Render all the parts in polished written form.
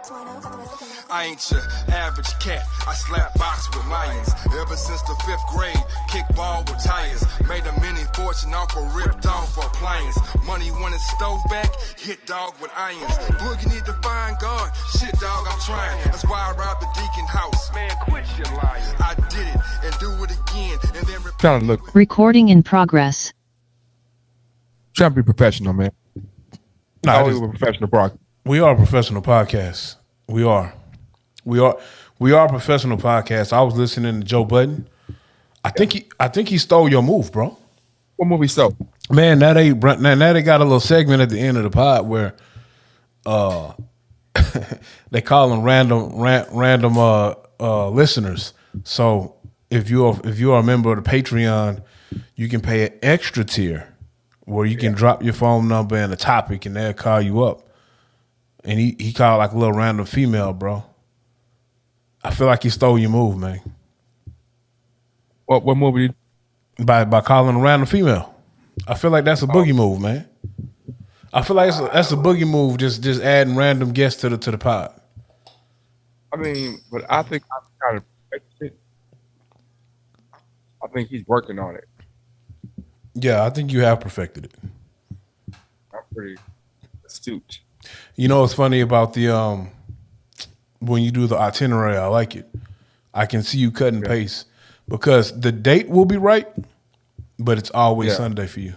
I ain't your average cat. I slap box with lions. Ever since the 5th grade, kickball with tires. Made a mini fortune off a ripped off for appliance. Money wanted stove back, hit dog with irons. Boogie need to find God. Shit, dog, I'm trying. That's why I robbed the Deacon house. Man, quit your lying. I did it and do it again. And then trying to look. Recording in progress. Trying to be professional, man. No, we're a professional broadcast. We are a professional podcast. We are a professional podcast. I was listening to Joe Budden. I think he stole your move, bro. What movie stole? Man, now they got a little segment at the end of the pod where they call them random listeners. So if you are a member of the Patreon, you can pay an extra tier where you can drop your phone number and a topic and they'll call you up. And he called like a little random female, bro. I feel like he stole your move, man. What movie? By calling a random female. I feel like that's a boogie move, man. I feel like that's a boogie move, just adding random guests to the pod. I mean, but I think I'm kind of perfected it. I think he's working on it. Yeah, I think you have perfected it. I'm pretty astute. You know what's funny about the when you do the itinerary, I like it. I can see you cutting pace because the date will be right, but it's always Sunday for you.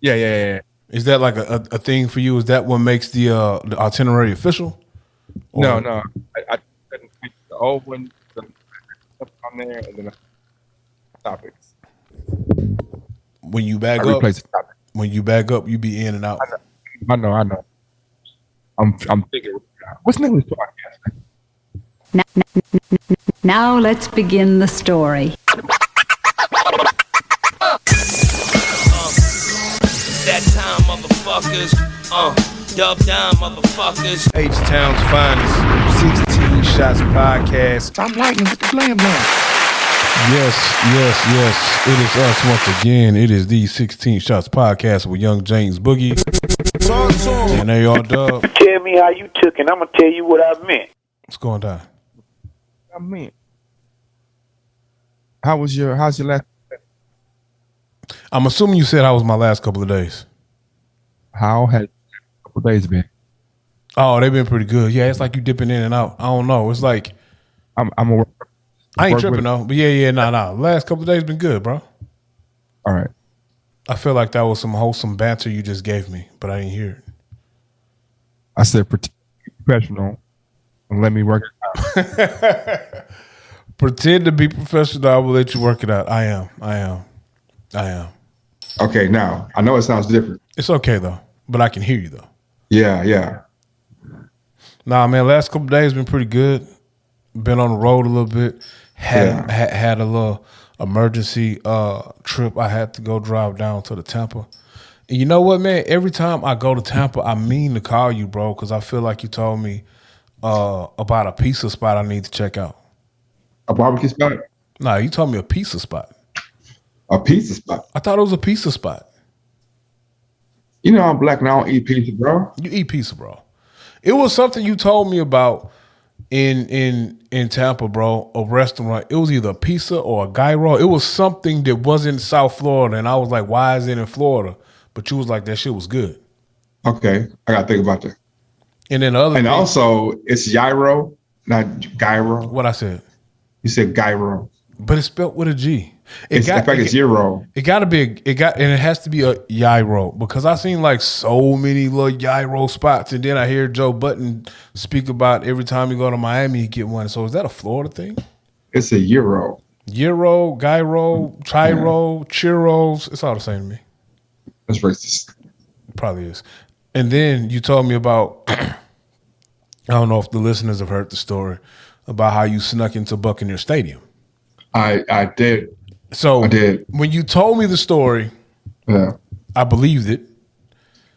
Yeah. Is that like a thing for you? Is that what makes the itinerary official? Or? No. I couldn't pick the old one, the stuff on there, and then the topics. When you back up, you be in and out. I know. I'm thinking. What's the name of this podcast? Now let's begin the story. That time, motherfuckers. Dub down, motherfuckers. H-Town's finest 16 Shots podcast. I'm lighting with the blam. Yes. It is us once again. It is the 16 Shots podcast with Young James Boogie. And they all dub. Tell me how you took it. I'm going to tell you what I meant. What's going down? I mean, how's your last? I'm assuming you said how was my last couple of days. How has a couple of days been? Oh, they've been pretty good. Yeah, it's like you dipping in and out. I don't know. It's like I ain't tripping though. But nah. Last couple of days been good, bro. All right. I feel like that was some wholesome banter you just gave me, but I didn't hear it. I said professional and let me work it out. Pretend to be professional. I will let you work it out. I am. Okay, now I know it sounds different. It's okay though, but I can hear you though. Yeah. Nah, man. Last couple of days been pretty good. Been on the road a little bit. Had a little emergency trip. I had to go drive down to the Tampa. And you know what, man? Every time I go to Tampa, I mean to call you, bro, because I feel like you told me about a pizza spot I need to check out. A barbecue spot? Nah, you told me a pizza spot. A pizza spot? I thought it was a pizza spot. You know I'm black and I don't eat pizza, bro. You eat pizza, bro. It was something you told me about in Tampa, bro, a restaurant. It was either a pizza or a gyro. It was something that wasn't South Florida, and I was like, why is it in Florida? But you was like, that shit was good. Okay, I got to think about that. And then the other and thing, also, it's gyro, not gyro. What I said? You said gyro. But it's spelled with a G. It's gyro. It got to be, and it has to be a gyro because I seen like so many little gyro spots. And then I hear Joe Budden speak about every time you go to Miami, you get one. So is that a Florida thing? It's a gyro. Gyro, gyro, chiro, churros. It's all the same to me. That's racist. It probably is. And then you told me about, I don't know if the listeners have heard the story about how you snuck into Buccaneer Stadium. I did. So I did. When you told me the story, I believed it.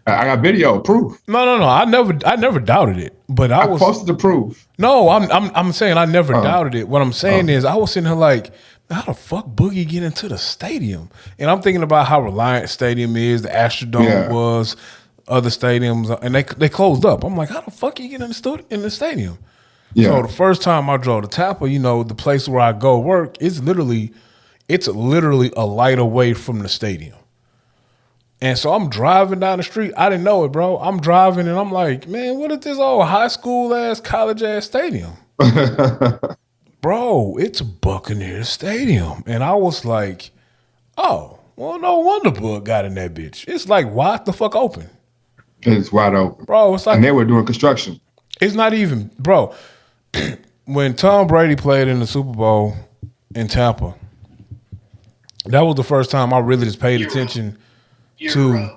I got video proof. No. I never doubted it. But I was posted the proof. No, I'm saying I never doubted it. What I'm saying is I was sitting here like, how the fuck Boogie get into the stadium? And I'm thinking about how Reliant Stadium is, the Astrodome was, other stadiums, and they closed up. I'm like, how the fuck you get in the stadium? Yeah. So the first time I drove to Tampa, the place where I go work, it's literally a light away from the stadium. And so I'm driving down the street. I didn't know it, bro. I'm driving and I'm like, man, what is this old high school ass, college ass stadium? Bro, it's Buccaneers Stadium. And I was like, oh, well, no wonder Bud got in that bitch. It's like wide the fuck open. It's wide open. Bro, it's like. And they were doing construction. It's not even, bro. When Tom Brady played in the Super Bowl in Tampa, that was the first time I really just paid attention to.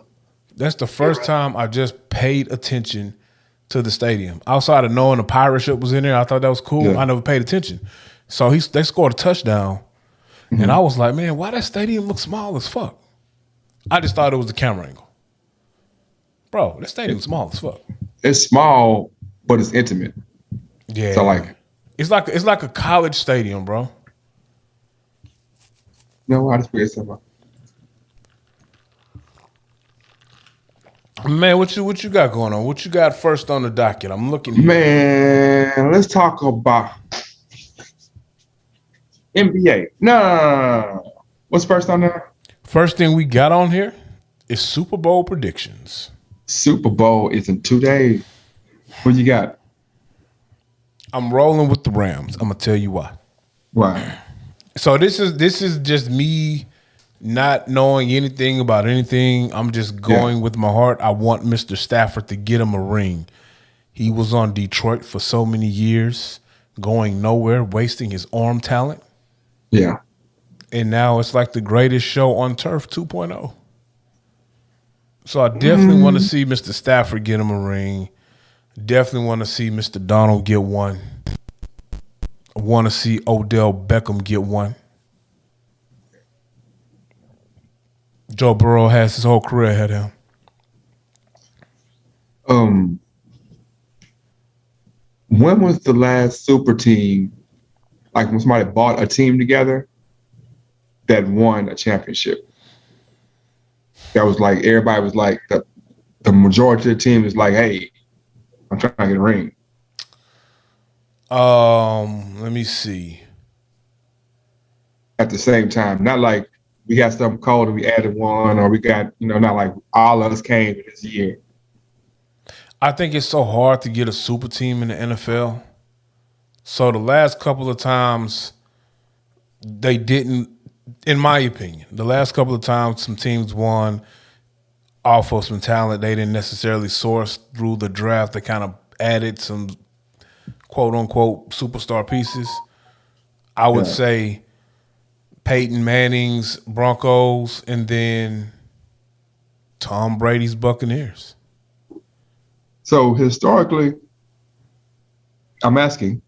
That's the first time I just paid attention to the stadium. Outside of knowing the pirate ship was in there, I thought that was cool. Yeah. I never paid attention. So they scored a touchdown, and I was like, man, why that stadium look small as fuck? I just thought it was the camera angle. Bro, that stadium's small as fuck. It's small, but it's intimate. Yeah. So like, it's like a college stadium, bro. no, I just figured something out. Man, what you got going on? What you got first on the docket? I'm looking here. Man, let's talk about NBA. No. What's first on there? First thing we got on here is Super Bowl predictions. Super Bowl is in 2 days. What you got? I'm rolling with the Rams. I'm gonna tell you why. Right. So this is just me not knowing anything about anything. I'm just going with my heart. I want Mr. Stafford to get him a ring. He was on Detroit for so many years, going nowhere, wasting his arm talent. Yeah. And now it's like the greatest show on turf 2.0. So I definitely want to see Mr. Stafford get him a ring. Definitely want to see Mr. Donald get one. I want to see Odell Beckham get one. Joe Burrow has his whole career ahead of him. When was the last super team, like when somebody bought a team together that won a championship? That was like, everybody was like, the majority of the team is like, hey, I'm trying to get a ring. Let me see. At the same time, not like we got something cold and we added one, or we got, not like all of us came this year. I think it's so hard to get a super team in the NFL. So the last couple of times they didn't, in my opinion, the last couple of times some teams won off of some talent they didn't necessarily source through the draft. They kind of added some quote-unquote superstar pieces. I would say Peyton Manning's Broncos and then Tom Brady's Buccaneers. So historically, I'm asking,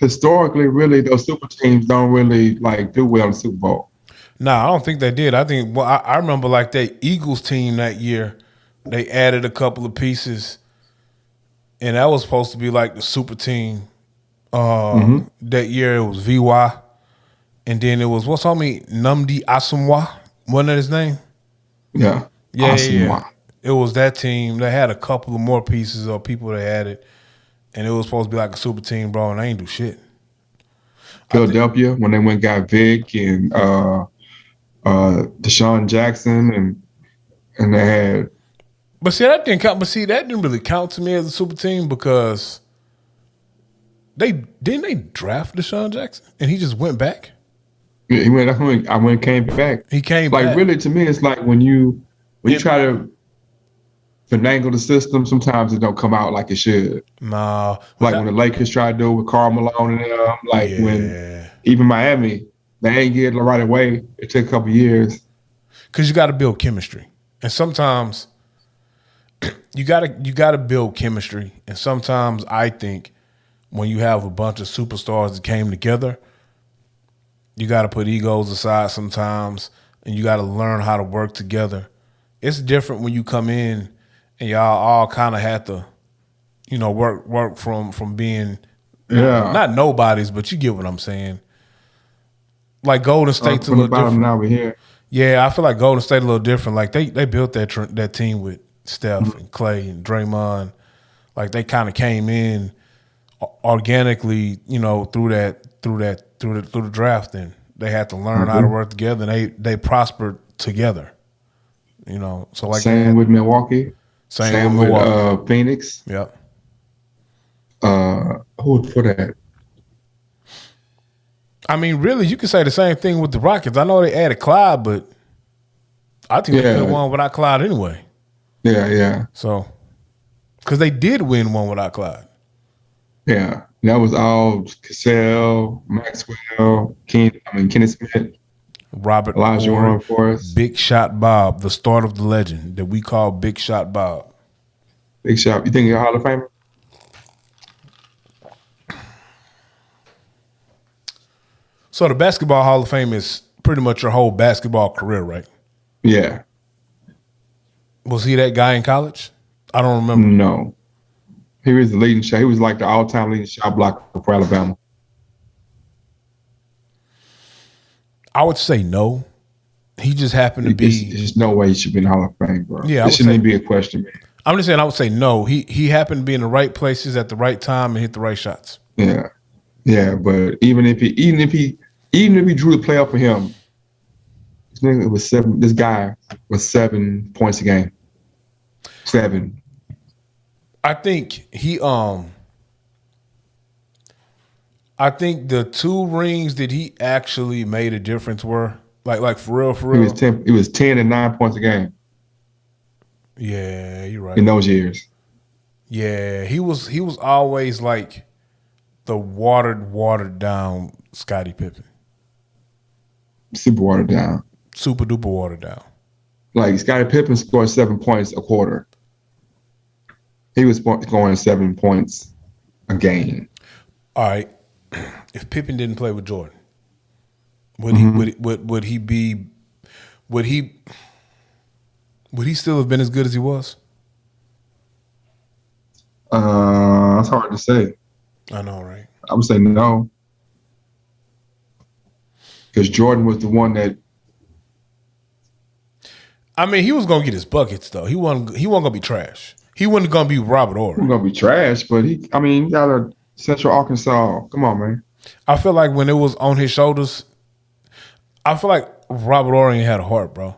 really, those super teams don't really like do well in the Super Bowl. No, I don't think they did. I think I remember like that Eagles team that year, they added a couple of pieces, and that was supposed to be like the super team. That year it was VY, and then it was Nnamdi Asomugha. Wasn't that his name? Yeah. Yeah. It was that team. They had a couple of more pieces of people they added, and it was supposed to be like a super team, bro, and they ain't do shit. Philadelphia, when they went and got Vic and Deshaun Jackson, and they had. But see, that didn't count. But see, that didn't really count to me as a super team because they draft Deshaun Jackson and he just went back. Yeah, he went. That's when he came back. He came back. Like really, to me, it's like when you try to finagle the system, sometimes it don't come out like it should. Nah, like when the Lakers tried to do it with Karl Malone and them. When even Miami, they ain't get it right away. It took a couple years. Because you got to build chemistry, and sometimes you gotta build chemistry, and sometimes I think when you have a bunch of superstars that came together, you got to put egos aside sometimes, and you got to learn how to work together. It's different when you come in and y'all all kind of had to, work from being not nobodies, but you get what I'm saying. Like Golden State's a little different. Now we're here. Yeah, I feel like Golden State a little different. Like they built that team with Steph and Clay and Draymond. Like they kind of came in organically, through the draft. And they had to learn how to work together. And they prospered together. So like Same with Milwaukee. Same with Phoenix. Yep. Who for that? I mean, really, you could say the same thing with the Rockets. I know they added Clyde, but I think they could have won without Clyde anyway. Yeah. So, because they did win one without Clyde. Yeah, that was all Cassell, Maxwell, Kenneth Smith, Robert Elijah Warren, Forrest, Big Shot Bob, the start of the legend that we call Big Shot Bob. Big Shot. You think you're a Hall of Famer? So the Basketball Hall of Fame is pretty much your whole basketball career, right? Yeah. Was he that guy in college? I don't remember. No. He was the leading shot. He was like the all-time leading shot blocker for Alabama. I would say no. He just happened to be. There's no way he should be in the Hall of Fame, bro. Yeah, it shouldn't even be a question, man. I'm just saying I would say no. He happened to be in the right places at the right time and hit the right shots. Yeah, but even if he drew the play up for him, this guy was 7 points a game. 7. I think I think the 2 rings that he actually made a difference were like for real. He was 10 and 9 points a game. Yeah, you're right. In those years. Yeah, he was always like the watered down Scottie Pippen. Super watered down. Super duper watered down. Like Scottie Pippen scored 7 points a quarter. He was scoring 7 points a game. All right. If Pippen didn't play with Jordan, would he still have been as good as he was? That's hard to say. I know, right? I would say no. Because Jordan was the one that. I mean, he was gonna get his buckets though. He wasn't gonna be trash. He wasn't gonna be Robert Horry. He wasn't gonna be trash, but he got a Central Arkansas. Come on, man. I feel like when it was on his shoulders, I feel like Robert Horry had a heart, bro.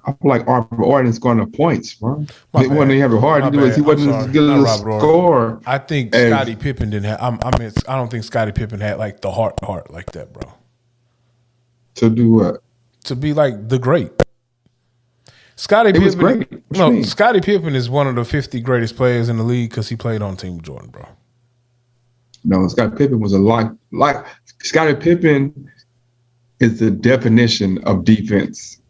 I feel like Robert Horry is going to points, bro. He wasn't even have a heart. He wasn't as good as a scorer. I think Scottie Pippen didn't have. I don't think Scottie Pippen had like the heart like that, bro. To do what? To be like the great. Scottie Pippen was great. No, Scottie Pippen is one of the 50 greatest players in the league because he played on Team Jordan, bro. No, Scottie Pippen was like Scottie Pippen is the definition of defense.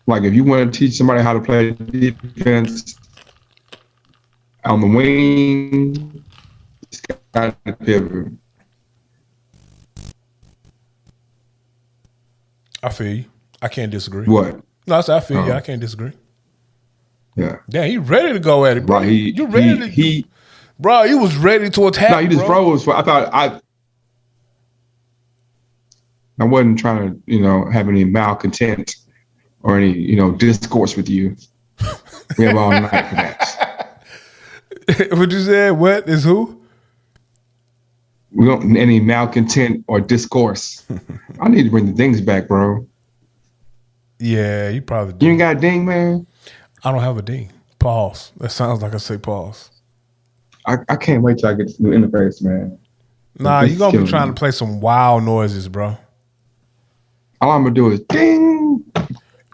Like if you want to teach somebody how to play defense on the wing, Scottie Pippen. I feel you. I can't disagree. What? No, I feel you. I can't disagree. Yeah. Yeah, he ready to go at it, bro. Right. You ready bro, he was ready to attack. No, he just froze. I thought I wasn't trying to, have any malcontent or any, discourse with you. We have all night for that. What you said? What is who? We don't any malcontent or discourse. I need to bring the dings back, bro. Yeah, you probably do. You ain't got a ding, man? I don't have a ding. Pause. That sounds like I say pause. I can't wait till I get to the interface, man. Nah, you're going to be trying to play some wild noises, bro. All I'm going to do is ding.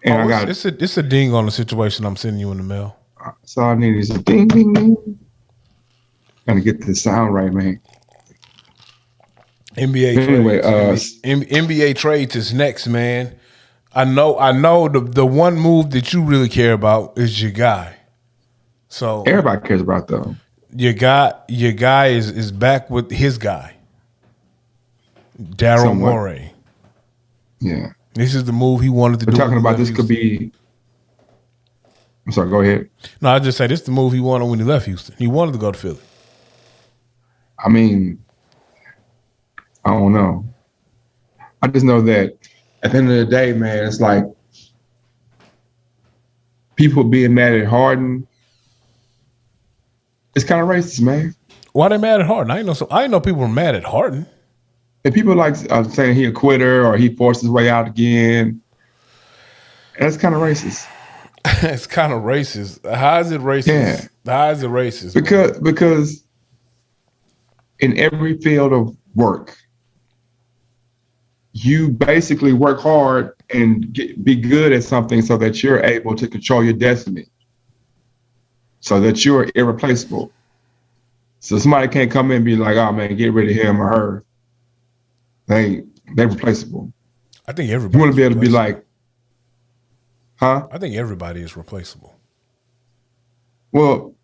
And it's a ding on the situation I'm sending you in the mail. That's all I need is a ding, ding, ding. Gotta get the sound right, man. NBA trades is next, man. I know the one move that you really care about is your guy. So everybody cares about though. Your guy is back with his guy, Daryl Morey. Yeah, this is the move he wanted to do. We're talking about this could be. I'm sorry. Go ahead. No, I just say this is the move he wanted when he left Houston. He wanted to go to Philly. I mean, I don't know. I just know that at the end of the day, man, it's like people being mad at Harden. It's kind of racist, man. Why they mad at Harden? I know people were mad at Harden. And people like saying he a quitter or he forced his way out again. And that's kind of racist. It's kind of racist. How is it racist? Yeah. How is it racist? Because in every field of work, you basically work hard and be good at something so that you're able to control your destiny, so that you're irreplaceable. So somebody can't come in and be like, oh man, get rid of him or her. They're replaceable. I think everybody. You want to be able to be like, huh? I think everybody is replaceable. Well,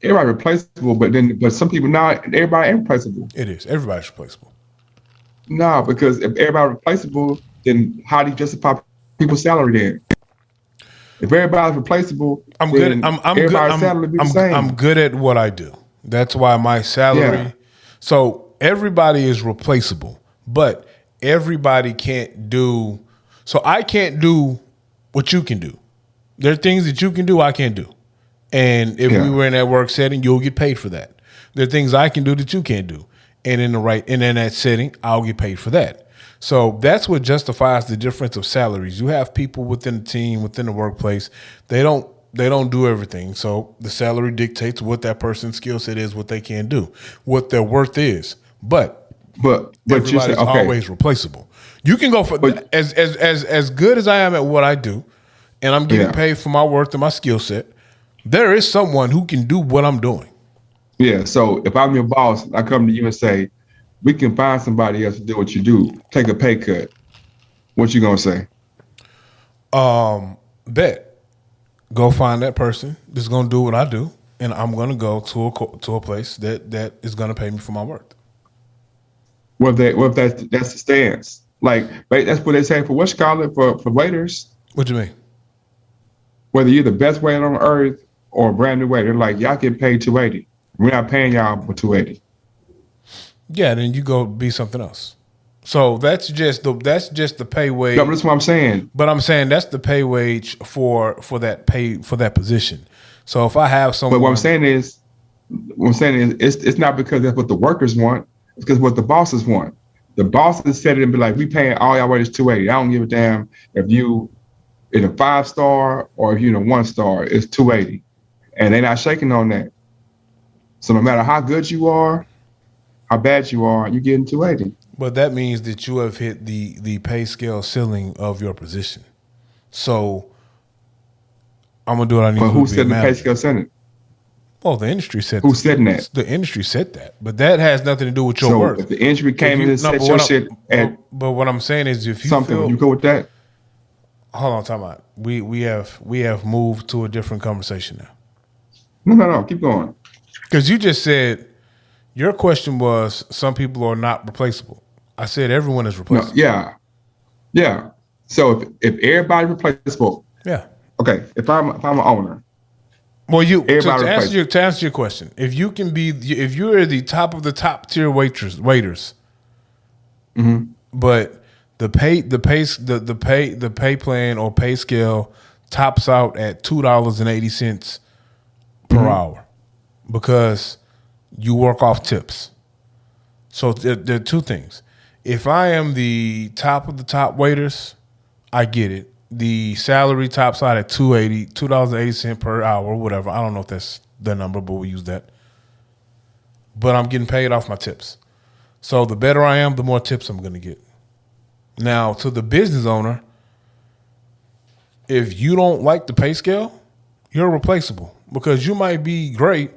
everybody replaceable, but some people not. Everybody ain't replaceable. It is. Everybody's replaceable. No, because if everybody's replaceable, then how do you justify people's salary then? If everybody's replaceable, I'm good. I'm good at what I do. That's why my salary. Yeah. So everybody is replaceable, but everybody can't do. So I can't do what you can do. There are things that you can do I can't do, and if we were in that work setting, you'll get paid for that. There are things I can do that you can't do, and in that setting, I'll get paid for that. So that's what justifies the difference of salaries. You have people within the team, within the workplace, they don't do everything. So the salary dictates what that person's skill set is, what they can do, what their worth is. But everybody's always replaceable. You can go for as good as I am at what I do, and I'm getting paid for my worth and my skill set. There is someone who can do what I'm doing. Yeah. So if I'm your boss, I come to you and say, we can find somebody else to do what you do. Take a pay cut. What you gonna say? Bet. Go find that person that's gonna do what I do, and I'm gonna go to a place that is gonna pay me for my work. What if that's the stance? Like that's what they say for what's called for waiters. What do you mean? Whether you're the best waiter on earth or a brand new waiter, they're like, y'all get paid $280. We're not paying y'all for $280. Yeah, then you go be something else. So that's just the pay wage. No, but that's what I'm saying. But I'm saying that's the pay wage for that position. So if I have someone, but what I'm saying is it's not because that's what the workers want. It's because what the bosses want. The bosses said it and be like, we paying all y'all waiters $280. I don't give a damn if you in a 5-star or if you're in a 1-star. It's $280, and they're not shaking on that. So no matter how good you are, how bad you are, you're getting $280. But that means that you have hit the pay scale ceiling of your position. So I'm gonna do what I need to do. But who said the pay scale ceiling? Well, the industry said. Who said that? The industry said that, but that has nothing to do with your work. So if the industry came in and said your shit, but what I'm saying is, if you something, you go with that. Hold on, time out. We have moved to a different conversation No, now. keep going. Because you just said your question was some people are not replaceable. I said everyone is replaceable. No, yeah. So if everybody replaceable, yeah. Okay, if I'm an owner. Well, to answer your question, if you are the top of the top tier waiters, mm-hmm. but the pay plan or pay scale tops out at $2.80 per hour because you work off tips. So there are two things. If I am the top of the top waiters, I get it. The salary tops out at $2.80 per hour, whatever. I don't know if that's the number, but we'll use that. But I'm getting paid off my tips. So the better I am, the more tips I'm going to get. Now, to the business owner, if you don't like the pay scale, you're replaceable because you might be great,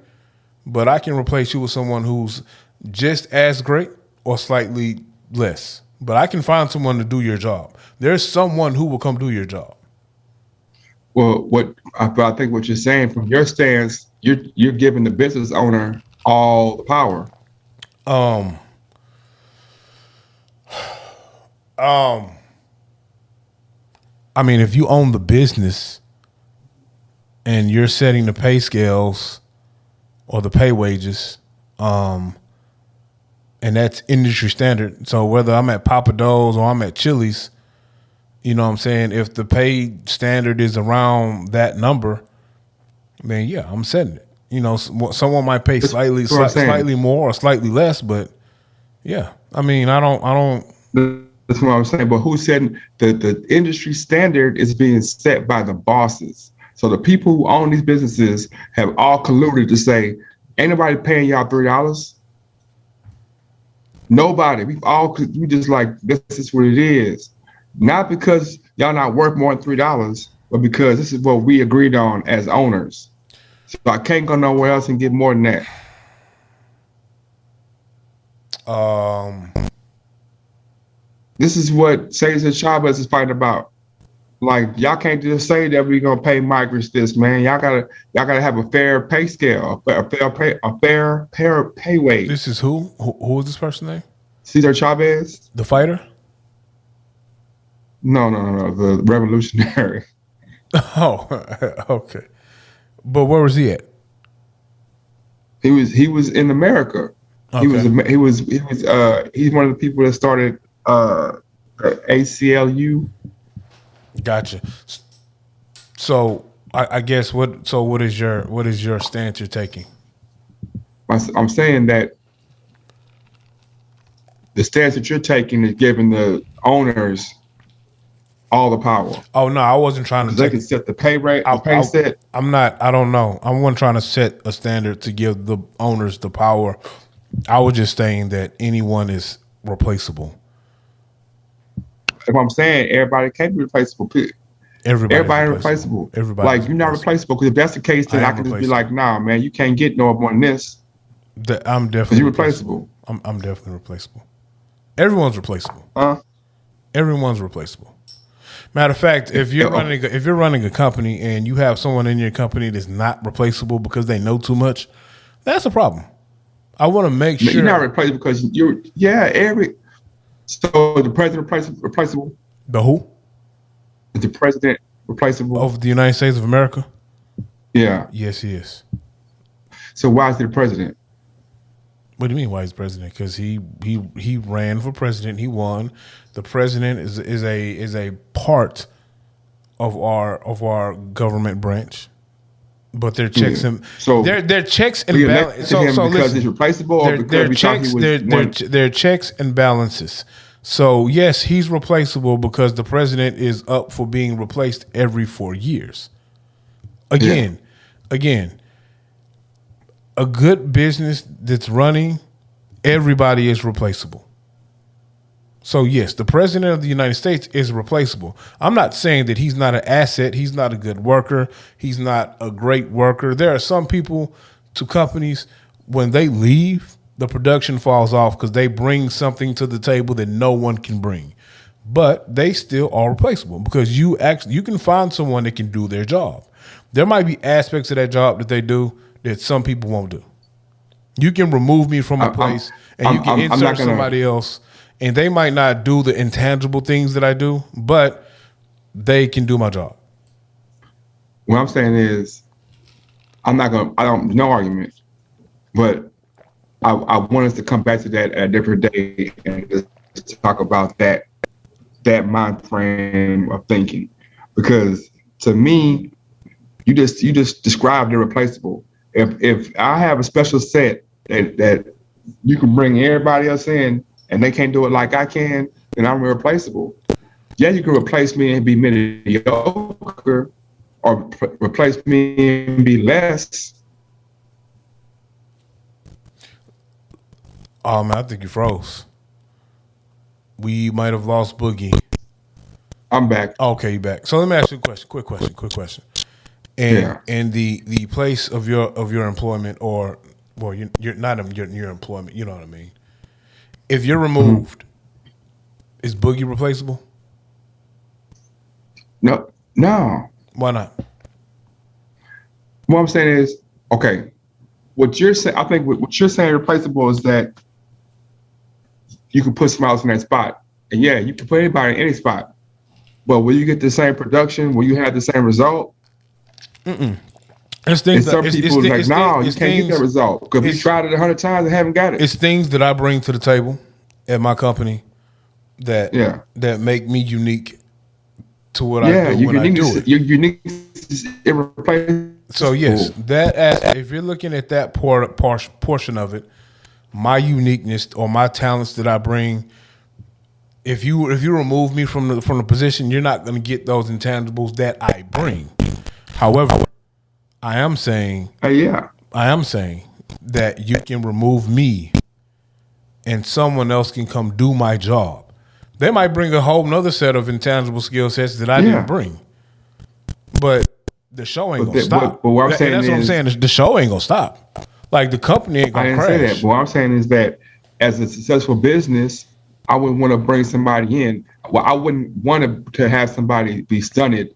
but I can replace you with someone who's just as great or slightly less. But I can find someone to do your job. There's someone who will come do your job. Well, I think what you're saying from your stance, you're giving the business owner all the power. I mean, if you own the business and you're setting the pay scales or the pay wages, and that's industry standard. So whether I'm at Papa Do's or I'm at Chili's, You know what I'm saying? If the pay standard is around that number, then yeah, I'm setting it. You know, someone might pay slightly more or slightly less, but yeah, I mean, I don't. That's what I'm saying. But who said the industry standard is being set by the bosses? So the people who own these businesses have all colluded to say, ain't nobody paying y'all $3. Nobody. We just like, this is what it is. Not because y'all not worth more than $3, but because this is what we agreed on as owners. So I can't go nowhere else and get more than that. This is what Cesar Chavez is fighting about. Like, y'all can't just say that we're gonna pay migrants this, man. Y'all gotta have a fair pay scale, a fair pay wage. This is who? Who is this person name? Cesar Chavez, the fighter. No, the revolutionary. Oh, okay. But where was he at? He was in America. Okay. He's one of the people that started ACLU. Gotcha. So I guess what is your stance you're taking? I'm saying that the stance that you're taking is giving the owners all the power. Oh no, I wasn't trying to. They can set the pay rate. I'm not. I don't know. I wasn't trying to set a standard to give the owners the power. I was just saying that anyone is replaceable. If I'm saying everybody can't be replaceable, everybody replaceable. Everybody, like, you're not replaceable, because if that's the case, then I can just be like, nah, man, you can't get no more than this. I'm definitely replaceable. I'm definitely replaceable. Everyone's replaceable. Everyone's replaceable. Matter of fact, if you're running a company and you have someone in your company that's not replaceable because they know too much, that's a problem. I want to make sure you're not replaceable because So the president replaceable? The who? Is the president replaceable? Of the United States of America? Yeah. Yes, he is. So why is he the president? What do you mean why he's president? Because he ran for president. He won. The president is a part of our government branch. But their checks and their checks and balances. So because he's replaceable, or because we thought he was their checks and balances. So yes, he's replaceable because the president is up for being replaced every 4 years. Again, a good business that's running, everybody is replaceable. So yes, the president of the United States is replaceable. I'm not saying that he's not an asset. He's not a good worker. He's not a great worker. There are some people to companies, when they leave, the production falls off because they bring something to the table that no one can bring. But they still are replaceable because you can find someone that can do their job. There might be aspects of that job that they do that some people won't do. You can remove me from a place and you can insert somebody else. And they might not do the intangible things that I do, but they can do my job. What I'm saying is, no argument, but I want us to come back to that at a different day and just talk about that mind frame of thinking. Because to me, you just described irreplaceable. If I have a special set that you can bring everybody else in, and they can't do it like I can, then I'm irreplaceable. Yeah, you can replace me and be mediocre, or replace me and be less. Oh man, I think you froze. We might have lost Boogie. I'm back. Okay, you back. So let me ask you a question. Quick question. And the place of your employment, or well, you're not your employment. You know what I mean. If you're removed, is Boogie replaceable? No. Why not? What I'm saying is, okay, what you're saying, I think what you're saying replaceable is that you can put somebody else in that spot. And yeah, you can put anybody in any spot. But will you get the same production? Will you have the same result? Mm-mm. Some people are like, no, you can't get that result because we tried it 100 times and haven't got it. It's things that I bring to the table at my company that make me unique to what I do when I do it. Your uniqueness is irreplaceable. So yes, if you're looking at that portion of it, my uniqueness or my talents that I bring, if you remove me from the position, you're not going to get those intangibles that I bring. However, I am saying that you can remove me and someone else can come do my job. They might bring a whole nother set of intangible skill sets that I didn't bring. But the show ain't gonna stop. But what I'm saying that's what I'm saying. The show ain't gonna stop. Like the company ain't gonna crash. I didn't say that. But what I'm saying is that as a successful business, I wouldn't want to bring somebody in. Well, I wouldn't want to have somebody be stunted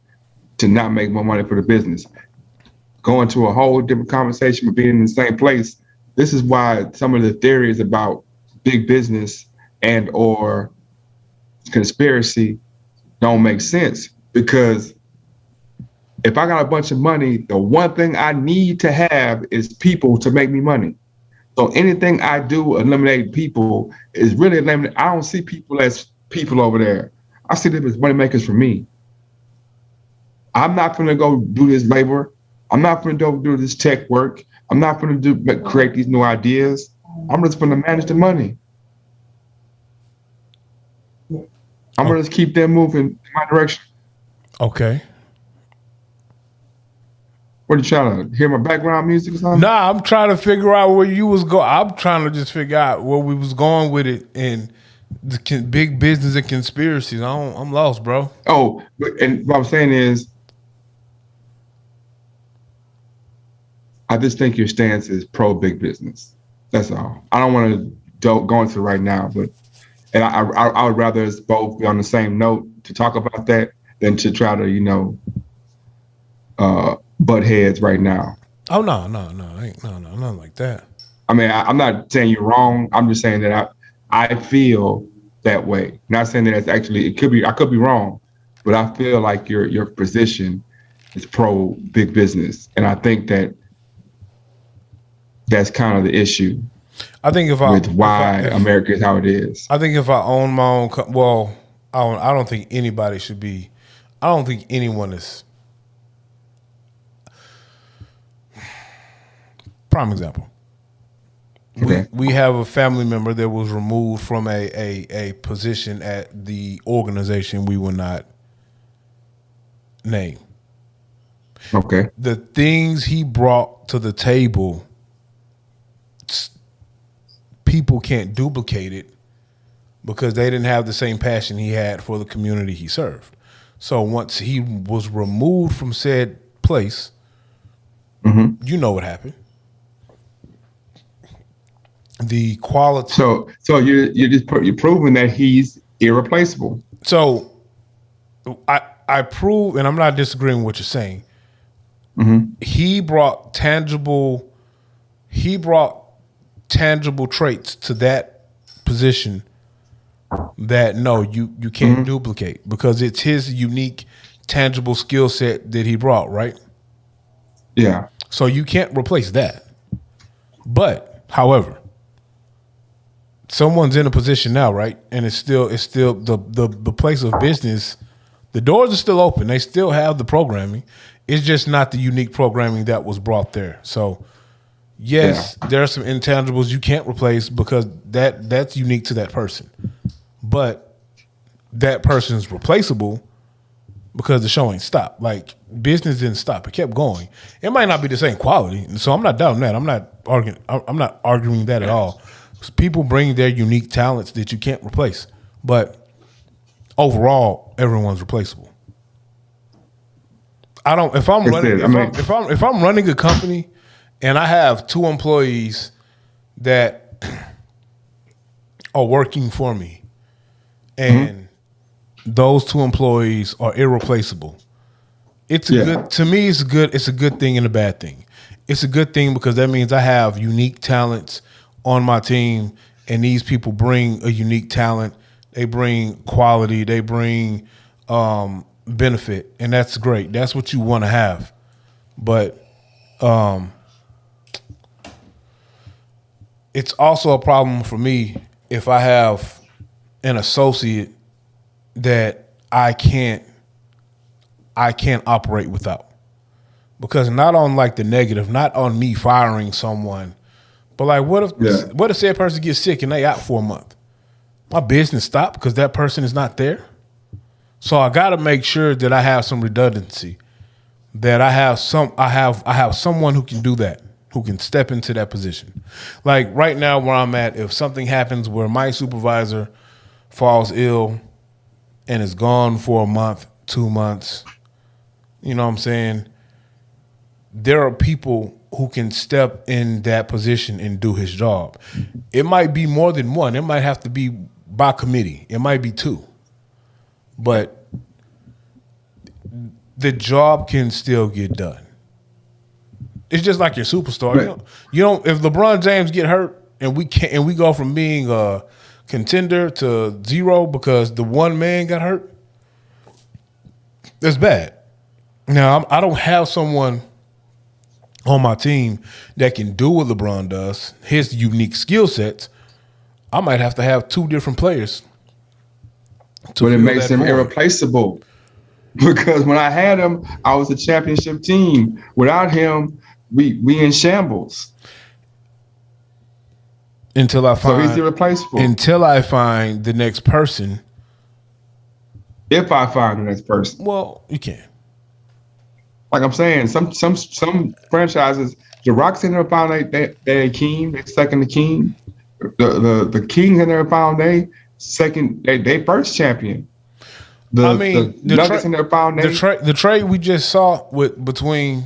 to not make more money for the business. Going to a whole different conversation, but being in the same place. This is why some of the theories about big business and or conspiracy don't make sense, because if I got a bunch of money, the one thing I need to have is people to make me money. So anything I do eliminate people is really eliminate. I don't see people as people over there. I see them as money makers for me. I'm not going to go do this labor. I'm not going to go do this tech work. I'm not going to create these new ideas. I'm just going to manage the money. I'm going to just keep them moving in my direction. Okay. What are you trying to hear my background music or something? Nah, I'm trying to figure out where you was going. I'm trying to just figure out where we was going with it and the big business and conspiracies. I'm lost, bro. Oh, and what I'm saying is, I just think your stance is pro big business. That's all. I don't want to go into it right now, but and I would rather us both be on the same note to talk about that than to try to butt heads right now. Oh no, nothing like that. I mean, I'm not saying you're wrong. I'm just saying that I feel that way. Not saying that it's actually I could be wrong, but I feel like your position is pro big business, and I think that's kind of the issue. I think if America is how it is. I think if I own my own, I don't think anybody should be. I don't think anyone is. Prime example. Okay. We have a family member that was removed from a position at the organization we will not name. Okay. The things he brought to the table, people can't duplicate it because they didn't have the same passion he had for the community he served. So once he was removed from said place, you know what happened. The quality. So you're proving that he's irreplaceable. So I prove, and I'm not disagreeing with what you're saying. He brought tangible traits to that position that you can't duplicate because it's his unique tangible skill set that he brought, right? Yeah. So you can't replace that. But however, someone's in a position now, right? And it's still the place of business. The doors are still open. They still have the programming. It's just not the unique programming that was brought there. So yes, there are some intangibles you can't replace because that's unique to that person. But that person is replaceable because the show ain't stopped. Like business didn't stop. It kept going. It might not be the same quality. So I'm not doubting that. I'm not arguing that at all. People bring their unique talents that you can't replace. But overall, everyone's replaceable. If I'm running a company and I have 2 employees that are working for me and those 2 employees are irreplaceable, it's a good thing and a bad thing. It's a good thing because that means I have unique talents on my team and these people bring a unique talent. They bring quality, they bring benefit, and that's great. That's what you want to have. But it's also a problem for me if I have an associate that I can't I can't operate without. Because not on like the negative, not on me firing someone, but like what if said person gets sick and they out for a month? My business stopped because that person is not there. So I got to make sure that I have some redundancy, that I have someone who can do that, who can step into that position. Like right now where I'm at, if something happens where my supervisor falls ill and is gone for a month, 2 months, you know what I'm saying? There are people who can step in that position and do his job. It might be more than one. It might have to be by committee. It might be 2. But the job can still get done. It's just like your superstar. Right. You don't. If LeBron James get hurt and we go from being a contender to 0 because the one man got hurt, that's bad. Now I don't have someone on my team that can do what LeBron does, his unique skill sets. I might have to have 2 different players. But it makes him irreplaceable. Because when I had him, I was a championship team. Without him, we in shambles. Until I find, so he's irreplaceable. Until I find the next person. If I find the next person. Well, you can. Like I'm saying, some franchises, the Rocks ain't never found they Akeem, they second Akeem. The Kings ain't never found they first champion. The Nuggets ain't never found the trade we just saw between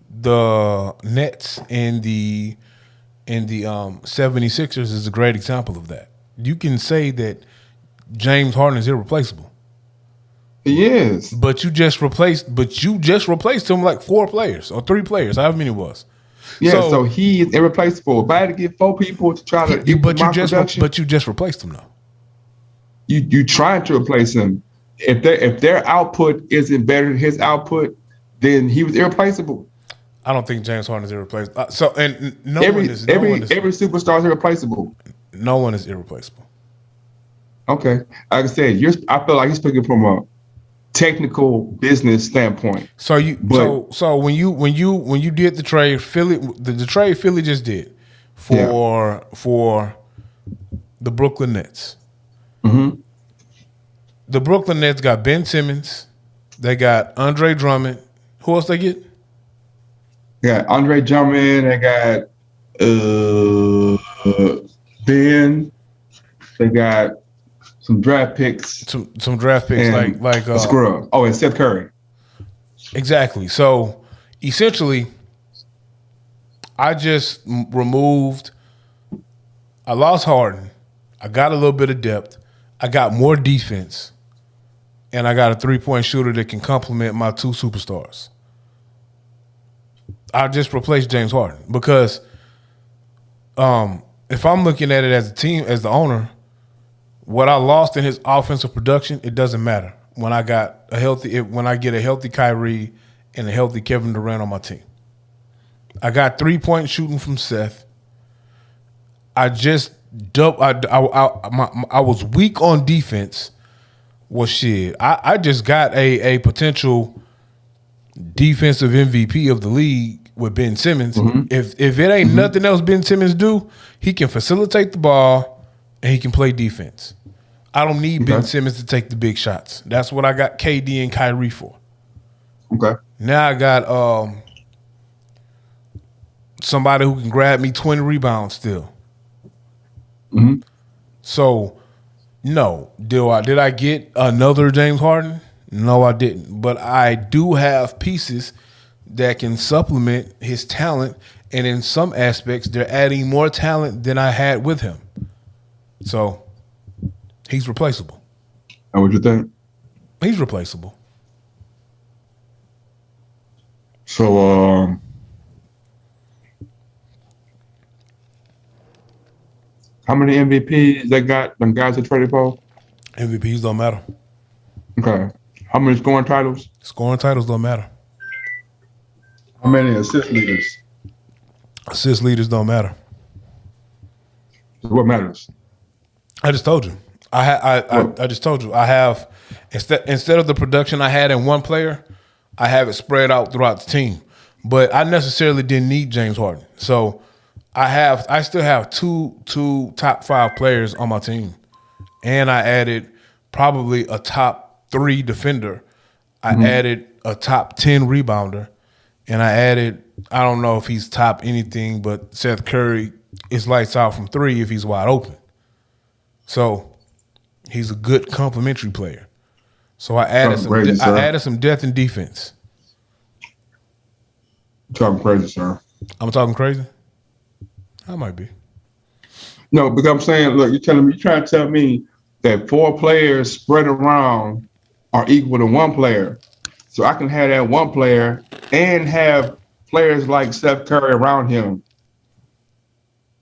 the Nets and the 76ers is a great example of that. You can say that James Harden is irreplaceable. He is. But you just replaced him like 4 players or 3 players, however many it was. Yeah, so he is irreplaceable. If I had to get 4 people to try to but you just replaced him though. You trying to replace him. If their output isn't better than his output, then he was irreplaceable. I don't think James Harden is irreplaceable. Every superstar is irreplaceable. No one is irreplaceable. Okay, like I said, I feel like you're speaking from a technical business standpoint. So when you did the trade, the trade Philly just did for the Brooklyn Nets. Mm-hmm. The Brooklyn Nets got Ben Simmons. They got Andre Drummond. Who else they get? They got Andre Drummond. They got Ben. They got some draft picks. Some draft picks like Scrub. Oh, and Seth Curry. Exactly. So essentially, I just removed. I lost Harden. I got a little bit of depth. I got more defense, and I got a 3-point shooter that can complement my 2 superstars. I just replaced James Harden because if I'm looking at it as a team, as the owner, what I lost in his offensive production, it doesn't matter when I get a healthy Kyrie and a healthy Kevin Durant on my team. I got 3-point shooting from Seth. I was weak on defense. Well, shit, I just got a potential defensive MVP of the league with Ben Simmons. Mm-hmm. If it ain't nothing else Ben Simmons do, he can facilitate the ball and he can play defense. I don't need Ben Simmons to take the big shots. That's what I got KD and Kyrie for. Okay. Now I got somebody who can grab me 20 rebounds still. Mm-hmm. So, no. Did I get another James Harden? No, I didn't. But I do have pieces that can supplement his talent, and in some aspects, they're adding more talent than I had with him. So, he's replaceable. And what you think? He's replaceable. So, how many MVPs they got? Them guys that traded for? MVPs don't matter. Okay. How many scoring titles? Scoring titles don't matter. How many assist leaders? Assist leaders don't matter. What matters? I just told you. I just told you. I have instead of the production I had in one player, I have it spread out throughout the team. But I necessarily didn't need James Harden. So I still have two top 5 players on my team. And I added probably a top 3 defender. I added a top 10 rebounder. And I added, I don't know if he's top anything, but Seth Curry is lights out from 3 if he's wide open. So he's a good complementary player. So I added some depth and defense. Talking crazy, sir. I'm talking crazy? I might be. No, because I'm saying, look, you're trying to tell me that 4 players spread around are equal to 1 player. So I can have that 1 player and have players like Steph Curry around him.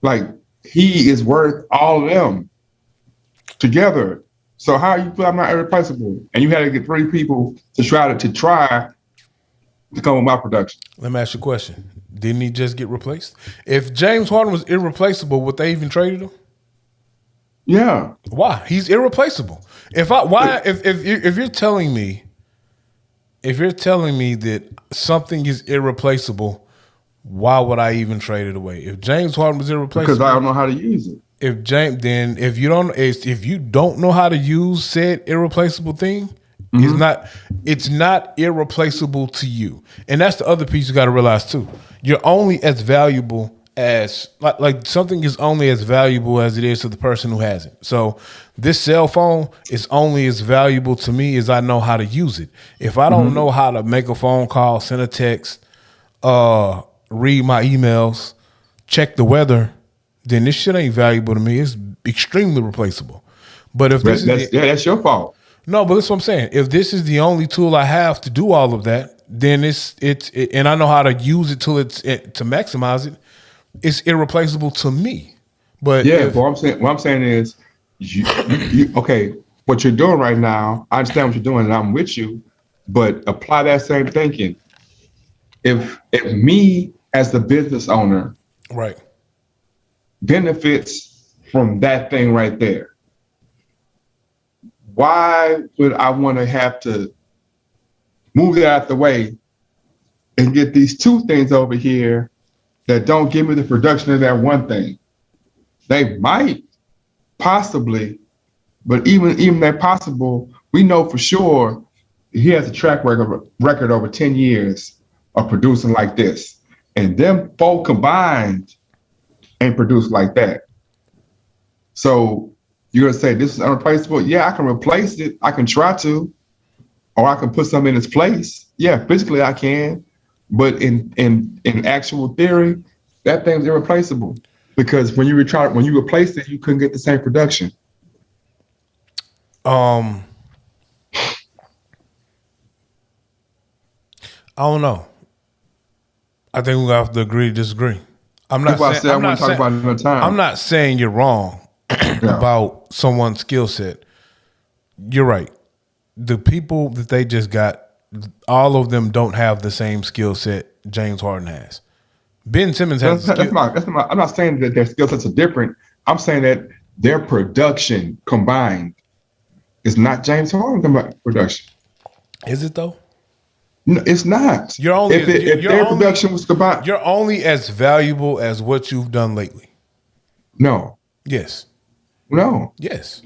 Like, he is worth all of them together. So how you feel I'm not irreplaceable? And you had to get 3 people to try to come with my production. Let me ask you a question. Didn't he just get replaced? If James Harden was irreplaceable, would they even traded him? Yeah. Why? He's irreplaceable. If you're telling me that something is irreplaceable, why would I even trade it away? If James Harden was irreplaceable, Because I don't know how to use it. If you don't know how to use said irreplaceable thing, it's not irreplaceable to you. And that's the other piece you got to realize too. You're only as valuable as like something is only as valuable as it is to the person who has it. So this cell phone is only as valuable to me as I know how to use it. If I don't know how to make a phone call, send a text, read my emails, check the weather, then this shit ain't valuable to me. It's extremely replaceable. But if that's your fault. No, but that's what I'm saying. If this is the only tool I have to do all of that, then it's and I know how to use it to maximize it. It's irreplaceable to me. But what I'm saying is, you okay. What you're doing right now, I understand what you're doing, and I'm with you. But apply that same thinking. If me as the business owner, right, benefits from that thing right there, why would I want to have to move that out the way and get these 2 things over here that don't give me the production of that 1 thing? They might, possibly, but even that possible, we know for sure he has a track record over 10 years of producing like this. And them 4 combined ain't produced like that. So you're going to say this is unreplaceable? Yeah, I can replace it. I can try to, or I can put something in its place. Yeah, physically I can, but in actual theory, that thing's irreplaceable because when you replace it, you couldn't get the same production. I don't know. I think we have to agree to disagree. I'm not saying you're wrong about someone's skill set. You're right. The people that they just got, all of them don't have the same skill set James Harden has. Ben Simmons has. I'm not saying that their skill sets are different. I'm saying that their production combined is not James Harden production. Is it though? No, it's not. If their production was combined, you're only as valuable as what you've done lately. No. Yes. No. Yes.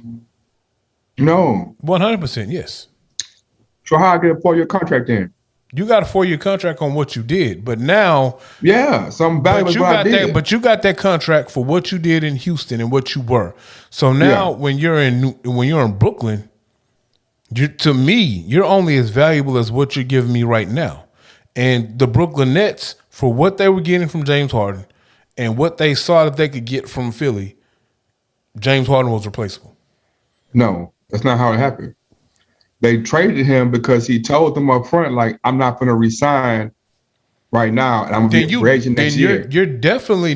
No. 100%. Yes. So how I get a 4-year contract in? You got a 4-year contract on what you did, but now, some valuable. But you got that contract for what you did in Houston and what you were. So now, when you're in Brooklyn, to me, you're only as valuable as what you're giving me right now. And the Brooklyn Nets, for what they were getting from James Harden and what they saw that they could get from Philly, James Harden was replaceable. No, that's not how it happened. They traded him because he told them up front, like, I'm not going to resign right now, and I'm going to be free agent next year. You're definitely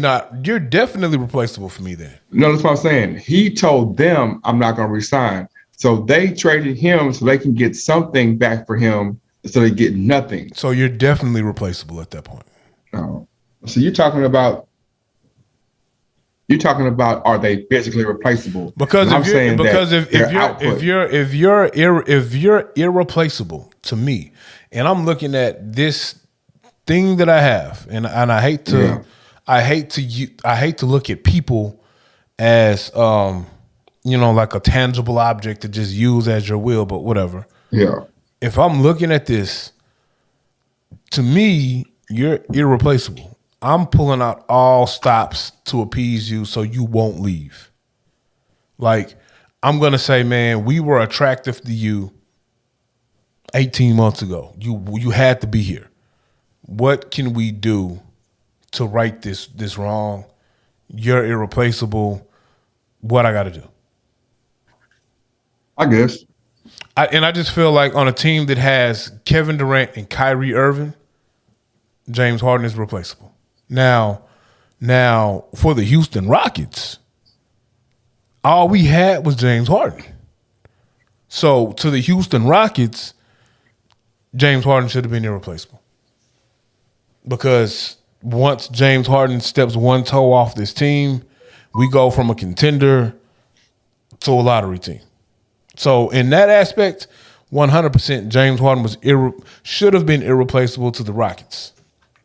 replaceable for me then. No, that's what I'm saying. He told them, I'm not going to resign. So they traded him so they can get something back for him so they get nothing. So you're definitely replaceable at that point. Oh. So you're talking about You're talking about are they physically replaceable? Because And I'm saying if you're irreplaceable to me, and I'm looking at this thing that I have, and I hate to look at people as like a tangible object to just use as your will, but whatever. Yeah. If I'm looking at this, to me, you're irreplaceable. I'm pulling out all stops to appease you so you won't leave. Like, I'm going to say, man, we were attractive to you 18 months ago. You had to be here. What can we do to right this wrong? You're irreplaceable. What I got to do? I guess. I just feel like on a team that has Kevin Durant and Kyrie Irving, James Harden is replaceable. Now for the Houston Rockets, all we had was James Harden. So to the Houston Rockets, James Harden should have been irreplaceable. Because once James Harden steps one toe off this team, we go from a contender to a lottery team. So in that aspect, 100% James Harden should have been irreplaceable to the Rockets.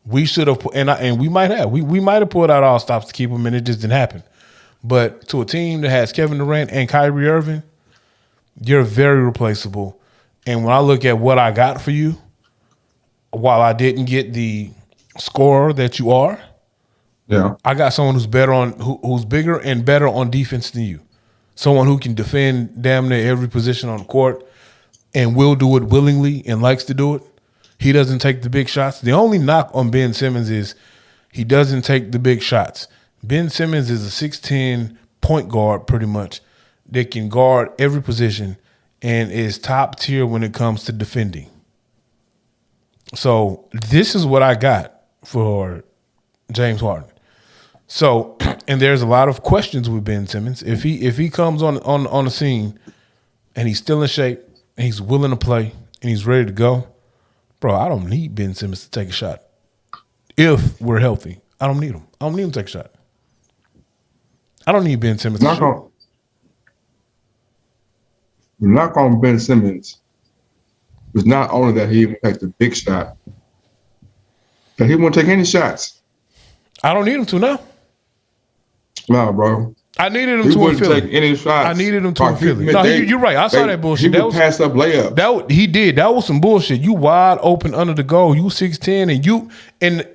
We should have, and we might have. We might have pulled out all stops to keep him, and it just didn't happen. But to a team that has Kevin Durant and Kyrie Irving, you're very replaceable. And when I look at what I got for you, while I didn't get the scorer that you are, I got someone who's who's bigger and better on defense than you. Someone who can defend damn near every position on the court and will do it willingly and likes to do it. He doesn't take the big shots. The only knock on Ben Simmons is he doesn't take the big shots. Ben Simmons is a 6'10" point guard pretty much that can guard every position and is top tier when it comes to defending. So this is what I got for James Harden. So, and there's a lot of questions with Ben Simmons. If he comes on the scene and he's still in shape and he's willing to play and he's ready to go, bro, I don't need Ben Simmons to take a shot. If we're healthy, I don't need him. I don't need him to take a shot. I don't need Ben Simmons. Knock on Ben Simmons was not only that he would take the big shot, but he won't take any shots. I don't need him to now. No, bro. I needed him he to wouldn't in Philly. take any shots. I needed him to in Philly. No, you're right. I saw that bullshit. He would pass up layups. He did. That was some bullshit. You wide open under the goal. You 6'10",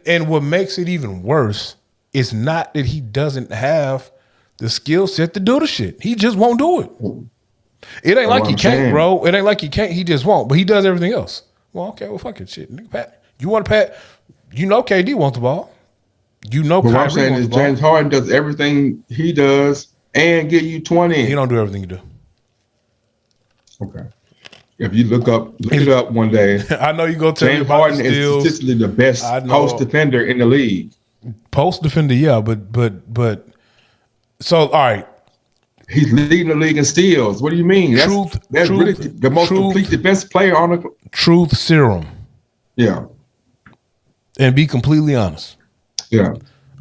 and what makes it even worse is not that he doesn't have the skill set to do the shit. He just won't do it. It ain't like he can't, bro. It ain't like he can't. He just won't. But he does everything else. Well, okay. Well, fuck it, shit. Nigga, Pat, you want to Pat? You know, KD wants the ball. You know, what Kyrie I'm saying wants is the ball. James Harden does everything he does and get you 20. He don't do everything you do. Okay. If you look it up one day. I know you go tell James me about Harden the is steals. statistically the best post defender in the league. Post defender, yeah, but so all right. He's leading the league in steals. What do you mean? That's really the most complete defensive player on the truth serum. Yeah. And be completely honest. Yeah.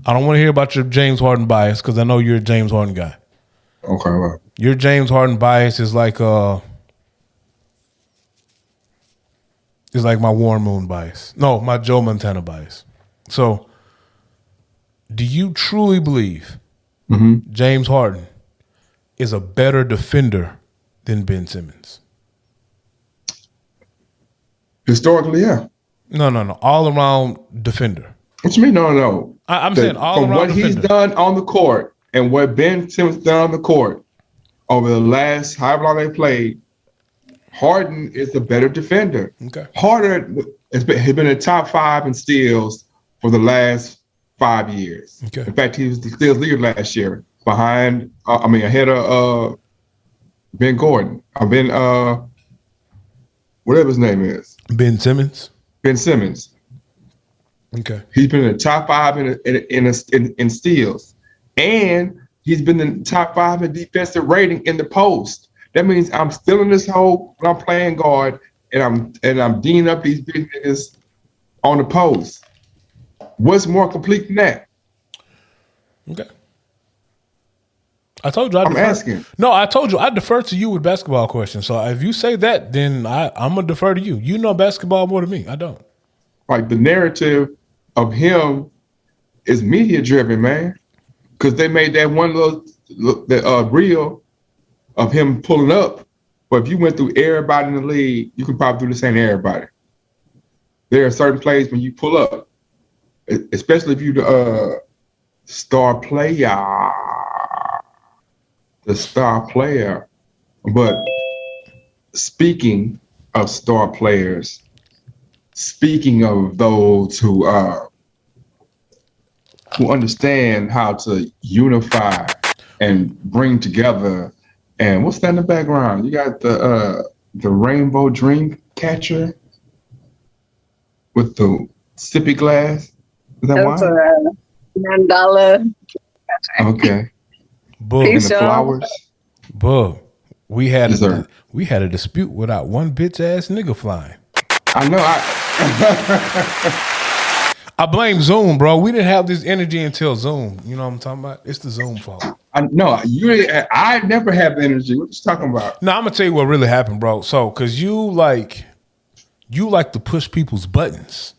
I don't want to hear about your James Harden bias because I know you're a James Harden guy. Okay. Well. Your James Harden bias is like my Warren Moon bias. No, my Joe Montana bias. So, do you truly believe James Harden is a better defender than Ben Simmons? Historically, yeah. No. All around defender. What you mean? No. I'm saying all from around what defender. He's done on the court and what Ben Simmons done on the court over the last however long they played, Harden is the better defender. Okay. Harden has been in the top 5 in steals for the last 5 years. Okay. In fact, he was the steals leader last year, ahead of Ben Gordon. Whatever his name is. Ben Simmons. Ben Simmons. Okay. He's been in the top 5 in steals, and he's been in the top 5 in defensive rating in the post. That means I'm still in this hole when I'm playing guard, and I'm D'ing up these big niggas on the post. What's more complete than that? Okay. I told you. I'm asking. No, I told you. I defer to you with basketball questions. So if you say that, then I'm gonna defer to you. You know basketball more than me. I don't. Like the narrative of him is media driven, man. Because they made that one little reel of him pulling up. But if you went through everybody in the league, you can probably do the same to everybody. There are certain plays when you pull up, especially if you the star player. The star player. But speaking of star players, speaking of those who understand how to unify and bring together, and what's that in the background? You got the rainbow dream catcher with the sippy glass. Is that That's wine? mandala. Okay. Bug. And the flowers. Bug. We had Yes, sir. a dispute without one bitch ass nigga flying. I know. I blame Zoom, bro. We didn't have this energy until Zoom. You know what I'm talking about? It's the Zoom fault. I never have energy. What you talking about? No, I'm gonna tell you what really happened, bro. So, cause you like to push people's buttons.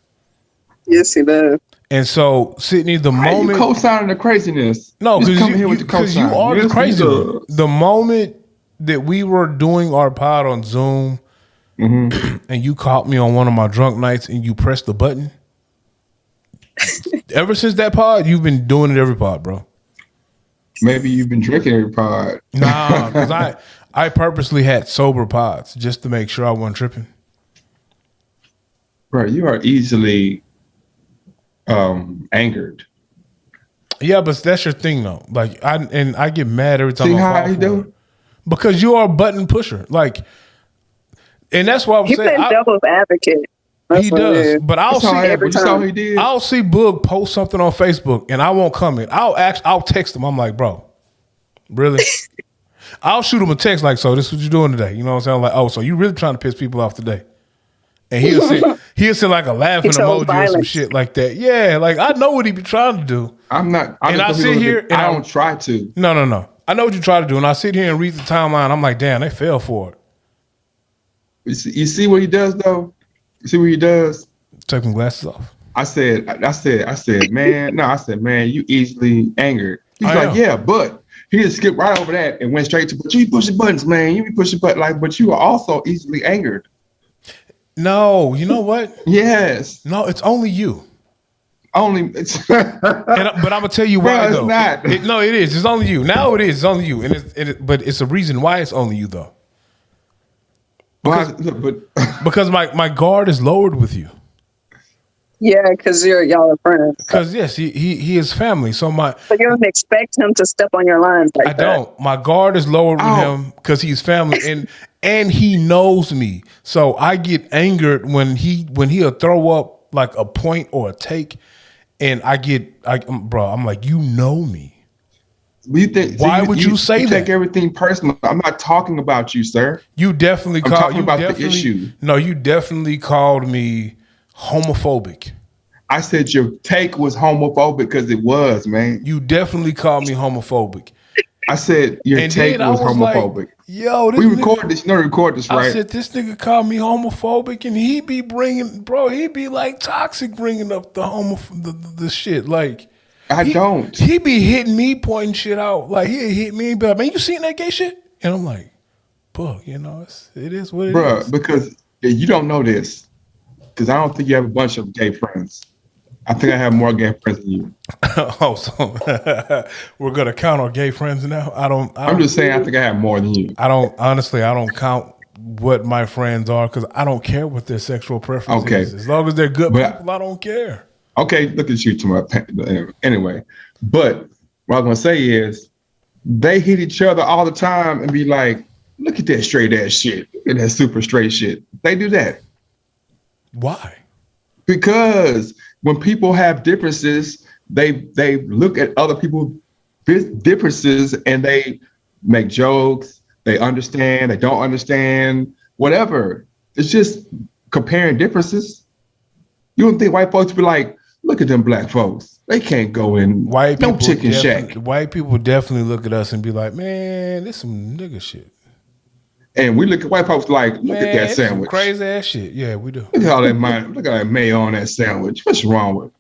Yes, he does. And so, Sydney, the Why moment you co-signing the craziness. no, Just because come here with the you cosign. are the Yes, crazy he one. does. The moment that we were doing our pod on Zoom, and you caught me on one of my drunk nights, and you pressed the button. Ever since that pod, you've been doing it every pod, bro. Maybe you've been drinking every pod. Nah, because I purposely had sober pods just to make sure I wasn't tripping. Bro, you are easily angered. Yeah, but that's your thing though. Like I get mad every time See I how fall you for do? it. Because you are a button pusher. Like, and that's why I'm He saying plays devil's advocate. That's he what it does. is. But I'll That's see all I have. every But you saw time. what he did? I'll see Boog post something on Facebook and I won't comment. I'll text him. I'm like, bro, really? I'll shoot him a text like, so this is what you're doing today. You know what I'm saying? I'm like, oh, so you really trying to piss people off today? And he'll send like a laughing chose emoji or some violence. shit like that. Yeah, like I know what he be trying to do. I'm not. I'm And just I gonna sit be here able to- and I I'm- don't try to. No. I know what you try to do. And I sit here and read the timeline. I'm like, damn, they fell for it. You see what he does though? You see what he does? Take my glasses off. I said, man, no, I said, man, you easily angered. He's I like, am. yeah, but he just skipped right over that and went straight to, but you be pushing buttons, man. You be pushing buttons, like, but you are also easily angered. No, you know what? Yes. No, it's only you. Only it's But I'm gonna tell you why. Bro, it's though. not. No, it is. It's only you. Now it is. It's only you. But it's a reason why it's only you though. Because my guard is lowered with you. Yeah, because y'all are friends. Because yes, he is family. So But you don't expect him to step on your lines like I that. don't. My guard is lowered with him because he's family and he knows me. So I get angered when he'll throw up like a point or a take, and I'm like, you know me. Why would you say that? Take everything personal. I'm not talking about you, sir. You definitely I'm called. talking about the issue. No, you definitely called me homophobic. I said your take was homophobic because it was, man. You definitely called me homophobic. I said your take was homophobic. Like, yo, we record this. You know, record this, right? I said this nigga called me homophobic, and he be like toxic, bringing up the shit. Like don't. He be hitting me, pointing shit out. Like he hit me and be like, man, you seen that gay shit? And I'm like, Book, you know, it is what it is. Bruh, because you don't know this. Because I don't think you have a bunch of gay friends. I think I have more gay friends than you. Oh, so we're gonna count our gay friends now. I'm just saying. I think I have more than you. I don't count what my friends are because I don't care what their sexual preference is. As long as they're good people, I don't care. Okay, look at you, anyway. But what I'm gonna say is, they hit each other all the time and be like, "Look at that straight ass shit. Look at that super straight shit." They do that. Why? Because when people have differences, they look at other people's differences and they make jokes. They understand. They don't understand. Whatever. It's just comparing differences. You don't think white folks be like, "Look at them black folks. They can't go in no chicken shack. White people definitely look at us and be like, man, this some nigga shit. And we look at white folks like, look man, at that sandwich. Crazy ass shit. Yeah, we do. Look at all that look at that mayo on that sandwich. What's wrong with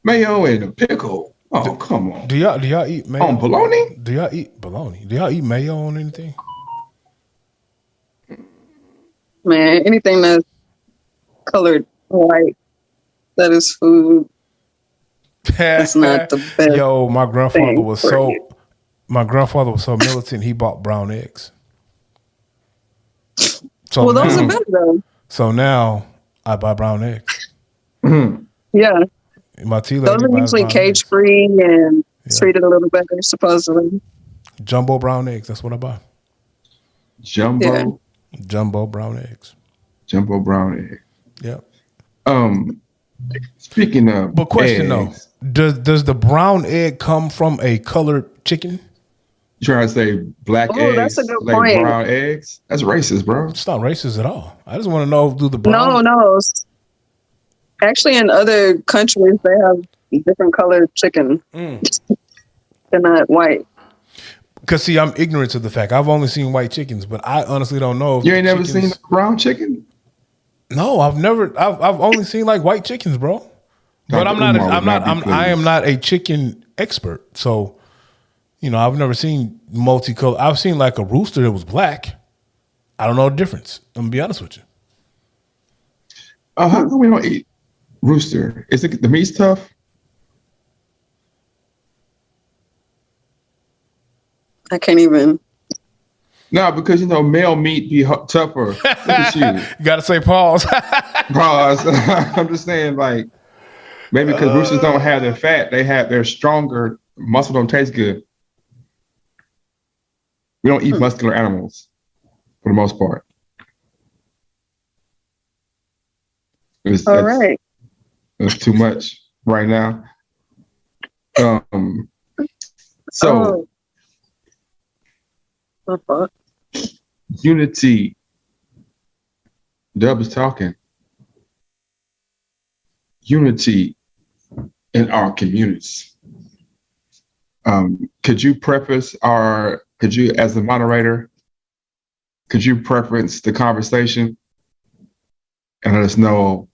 mayo and a pickle? Oh, come on. Do y'all eat mayo? On bologna? Do y'all eat bologna? Do y'all eat mayo on anything? Man, anything that's colored white, that is food. That's not the best. Yo, my grandfather was so militant. He bought brown eggs. So well, those are better though. So now I buy brown eggs. Mm-hmm. Yeah, my tea lady those are usually cage free and treated a little better, supposedly. Jumbo brown eggs. That's what I buy. Jumbo brown eggs. Jumbo brown egg. Yep. Speaking of, but question eggs, though, does the brown egg come from a colored chicken? You trying to say black eggs, that's a good like point. brown eggs? That's racist, bro. It's not racist at all. I just want to know, do the brown? No. Actually, in other countries, they have different colored chicken. They're not white. Because see, I'm ignorant to the fact. I've only seen white chickens, but I honestly don't know. If you ain't never seen a brown chicken? No, I've never. I've only seen like white chickens, bro. But I am not a chicken expert. So, I've never seen multicolored. I've seen like a rooster that was black. I don't know the difference. I'm gonna be honest with you. How come we don't eat rooster? Is it the meat's tough? I can't even. No, because male meat be tougher. Look at you. You gotta say pause. Pause. I'm just saying, like, maybe because roosters don't have their fat, they're stronger. Muscle don't taste good. We don't eat muscular animals for the most part. All right. It's too much right now. Unity. Dub is talking. Unity in our communities. Could you, as a moderator, could you preference the conversation and let us know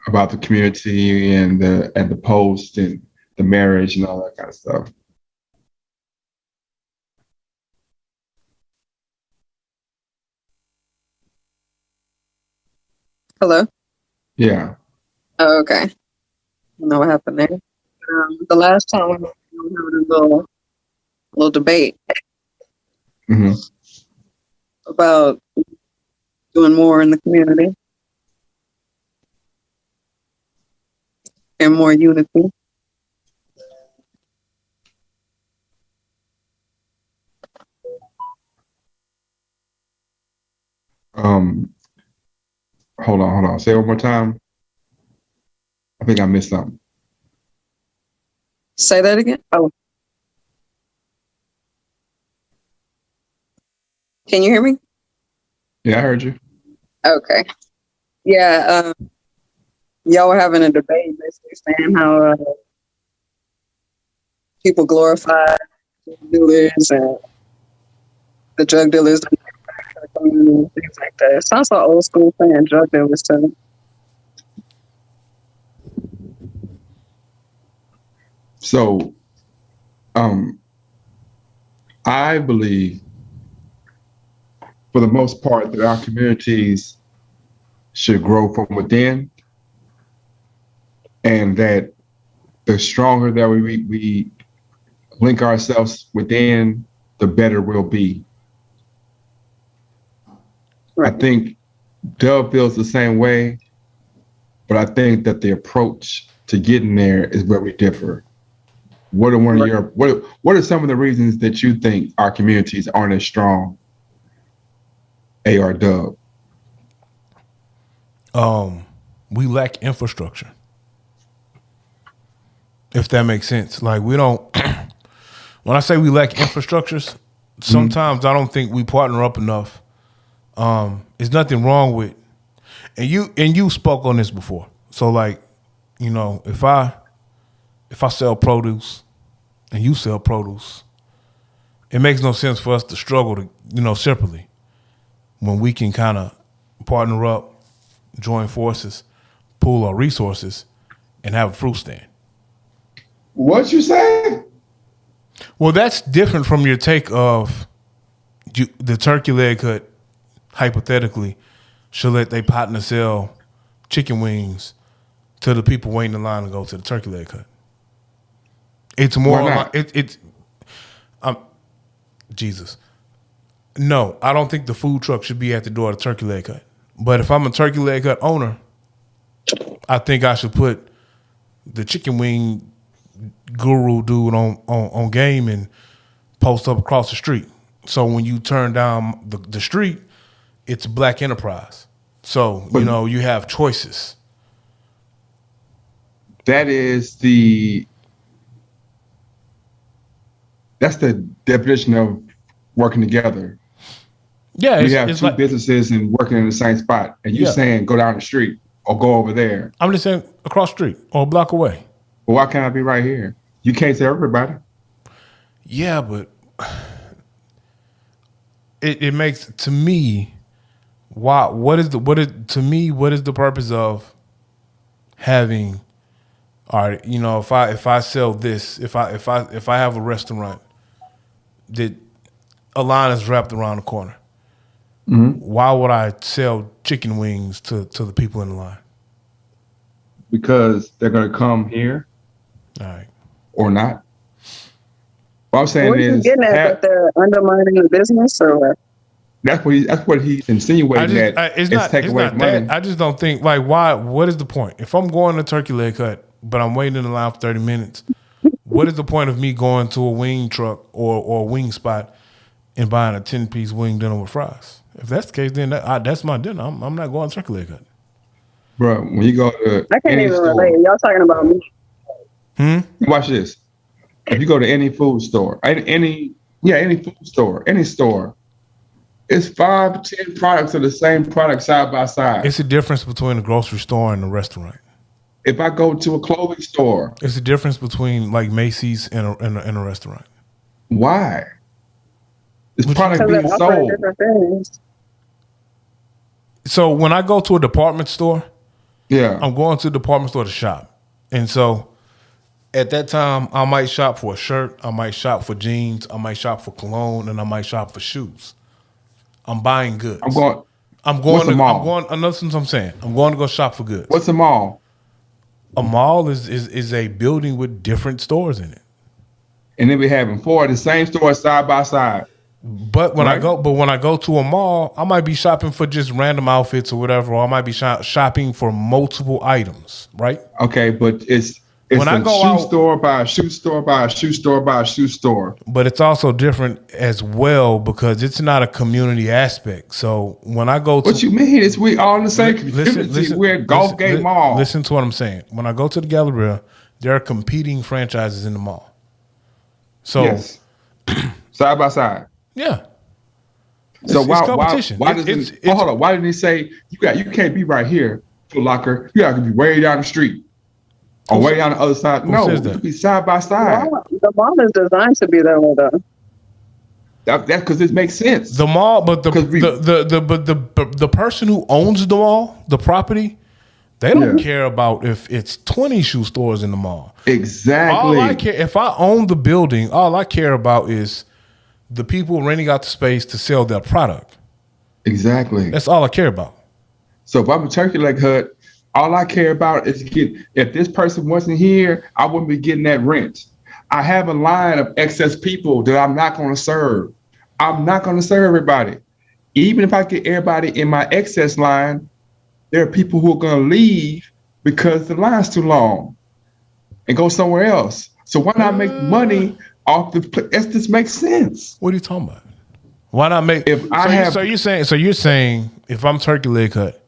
about the community and the post and the marriage and all that kind of stuff? Hello? Yeah. Oh, okay. I don't know what happened there. The last time we were having a little debate about doing more in the community and more unity. Hold on. Say it one more time. I think I missed something. Say that again? Oh. Can you hear me? Yeah, I heard you. Okay. Yeah, y'all were having a debate basically saying how people glorify drug dealers and the drug dealers and things like that. It sounds like old school saying drug dealers too. So, I believe, for the most part, that our communities should grow from within, and that the stronger that we link ourselves within, the better we'll be. Right. I think Dove feels the same way, but I think that the approach to getting there is where we differ. What are some of the reasons that you think our communities aren't as strong? A.R. Dub. We lack infrastructure. If that makes sense. Like we don't when I say we lack infrastructures, sometimes I don't think we partner up enough. There's nothing wrong with and you spoke on this before. So like, if if I sell produce and you sell produce, it makes no sense for us to struggle to, separately when we can kind of partner up, join forces, pool our resources, and have a fruit stand. What you say? Well, that's different from your take of the turkey leg hut, hypothetically, should let their partner sell chicken wings to the people waiting in line to go to the turkey leg hut. It's more Why like Jesus. No, I don't think the food truck should be at the door of the turkey leg hut. But if I'm a turkey leg hut owner, I think I should put the chicken wing guru dude on game and post up across the street. So when you turn down the street, it's black enterprise. So, you have choices. That's the definition of working together. Yeah, we have two businesses and working in the same spot, and you're saying go down the street or go over there. I'm just saying across the street or a block away. Well, why can't I be right here? You can't say everybody. Yeah, but it makes, to me, what is the purpose of having, all right, if I sell this, if I have a restaurant that a line is wrapped around the corner, why would I sell chicken wings to the people in the line? Because they're going to come here, all right, or not. What I'm saying what is, getting at that they're undermining the business, or what? That's what he's insinuating. It's not that. I just don't think, like, why? What is the point? If I'm going to turkey leg hut, but I'm waiting in the line for 30 minutes, what is the point of me going to a wing truck or a wing spot and buying a 10-piece wing dinner with fries? If that's the case, then that's my dinner. I'm not going to turkey leg hut. Bro, when you go to I can't even relate. Y'all talking about me. Watch this. If you go to any food store, any food store, any store, it's 5 to 10 products of the same product side by side. It's the difference between a grocery store and a restaurant. If I go to a clothing store, it's the difference between like Macy's and a restaurant. Why? It's product being sold. So when I go to a department store, I'm going to the department store to shop. And so at that time, I might shop for a shirt, I might shop for jeans, I might shop for cologne, and I might shop for shoes. I'm buying goods. I'm going to go shop for goods. What's a mall? A mall is a building with different stores in it. And then we having 4 of the same stores side by side. But when I go to a mall, I might be shopping for just random outfits or whatever, or I might be shopping for multiple items, right? Okay, but it's when I go shoe store by a shoe store by a shoe store by a shoe store. But it's also different as well because it's not a community aspect. So when I go to, what you mean? It's we all in the same community. We're at Golf Gate Mall. Listen to what I'm saying. When I go to the Galleria, there are competing franchises in the mall. So yes. Side by side. Yeah. So why doesn't hold on? Why didn't he say you can't be right here, Foot Locker? You got to be way down the street. Or way down the other side. No, it could be side by side. The mall is designed to be that way, though. That's because it makes sense. The mall, but the person who owns the mall, the property, they don't care about if it's 20 shoe stores in the mall. Exactly. All I care, if I own the building, all I care about is the people renting out the space to sell their product. Exactly. That's all I care about. So if I'm a turkey leg hut, all I care about is if this person wasn't here, I wouldn't be getting that rent. I have a line of excess people that I'm not going to serve. I'm not going to serve everybody. Even if I get everybody in my excess line, there are people who are going to leave because the line's too long and go somewhere else. So why not make money off the place? This makes sense. What are you talking about? Why not make? So you're saying if I'm turkey leg hut,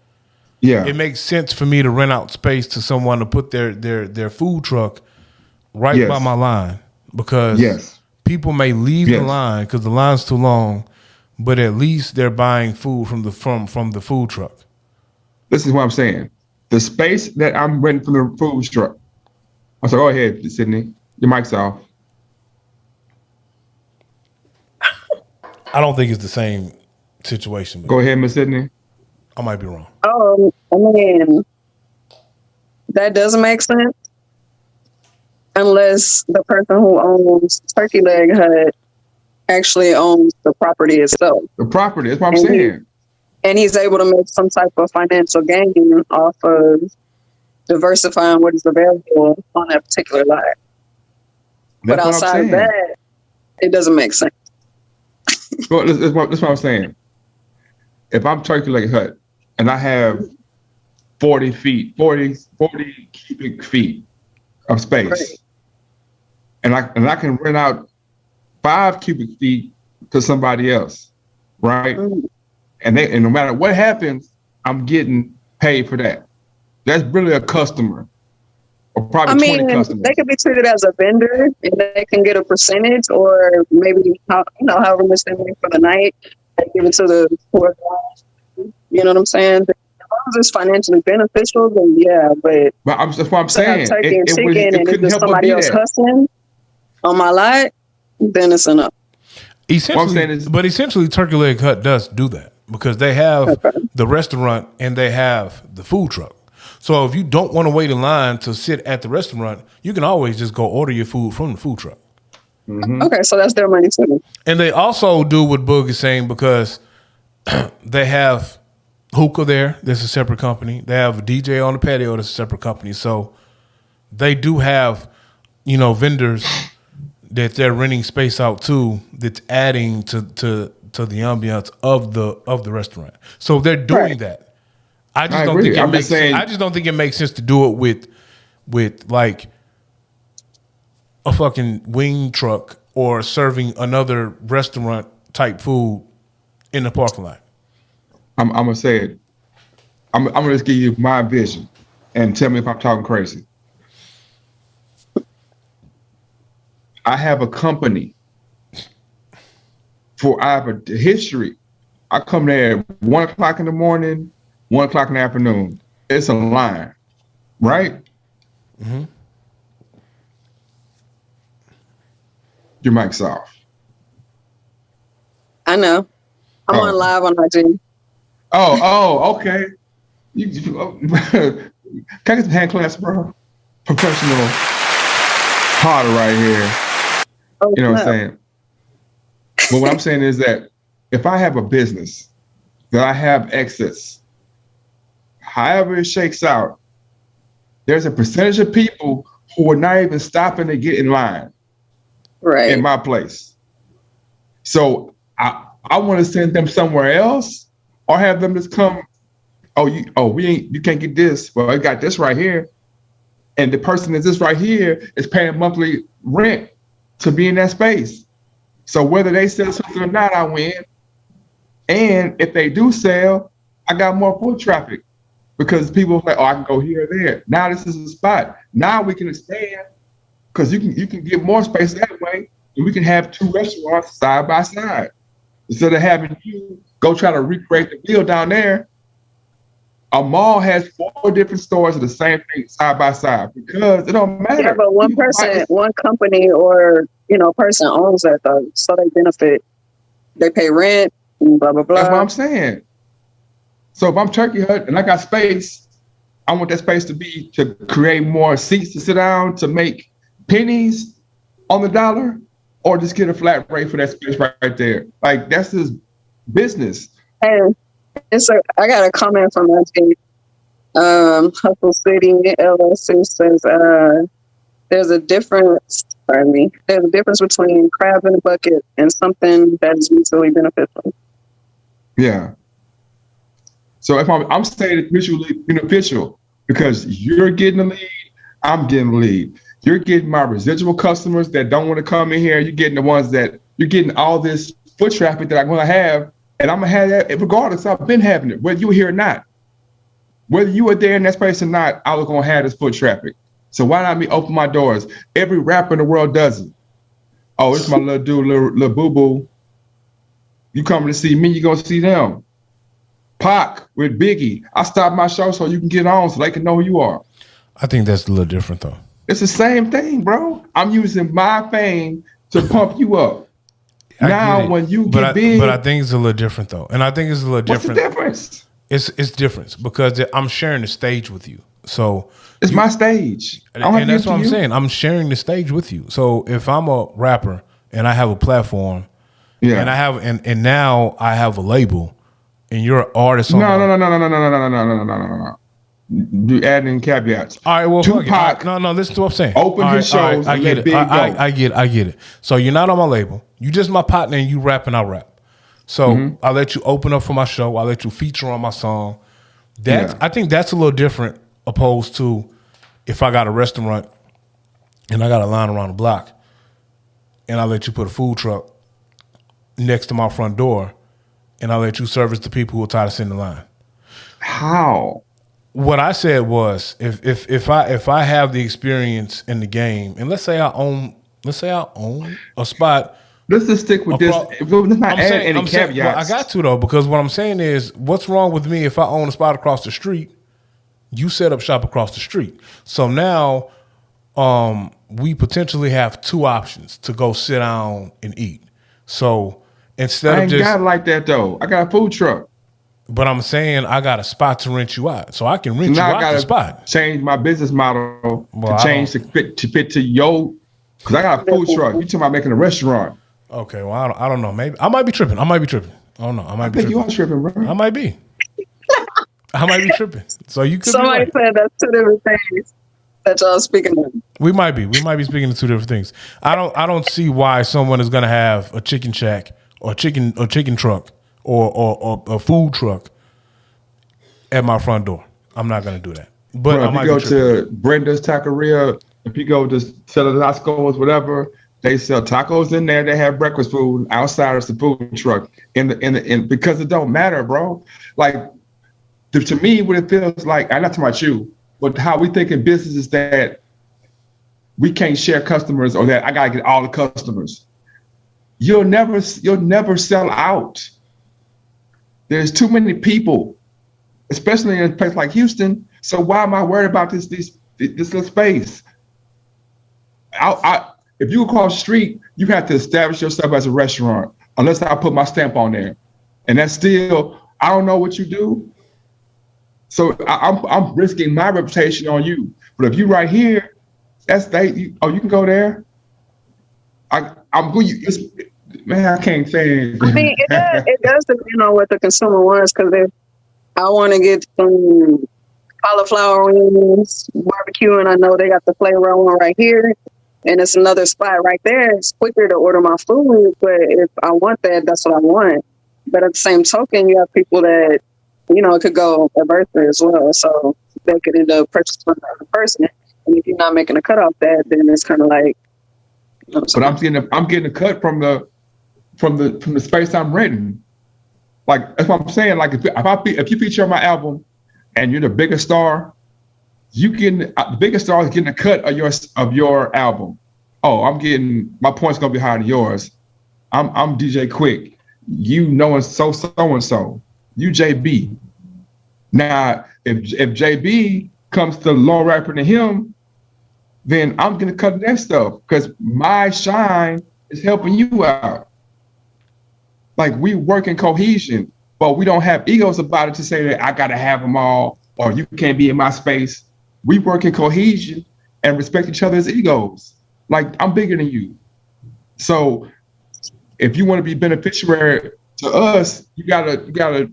it makes sense for me to rent out space to someone to put their food truck right by my line because people may leave the line because the line's too long, but at least they're buying food from the food truck. This is what I'm saying. The space that I'm renting from the food truck, I'm sorry. Go ahead, Sydney. Your mic's off. I don't think it's the same situation. But Go ahead, Miss Sydney. I might be wrong. I mean, that doesn't make sense unless the person who owns Turkey Leg Hut actually owns the property itself. The property. That's what I'm saying. And he's able to make some type of financial gain off of diversifying what is available on that particular lot. But outside of that, it doesn't make sense. Well, that's what I'm saying. If I'm Turkey Leg Hut and I have 40 cubic feet of space, Right. and I can rent out 5 cubic feet to somebody else, right? Mm-hmm. And no matter what happens, I'm getting paid for that. That's really a customer, or probably 20 customers. They could be treated as a vendor, and they can get a percentage, or maybe however much they make for the night, they give it to the poor guys. You know what I'm saying? As long as it's financially beneficial, then yeah. But that's what I'm saying. Turkey and chicken, and it's just somebody else hustling on my lot, then it's enough. Essentially, Turkey Leg Hut does do that because they have the restaurant and they have the food truck. So if you don't want to wait in line to sit at the restaurant, you can always just go order your food from the food truck. Mm-hmm. Okay, so that's their money too. And they also do what Boog is saying because they have hookah there. That's a separate company. They have a DJ on the patio. That's a separate company. So they do have, vendors that they're renting space out to that's adding to the ambiance of the restaurant. So they're doing that. I just don't think it makes sense to do it with like a fucking wing truck or serving another restaurant type food in the parking lot. I'm gonna say it. I'm gonna just give you my vision and tell me if I'm talking crazy. I have a company. I have a history. I come there at 1 o'clock in the morning, 1 o'clock in the afternoon. It's a line, right? Mm-hmm. Your mic's off. I know. I'm on live on IG. Oh, okay. Can I get some hand clasps, bro? Professional potter right here. Oh, you know what I'm saying? But what I'm saying is that if I have a business that I have excess, however it shakes out, there's a percentage of people who are not even stopping to get in line in my place. So I want to send them somewhere else or have them just come, you can't get this. Well, I got this right here. And the person that's this right here is paying monthly rent to be in that space. So whether they sell something or not, I win. And if they do sell, I got more foot traffic because people are like, I can go here or there. Now this is a spot. Now we can expand because you can get more space that way, and we can have 2 restaurants side by side instead of having you go try to recreate the wheel down there. A mall has 4 different stores of the same thing side by side because it don't matter. Yeah, but one person, one company or person owns that though, so they benefit. They pay rent and blah blah blah. That's what I'm saying. So if I'm Turkey Hut and I got space, I want that space to create more seats to sit down to make pennies on the dollar, or just get a flat rate for that space right there. Like that's his business. And I got a comment from Hustle City LLC says there's a difference. Pardon me. There's a difference between crab in a bucket and something that is mutually beneficial. Yeah. So if I'm saying it's mutually beneficial because you're getting the lead, I'm getting the lead. You're getting my residual customers that don't want to come in here. You're getting the ones that you're getting all this foot traffic that I'm going to have. And I'm going to have that regardless. I've been having it, whether you were here or not. Whether you were there in that space or not, I was going to have this foot traffic. So why not me open my doors? Every rapper in the world does it. Oh, it's my little dude, little boo-boo. You coming to see me, you going to see them. Pac with Biggie. I stopped my show so you can get on so they can know who you are. I think that's a little different, though. It's the same thing, bro. I'm using my fame to pump you up. Now, when you get big, but I think it's a little different though, and I think it's a little what's different. the difference? It's different because I'm sharing the stage with you. So it's my stage, and that's what I'm saying. I'm sharing the stage with you. So if I'm a rapper and I have a platform, and I have and now I have a label, and you're an artist. No. You adding caveats. All right, well, Tupac. No. Listen to what I'm saying. Open his shows. I get it. I get it. So you're not on my label. You just my partner, and you rap and I rap. So I let you open up for my show. I let you feature on my song. I think that's a little different opposed to if I got a restaurant and I got a line around the block, and I let you put a food truck next to my front door, and I let you service the people who are tired of sitting in line. How? What I said was, if I have the experience in the game, and let's say I own a spot. Let's just stick with this. Let's not add any caveats. Well, I got to though, because what I'm saying is, what's wrong with me if I own a spot across the street? You set up shop across the street, so now we potentially have two options to go sit down and eat. So instead of just, I ain't got it like that though. I got a food truck. But I'm saying I got a spot to rent you out, so I can rent you out the spot. Change my business model to fit to your, because I got a food truck. You talking about making a restaurant? Okay, well I don't know. Maybe I might be tripping. I don't know. I think you are tripping, bro. I might be. I might be tripping. So you could. Somebody be right. said that's two different things that y'all speaking of. We might be speaking of two different things. I don't see why someone is gonna have a chicken shack or chicken truck. Or a food truck at my front door. I'm not going to do that. But bro, if you go to Brenda's Taqueria, if you go to Celadasco's, whatever, they sell tacos in there. They have breakfast food. Outside is the food truck. In because it don't matter, bro. Like to me, what it feels like, I'm not talking about you, but how we think in business is that we can't share customers, or that I gotta get all the customers. You'll never sell out. There's too many people, especially in a place like Houston. So why am I worried about this little space? If you cross the street, you have to establish yourself as a restaurant, unless I put my stamp on there. And that's still, I don't know what you do. So I'm risking my reputation on you. But if you right here, you can go there. I'm going. Man, I can't say. I mean, it does depend on what the consumer wants. Because if I want to get some cauliflower wings, barbecue, and I know they got the flavor I want right here, and it's another spot right there, it's quicker to order my food. But if I want that, that's what I want. But at the same token, you have people that, it could go adversely as well. So they could end up purchasing from the other person. And if you're not making a cut off that, then it's kind of like. But I'm getting a cut from the space I'm renting. Like, that's what I'm saying. Like, if you feature on my album and you're the biggest star, the biggest star is getting a cut of your album. Oh, my point's gonna be higher than yours. I'm DJ Quick. You knowing so and so. You JB. Now, if JB comes to lower rapper than him, then I'm gonna cut that stuff because my shine is helping you out. Like, we work in cohesion, but we don't have egos about it to say that I gotta have them all or you can't be in my space. We work in cohesion and respect each other's egos. Like, I'm bigger than you. So if you want to be beneficiary to us, you gotta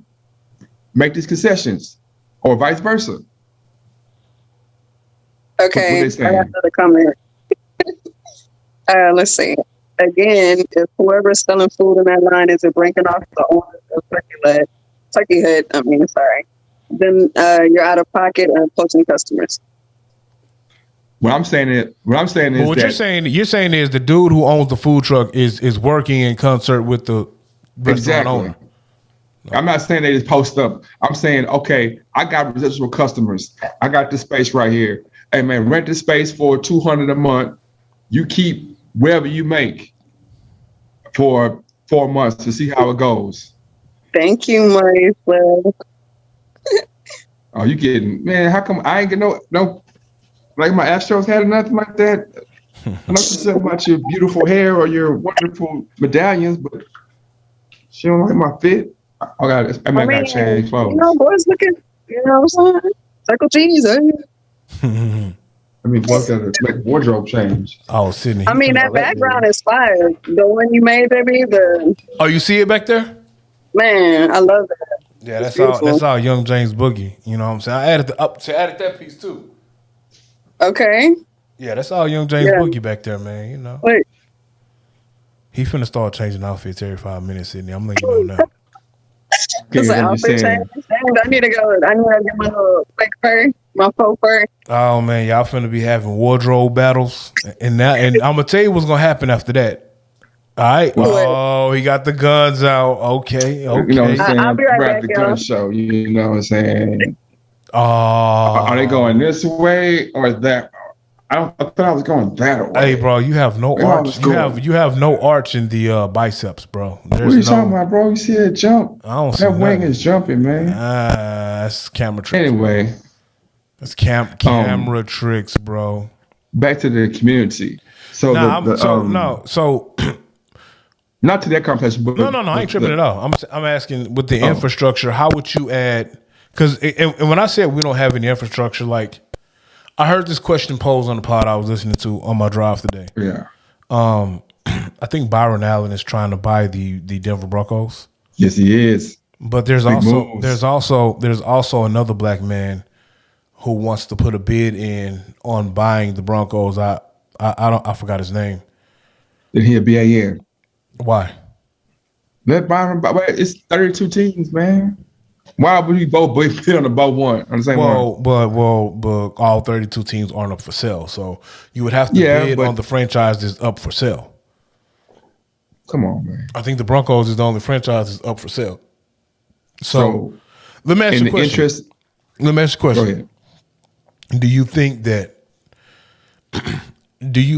make these concessions, or vice versa. Okay, I got another comment. Let's see. Again, if whoever's selling food in that line is breaking off the owner of Turkey Hut, then you're out of pocket and poaching customers. What I'm saying is you're saying is the dude who owns the food truck is working in concert with the restaurant owner. I'm not saying they just post up. I'm saying, okay, I got residual customers. I got this space right here. Hey man, rent the space for $200 a month. You keep wherever you make for 4 months to see how it goes. Thank you, Maurice. Oh, you kidding, man? How come I ain't get no? like my Astros had or nothing like that. I know she said about your beautiful hair or your wonderful medallions, but she don't like my fit. I gotta change clothes. Boys looking, what I'm saying? Circle cheese, Boys gotta make wardrobe change. Oh, Sydney. that background is fire. The one you made, baby. Oh, you see it back there? Man, I love that. Yeah, that's all Young James Boogie. You know what I'm saying? I added that piece too. Okay. Yeah, that's all Young James Boogie back there, man. You know. Wait. He finna start changing outfits every 5 minutes, Sydney. I'm letting you know now. It's an outfit change. I need to get my little fake fur, my faux fur. Oh man, y'all finna be having wardrobe battles, and I'm gonna tell you what's gonna happen after that. All right. Oh, he got the guns out. Okay. You know what I'm saying? I'll be right back, the y'all. gun show. You know what I'm saying? Oh, are they going this way or that? I thought I was going that way. Hey, bro, you have no arch. You have no arch in the biceps, bro. What are you talking about, bro? You see that jump? I don't see that wing nothing. is jumping, man. That's camera tricks. Anyway, bro. That's camera tricks, bro. Back to the community. So not to that conversation, but no, I ain't tripping at all. I'm asking with the infrastructure, how would you add? Because and when I said we don't have any infrastructure, like I heard this question posed on the pod I was listening to on my drive today. Yeah. I think Byron Allen is trying to buy the Denver Broncos. Yes, he is. But there's also another black man who wants to put a bid in on buying the Broncos. I forgot his name. Then he'll be in. Why? Let Byron buy. It's 32 teams, man. Why would we both bid on the boat one on the same one? But all 32 teams aren't up for sale, so you would have to bid on the franchise that's up for sale. Come on, man. I think the Broncos is the only franchise that's up for sale. So let me ask you a question. Let me ask you a question. Go ahead. Do you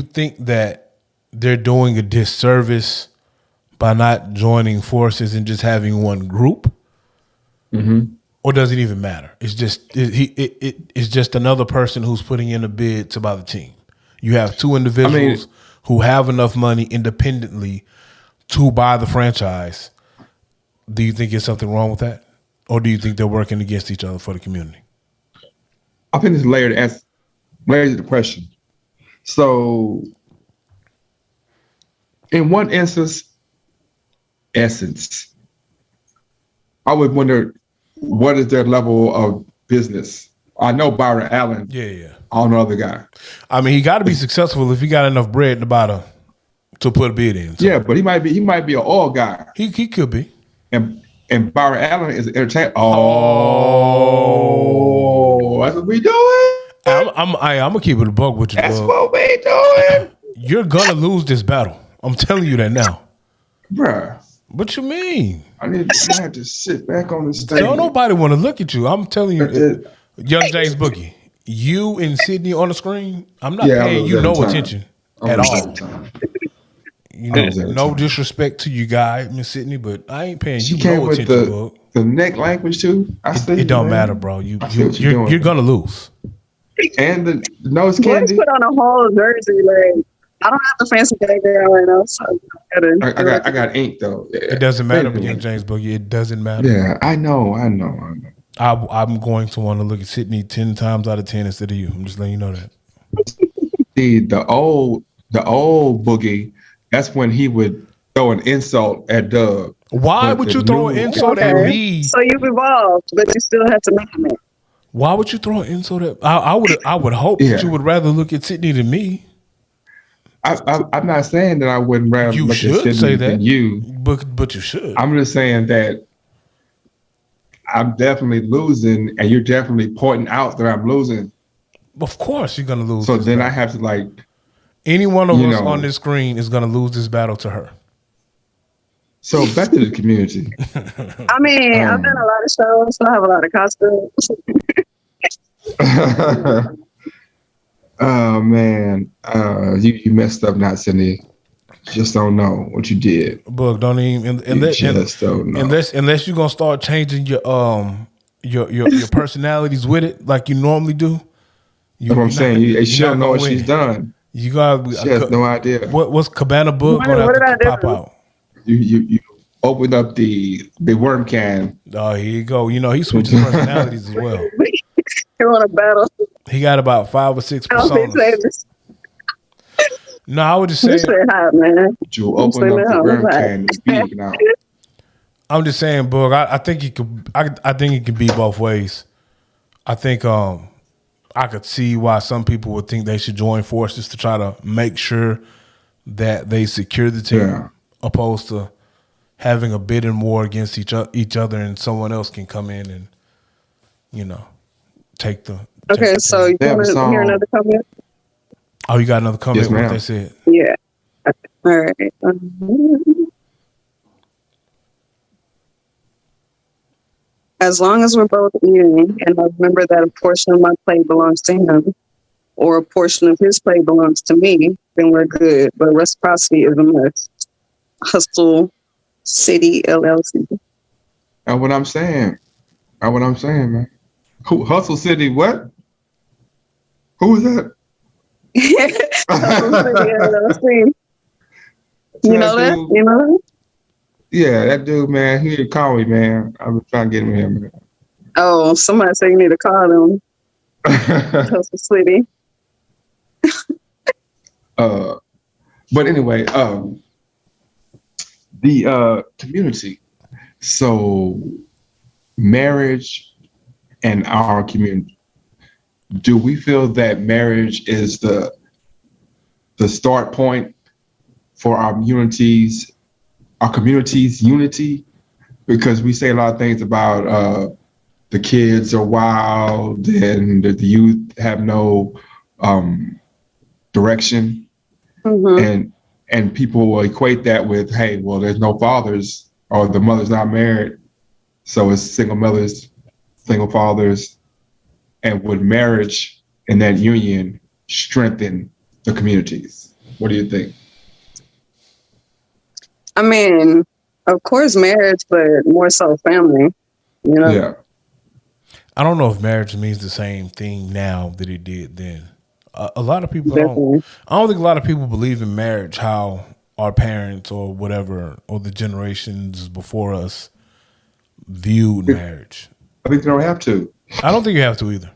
think that they're doing a disservice by not joining forces and just having one group? Mm-hmm. Or does it even matter? It's just it's just another person who's putting in a bid to buy the team. You have two individuals who have enough money independently to buy the franchise. Do you think there's something wrong with that? Or do you think they're working against each other for the community? I think it's layered the question. So in one essence, I would wonder what is their level of business. I know Byron Allen. Yeah. I don't know the other guy. I mean, he got to be successful if he got enough bread to put a bid in. So. Yeah, but he might be an oil guy. He could be. And Byron Allen is entertainment. Oh, that's what we doing. I'm gonna keep it a buck with you. That's what we doing. You're gonna lose this battle. I'm telling you that now, bruh. What you mean? I have to sit back on the stage. Don't nobody want to look at you. I'm telling you, Young James Boogie, you and Sydney on the screen. I'm not paying you no attention at all. You know, no disrespect to you guys, Miss Sydney, but I ain't paying you no attention. The neck language too. It don't matter, bro. You're gonna lose. And the nose candy. Boys put on a whole jersey, like I don't have the fancy background right now, so I got ink though. Yeah. It doesn't matter, Young James Boogie. It doesn't matter. Yeah, I know. I'm going to want to look at Sydney 10 times out of 10 instead of you. I'm just letting you know that. See, the old Boogie, that's when he would throw an insult at Doug. Why would you throw an insult at me? So you've evolved, but you still have to make it. Why would you throw an insult at? I would hope that you would rather look at Sydney than me. I'm not saying that I wouldn't rather you look should at Sydney say that than you, but you should. I'm just saying that I'm definitely losing, and you're definitely pointing out that I'm losing. Of course, you're gonna lose. So then I have to any one of us on this screen is gonna lose this battle to her. So back to the community. I mean, I've done a lot of shows, so I have a lot of costumes. Oh man, you messed up, not Sydney. Just don't know what you did. Book, don't even unless you're gonna start changing your personalities with it like you normally do. That's what I'm saying. She don't know what she's done. You got. She has no idea. What's Cabana book gonna have to pop out? You open up the worm can. Oh, here you go. You know he switches personalities as well. You want a battle? He got about 5 or 6 personas. No, I would just say. Hot, man. You open up the worm can and speak now. I'm just saying, Boog. I think he could. I think it could be both ways. I think I could see why some people would think they should join forces to try to make sure that they secure the team, opposed to having a bidding war against each other, and someone else can come in and, you know, take the. Okay, so you want to hear another comment? Oh, you got another comment? Yes, ma'am. What they said? Yeah. All right. As long as we're both eating, and I remember that a portion of my plate belongs to him, or a portion of his plate belongs to me, then we're good. But reciprocity is a must. Hustle City LLC. That's what I'm saying. Man. Who, Hustle City? What? Who is that? LLC. You know that? You know that? Yeah, that dude, man. He need to call me, man. I've been trying to get him here, man. Oh, somebody say you need to call them. Hustle City. But anyway, the community. So marriage and our community. Do we feel that marriage is the start point for our community's unity? Because we say a lot of things about the kids are wild and the youth have no direction. Mm-hmm. And people will equate that with, hey, well, there's no fathers, or the mother's not married, so it's single mothers, single fathers. And would marriage and that union strengthen the communities? What do you think? I mean, of course marriage, but more so family, you know? Yeah. I don't know if marriage means the same thing now that it did then. A lot of people don't. I don't think a lot of people believe in marriage how our parents or whatever, or the generations before us viewed marriage. I think they don't have to. I don't think you have to either.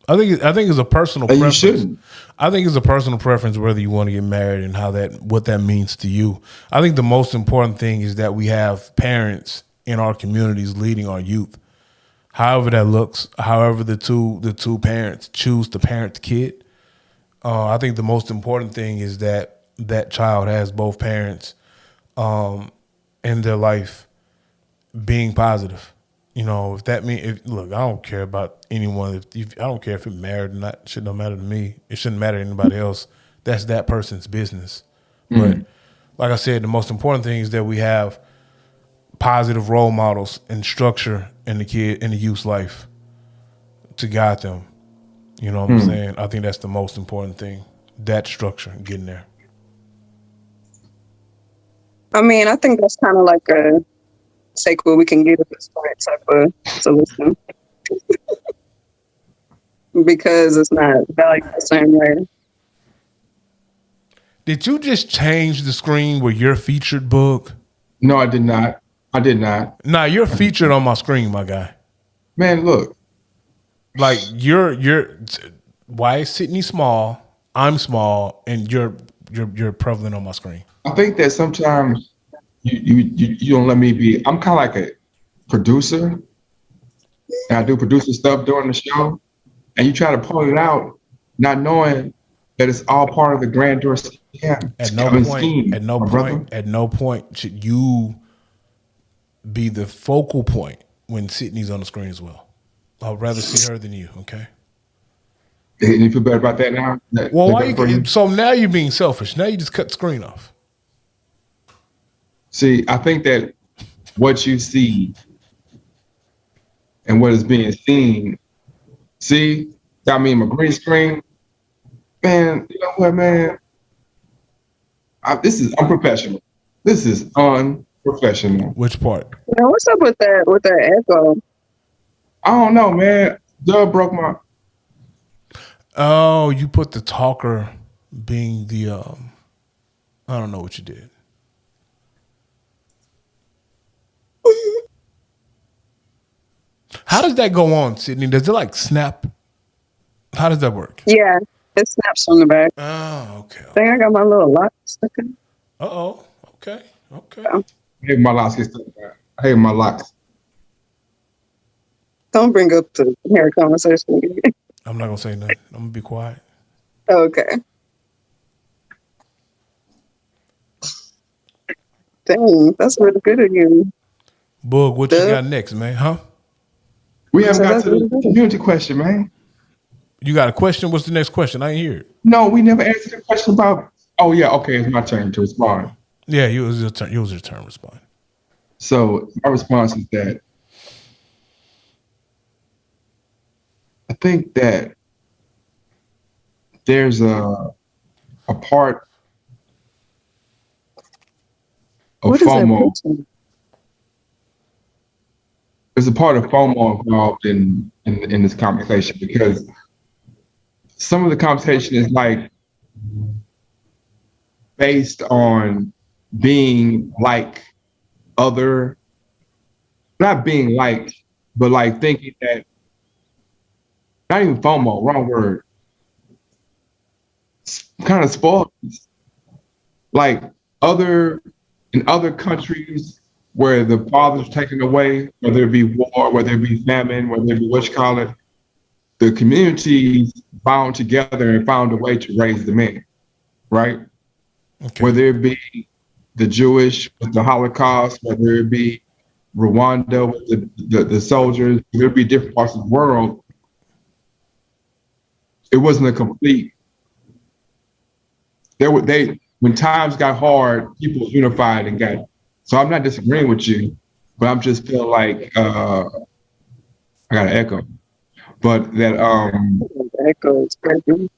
I think it's a personal preference. You shouldn't. I think it's a personal preference whether you want to get married and what that means to you. I think the most important thing is that we have parents in our communities leading our youth. However that looks, however the two parents choose to parent the kid. I think the most important thing is that that child has both parents in their life being positive. You know, if that means, look, I don't care about anyone. I don't care if it's married or not. It shouldn't matter to me. It shouldn't matter to anybody else. That's that person's business. Mm-hmm. But like I said, the most important thing is that we have positive role models and structure in the youth's life to guide them. You know what I'm saying? I think that's the most important thing. That structure, getting there. I mean, I think that's kind of like a take what we can get at this point type of solution. Because it's not valued the same way. Did you just change the screen with your featured book? No, I did not. Nah, you're featured on my screen, my guy. Man, look. Like you're why is Sydnee small? I'm small, and you're prevalent on my screen. I think that sometimes you don't let me be. I'm kind of like a producer, and I do producer stuff during the show, and you try to point it out, not knowing that it's all part of the grandeur scheme. At no point should you be the focal point when Sydnee's on the screen as well. I'd rather see her than you. Okay. And you feel better about that now? So now you're being selfish. Now you just cut the screen off. See, I think that what you see and what is being seen, got me in my green screen. Man, you know what, man? I'm unprofessional. This is unprofessional. Which part? Now, what's up with that echo? I don't know, man. Doug broke my. Oh, you put the talker being the I don't know what you did. How does that go on, Sydney? Does it like snap? How does that work? Yeah, it snaps on the back. Oh, okay. I think I got my little lock stuck in. Uh-oh. Okay. Okay. So, I hate my locks get stuck back. I hate my locks. don't bring up the hair conversation. I'm not gonna say nothing. I'm gonna be quiet. Okay. Dang, that's really good of you. Boog, what you Duh. got next, man? Huh? We haven't So got that's to really the good. community question, man. You got a question? What's the next question? I ain't hear it. No, we never answered the question about. Oh yeah, okay, it's my turn to respond. Yeah, it was your turn. It was your turn to respond. So my response is that I think that there's a part of What is that FOMO. picture? There's a part of FOMO involved in this conversation because some of the conversation is like based on being like other, not being like, but like thinking that, not even FOMO, wrong word, kind of spoiled. Like in other countries where the father's taken away, whether it be war, whether it be famine, whether it be what you call it, the communities bound together and found a way to raise the men, right? Okay. Whether it be the Jewish with the Holocaust, whether it be Rwanda with the soldiers, whether it be different parts of the world, it wasn't a complete. When times got hard, people unified and got. So I'm not disagreeing with you, but I'm just feel like I got an echo, but that The echo is crazy.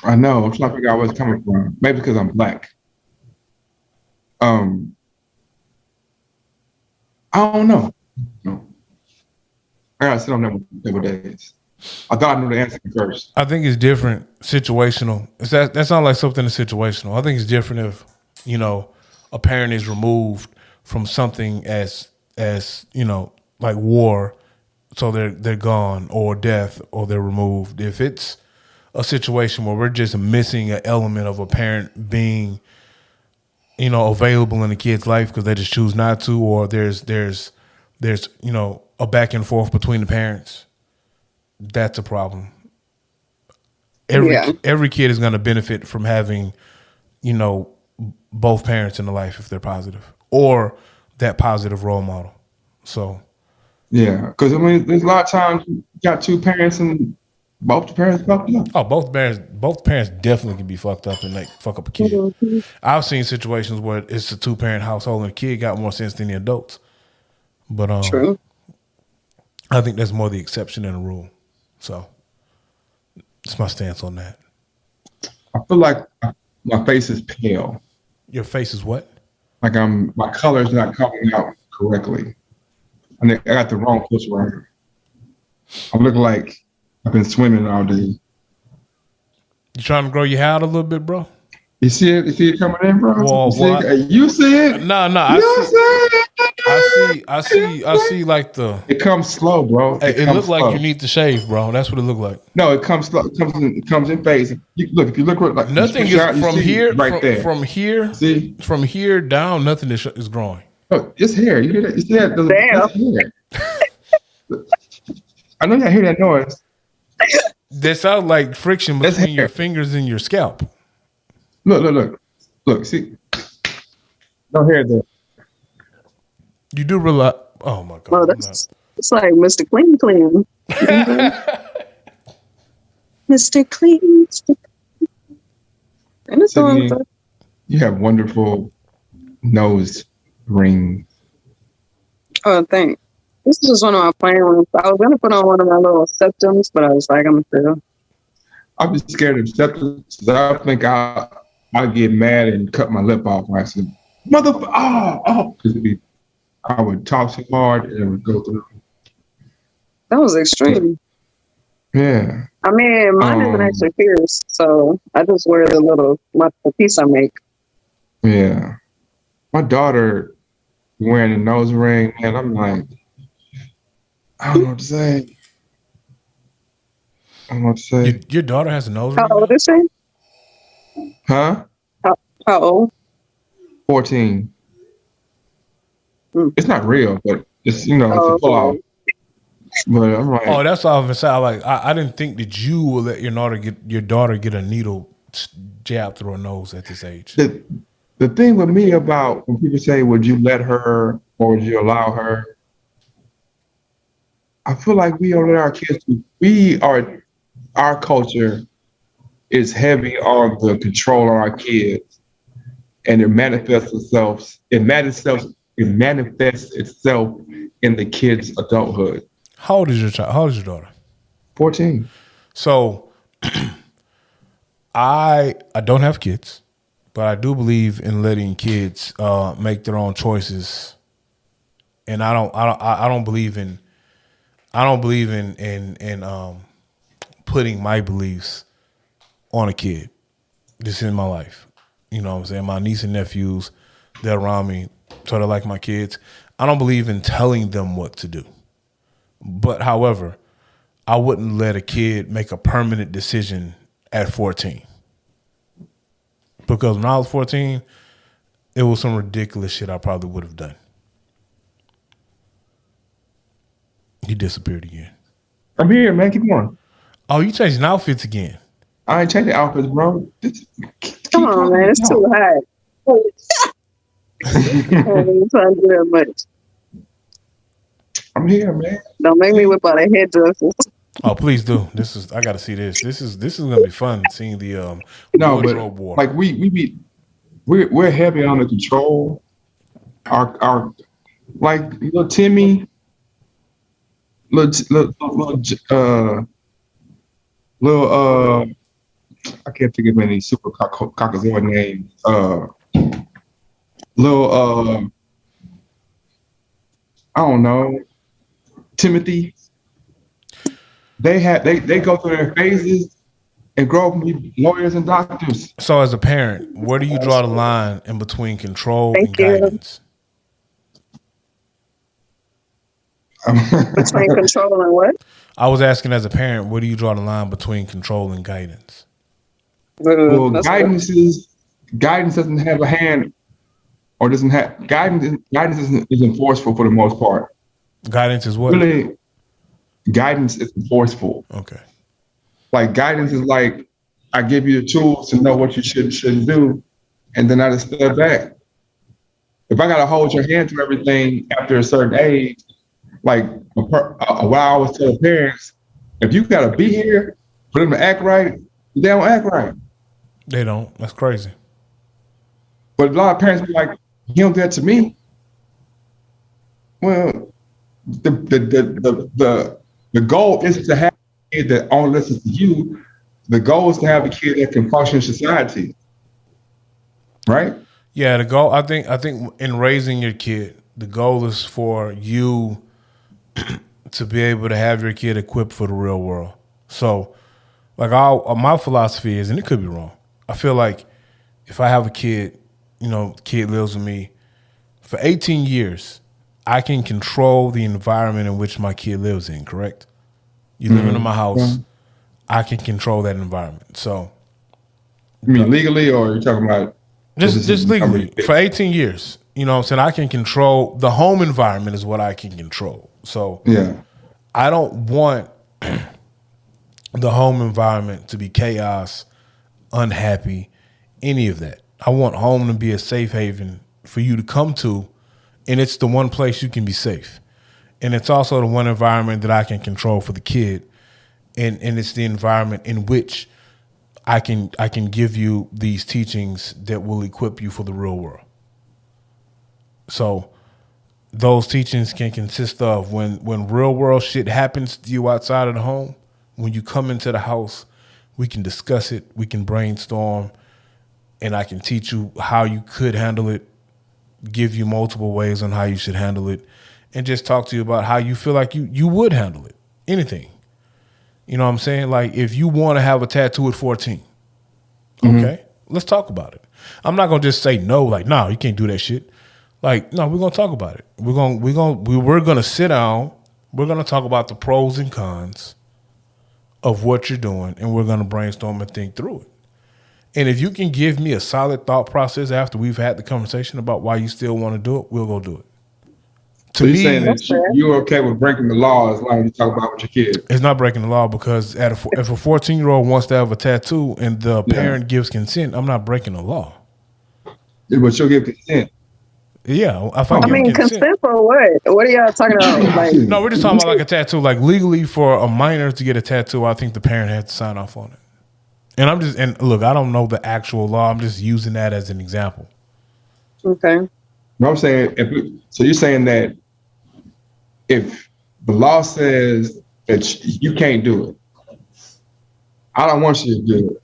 I know I'm trying to figure out where it's coming from. Maybe because I'm black. I don't know. No. I gotta sit on that one for a couple days. I thought I knew the answer first. I think it's different, situational. That sounds like something that's situational. I think it's different if, a parent is removed from something as like war, so they're gone, or death, or they're removed. If it's a situation where we're just missing an element of a parent being, available in the kid's life because they just choose not to, or there's a back and forth between the parents, that's a problem. Every kid is going to benefit from having, both parents in the life if they're positive, or that positive role model. So, yeah, because I mean, there's a lot of times you got two parents and both the parents fucked up. oh, both parents definitely can be fucked up and like fuck up a kid. Mm-hmm. I've seen situations where it's a 2-parent household and the kid got more sense than the adults. But True. I think that's more the exception than the rule. So that's my stance on that. I feel like my face is pale. Your face is what? Like my color is not coming out correctly. I think I got the wrong picture right here. I look like I've been swimming all day. You trying to grow your hair out a little bit, bro? You see it? You see it coming in, bro? Well, you see it? No, I see like the. It comes slow, bro. It looks like you need to shave, bro. That's what it looked like. No, it comes slow. It comes in phase. If you look like nothing is from here. there. From here. See, from here down, nothing is growing. Oh, it's hair. You hear that? You see that? Damn. Hair. I know y'all hear that noise. That sounds like friction between your fingers and your scalp. Look. See, no hair there. You do realize? Oh my god! Well, it's like Mr. Clean. Mr. Clean. And it's Sydnee, on. you have wonderful nose rings. Oh, thanks. This is just one of my plain ones. I was gonna put on one of my little septums, but I was like, I'm gonna fail. I'm just scared of septums. I think I'll get mad and cut my lip off. I said, motherfucker, because I would talk so hard and it would go through. That was extreme. Yeah. I mean, mine isn't actually pierced, so I just wear the piece I make. Yeah. My daughter wearing a nose ring, and I'm like, I don't know what to say. I don't know what to say. Your daughter has a nose How ring old now? is she? Huh? How old? 14. Mm. It's not real, but it's it's a Oh, pull off. okay. But I'm like, Oh, that's what I was saying. Like, I didn't think that you would let your daughter get a needle jabbed through her nose at this age. the thing with me about when people say, would you let her or would you allow her? I feel like we don't let our kids. Our culture is heavy on the control on our kids, and it manifests itself. It manifests itself in the kid's adulthood. How old is your child? How old is your daughter? 14. So I don't have kids, but I do believe in letting kids make their own choices, and I don't believe in putting my beliefs on a kid. This is my life. You know what I'm saying? My niece and nephews, they're around me, sort of like my kids. I don't believe in telling them what to do. But however, I wouldn't let a kid make a permanent decision at 14. Because when I was 14, it was some ridiculous shit I probably would have done. He disappeared again. I'm here, man. Keep going. Oh, you changing outfits again. I ain't changing outfits, bro. Come on, man. It's too hot. I ain't trying to do that much. I'm here, man. Don't make me whip out a headdresses. Oh, please do. I got to see this. This is gonna be fun seeing the No, wardrobe but war. like we're heavy on the control. Our like little Timmy, little I can't think of any super caucasoid names. Little I don't know, Timothy. They go through their phases and grow up and be lawyers and doctors. So, as a parent, where do you draw the line in between control and Thank you. guidance? Between control and what? I was asking, as a parent, where do you draw the line between control and guidance? Well, That's guidance doesn't have a hand, or doesn't have guidance. Guidance isn't forceful for the most part. Guidance is what? Really, guidance is forceful. Okay. Like guidance is like I give you the tools to know what you should and shouldn't do, and then I just step back. If I gotta hold your hand through everything after a certain age, like what I always tell parents, if you gotta be here for them to act right, they don't act right. They don't. That's crazy. But a lot of parents be like, "You don't do that to me." Well, the goal isn't to have a kid that only listens to you. The goal is to have a kid that can function in society, right? Yeah, the goal. I think in raising your kid, the goal is for you to be able to have your kid equipped for the real world. So, like, my philosophy is, and it could be wrong, I feel like if I have a kid, the kid lives with me for 18 years, I can control the environment in which my kid lives in, correct? You living in my house, I can control that environment. So, you mean legally, or you're talking about just legally for 18 years? You know what I'm saying? I can control the home environment is what I can control. So yeah, I don't want the home environment to be chaos, unhappy, any of that. I want home to be a safe haven for you to come to, and it's the one place you can be safe. And it's also the one environment that I can control for the kid. And it's the environment in which I can give you these teachings that will equip you for the real world. So those teachings can consist of when real world shit happens to you outside of the home, when you come into the house, we can discuss it, we can brainstorm, and I can teach you how you could handle it, give you multiple ways on how you should handle it, and just talk to you about how you feel like you would handle it. Anything. You know what I'm saying? Like, if you want to have a tattoo at 14, Mm-hmm. okay, let's talk about it. I'm not gonna just say no, like, no, you can't do that shit. Like, no, we're gonna talk about it. We're gonna sit down. We're gonna talk about the pros and cons of what you're doing, and we're gonna brainstorm and think through it. And if you can give me a solid thought process after we've had the conversation about why you still want to do it, we'll go do it. So you're saying that you're okay with breaking the law as long as you talk about with your kids? It's not breaking the law, because if a 14-year-old wants to have a tattoo and the parent gives consent, I'm not breaking the law. Yeah, but she'll give consent. Yeah, I mean, consent for what? What are y'all talking about? Like, no, we're just talking about like a tattoo. Like, legally, for a minor to get a tattoo, I think the parent has to sign off on it. And look, I don't know the actual law. I'm just using that as an example. Okay. No, I'm saying, so you're saying that if the law says that you can't do it, I don't want you to do it,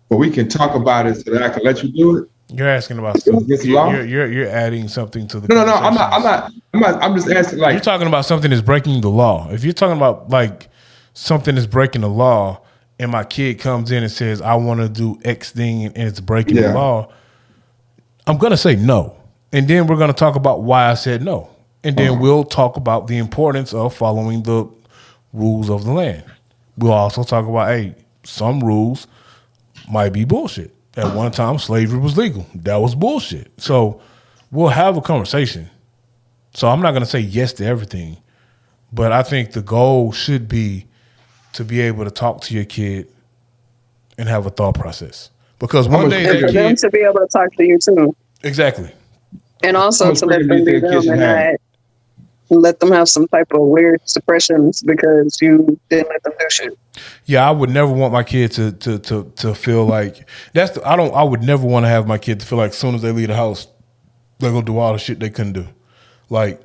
but we can talk about it so that I can let you do it. You're asking about something. You're adding something to the No, I'm not. I'm just asking. Like, you're talking about something that's breaking the law. If you're talking about like something that's breaking the law, and my kid comes in and says, I want to do X thing, and it's breaking the law, I'm gonna say no, and then we're gonna talk about why I said no, and then we'll talk about the importance of following the rules of the land. We'll also talk about, hey, some rules might be bullshit. At one time, slavery was legal. That was bullshit. So we'll have a conversation. So I'm not going to say yes to everything, but I think the goal should be to be able to talk to your kid and have a thought process. Because one day that for them kid, to be able to talk to you too. Exactly. And also to let them be them and not let them have some type of weird suppressions because you didn't let them do shit. Yeah, I would never want my kid to feel like I would never want to have my kid to feel like as soon as they leave the house, they're gonna do all the shit they couldn't do. Like,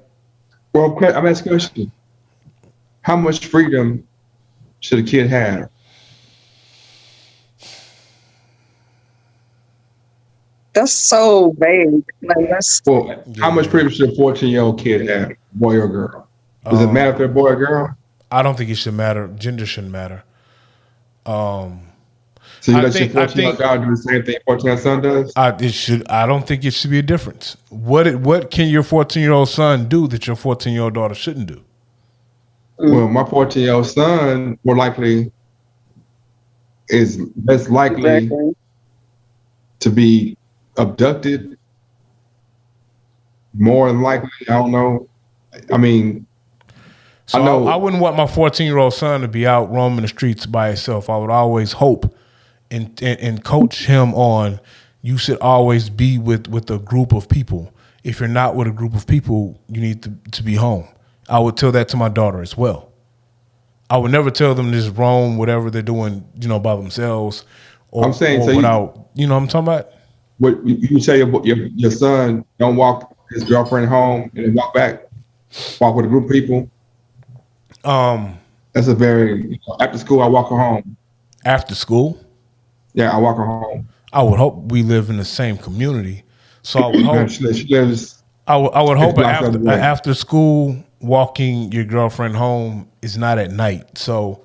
well, I'm asking a question. How much freedom should a kid have? That's so vague. Like, how much freedom should a 14-year-old kid have, boy or girl? Does it matter if they're boy or girl? I don't think it should matter. Gender shouldn't matter. So you let your 14-year-old daughter do the same thing 14-year-old son does? I don't think it should be a difference. What can your 14-year-old son do that your 14-year-old daughter shouldn't do? Well, my 14-year-old son is less likely to be abducted. More than likely, I don't know. I mean, so I wouldn't want my 14-year-old son to be out roaming the streets by himself. I would always hope and coach him on, you should always be with a group of people. If you're not with a group of people, you need to be home. I would tell that to my daughter as well. I would never tell them to just roam whatever they're doing, by themselves. I'm saying, so without, you know what I'm talking about? What you say your son don't walk his girlfriend home and then walk with a group of people? That's a very, after school, I walk her home. After school? Yeah, I walk her home. I would hope we live in the same community. So I would hope she lives. I would hope after school walking your girlfriend home is not at night. So,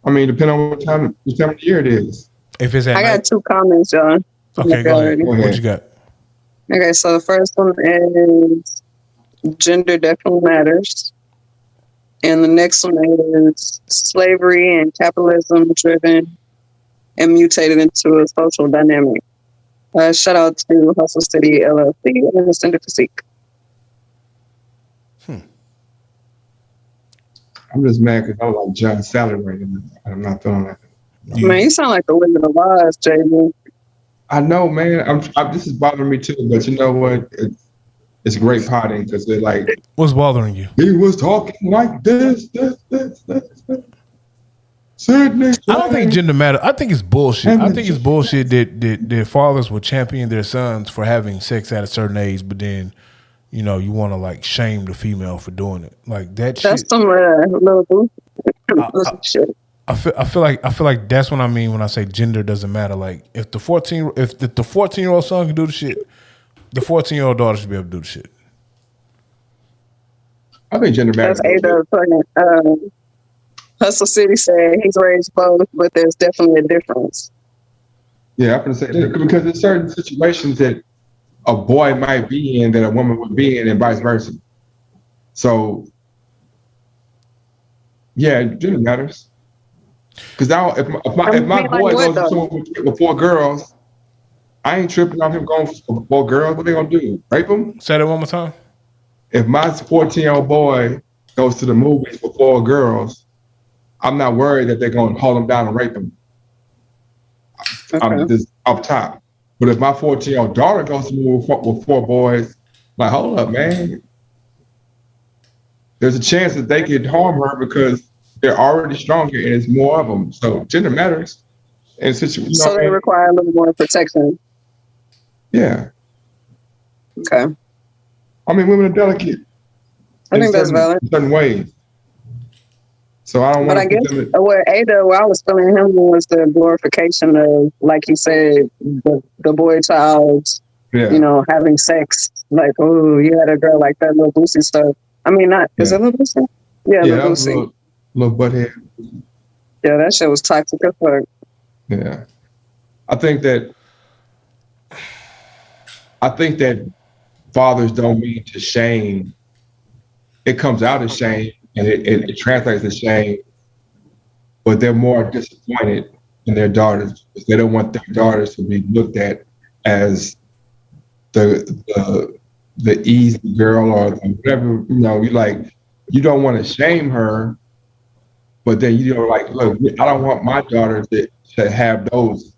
I mean, depending on what time of the year it is. If it's at night, I got two comments, John. Okay, go ahead. What you got? Okay, so the first one is gender definitely matters. And the next one is slavery and capitalism driven and mutated into a social dynamic. Shout out to Hustle City LLC and the Center Physique. I'm just mad because I like John's salary right now. I'm not feeling that. Man, you sound like the Wizard of Oz, JB. I know, man. This is bothering me too, but you know what? It's great potting because they're like, what's bothering you? He was talking like this. Sydnee. I don't think gender matters. I think it's bullshit. I think it's bullshit that fathers will champion their sons for having sex at a certain age, but then, you want to like shame the female for doing it. Like that shit. That's some little shit. I feel like that's what I mean when I say gender doesn't matter. Like if the 14-year-old son can do the shit, the 14-year-old daughter should be able to do the shit. I think gender matters. That's Hustle City said he's raised both, but there's definitely a difference. Yeah, I'm gonna say that because there's certain situations that a boy might be in that a woman would be in, and vice versa. So, yeah, gender matters. Because now, if my like boy what, goes to though? someone with 4 girls, I ain't tripping off him going for 4 girls. What they gonna do? Rape him? Say that one more time. If my 14-year-old boy goes to the movies for 4 girls, I'm not worried that they're gonna hold him down and rape him. I'm Okay. just up top. But if my 14-year-old daughter goes to the movie with 4 boys, like, hold up, man. There's a chance that they could harm her because they're already stronger and it's more of them. So gender matters. And So they require a little more protection. Yeah. Okay. I mean, women are delicate. I think that's valid. In certain ways. So I don't But want I guess what I was feeling him was the glorification of, like he said, the boy child, you know, having sex. Like, oh, you had a girl like that, little Boosie stuff. I mean, is it little Boosie? Yeah, little Boosie. Little butthead. Yeah, that shit was toxic as fuck. Yeah. I think that fathers don't mean to shame. It comes out as shame and it translates as shame, but they're more disappointed in their daughters because they don't want their daughters to be looked at as the easy girl or whatever, you don't want to shame her, but then look, I don't want my daughter to have those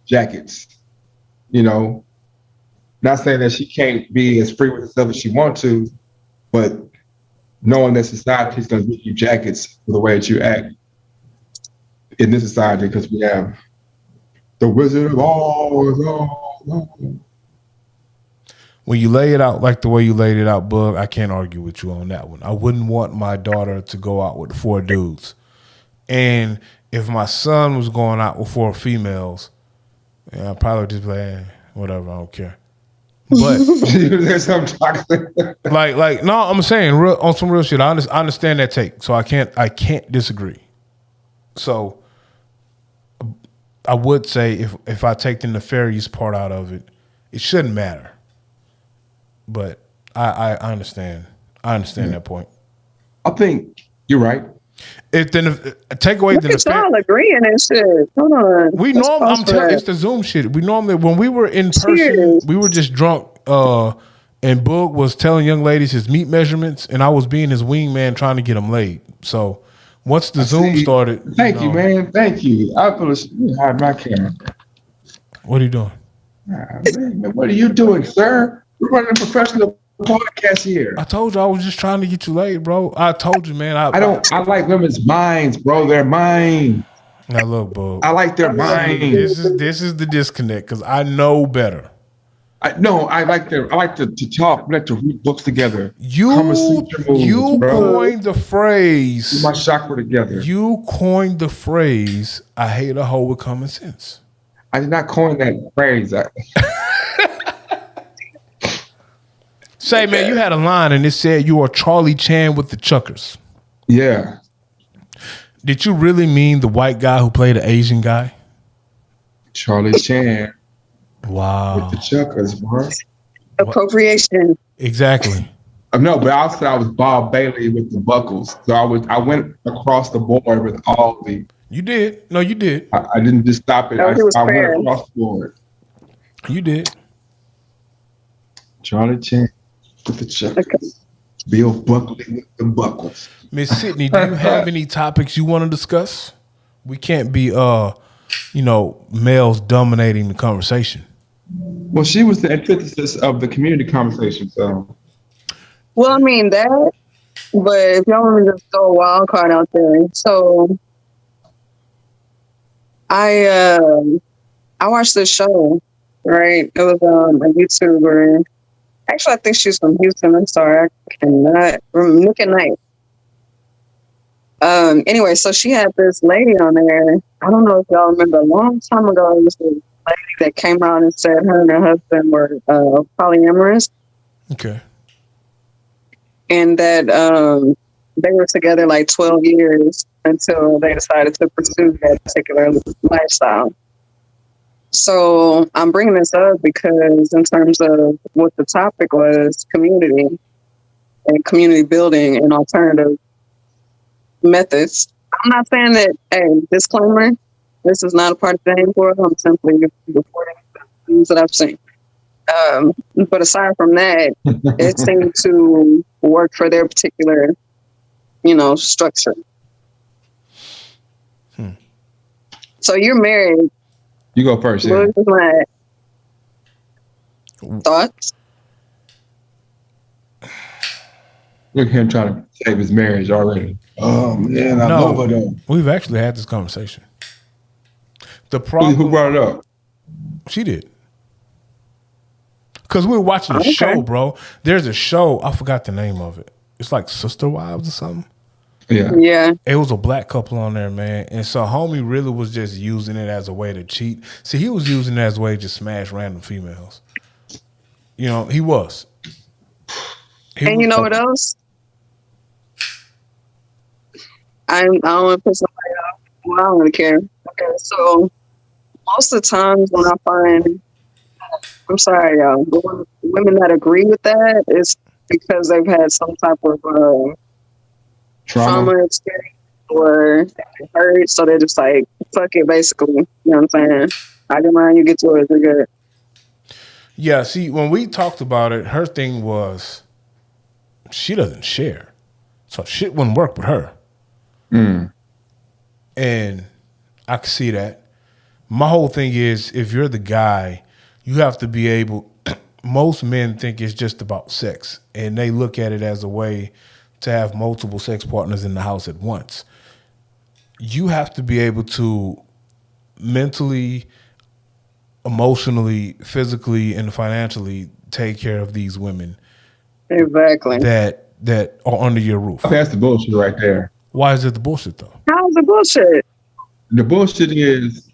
jackets, not saying that she can't be as free with herself as she wants to, but knowing that society is going to give you jackets for the way that you act in this society, because we have the Wizard of Oz. When you lay it out like the way you laid it out, Bug, I can't argue with you on that one. I wouldn't want my daughter to go out with 4 dudes. And if my son was going out with 4 females, I'd probably just be like, whatever, I don't care. But there's some toxic. no, I'm saying on some real shit. I understand that take, so I can't disagree. So I would say if I take the nefarious part out of it, it shouldn't matter. But I understand. I understand that point. I think you're right. If take away the y'all agreeing and shit. Hold on. We normally, I'm telling, it's the Zoom shit. We normally, when we were in person, we were just drunk. And Boog was telling young ladies his meat measurements, and I was being his wingman trying to get them laid. So once the Zoom started, thank you, man. Thank you. I feel hide my camera. What are you doing? Man, what are you doing, sir? We're running a professional podcast here. I told you I was just trying to get you laid, bro. I told you, man. I like women's minds, bro. Their minds. Now look, Boog. I like their minds. This is the disconnect because I know better. I like to talk. We like to read books together. You coined the phrase. Put my chakra together. You coined the phrase. I hate a hoe with common sense. I did not coin that phrase. Say, man, you had a line and it said you are Charlie Chan with the Chuckers. Yeah. Did you really mean the white guy who played the Asian guy? Charlie Chan. Wow. With the Chuckers, bro. Appropriation. Exactly. No, but also I was Bob Bailey with the Buckles. So I went across the board with all the. You did. No, you did. I didn't just stop it. I went across the board. You did. Charlie Chan with the Chuckers. Okay. Bill Buckley with the Buckles. Miss Sydney, do you have any topics you want to discuss? We can't be males dominating the conversation. Well, she was the antithesis of the community conversation, so. Well, I mean that, but if y'all want me to just throw a wild card out there, so I watched this show, right? It was a YouTuber. Actually, I think she's from Houston. I'm sorry, I cannot remember. Nick at Night. Anyway, so she had this lady on there. I don't know if y'all remember, a long time ago, it was a lady that came out and said her and her husband were polyamorous. Okay. And that they were together like 12 years until they decided to pursue that particular lifestyle. So I'm bringing this up because in terms of what the topic was, community and community building and alternative methods. I'm not saying that, hey, disclaimer, this is not a part of the game for. I'm simply reporting things that I've seen. But aside from that, it seemed to work for their particular, structure. So you're married. You go first. Yeah. What is my thoughts? Look at him trying to save his marriage already. Oh man, I love her though. We've actually had this conversation. The problem. Who brought it up? She did. Because we were watching a show, bro. There's a show. I forgot the name of it. It's like Sister Wives or something. Yeah. It was a black couple on there, man. And so homie really was just using it as a way to cheat. See, he was using it as a way to just smash random females. He was. You know what else? I don't want to put somebody off. Well, I don't really care. Okay, so most of the times when I find, I'm sorry, y'all, but when women that agree with that is because they've had some type of trauma experience or hurt, so they're just like, fuck it, basically. You know what I'm saying? I get mine, you get yours, we're good. Yeah, see, when we talked about it, her thing was she doesn't share. So shit wouldn't work with her. And I can see that. My whole thing is, if you're the guy, you have to be able, most men think it's just about sex, and they look at it as a way to have multiple sex partners in the house at once. You have to be able to mentally, emotionally, physically, and financially take care of these women. Exactly. That are under your roof. That's the bullshit right there. Why is it the bullshit though? How's the bullshit? The bullshit is,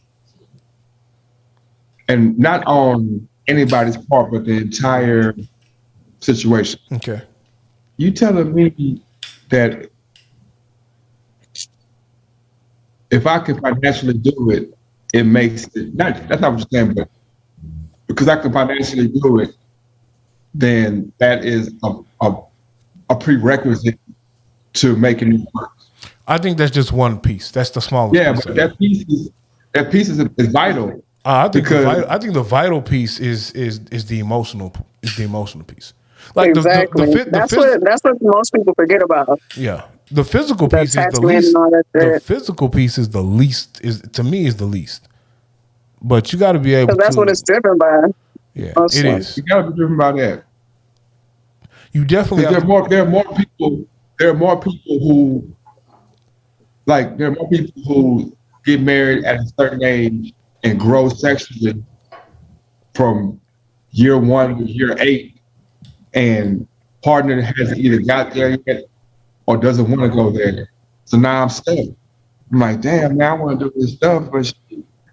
and not on anybody's part, but the entire situation. Okay. You telling me that if I can financially do it, it makes it, that's not what you're saying, but because I can financially do it, then that is a prerequisite to making it work. I think that's just one piece. That's the smallest. Yeah, piece but that piece is vital. I think the vital piece is the emotional piece. Like exactly. That's what most people forget about. Yeah, the physical piece is the least. The physical piece is the least. To me is the least. But you got to be able. Because that's what it's driven by. Yeah, also. It is. You got to be driven by that. You definitely. There are more people. There are more people who. Like, there are more people who get married at a certain age and grow sexually from year 1 to year 8, and partner hasn't either got there yet or doesn't want to go there. So now I'm stuck. I'm like, damn, man, I want to do this stuff, but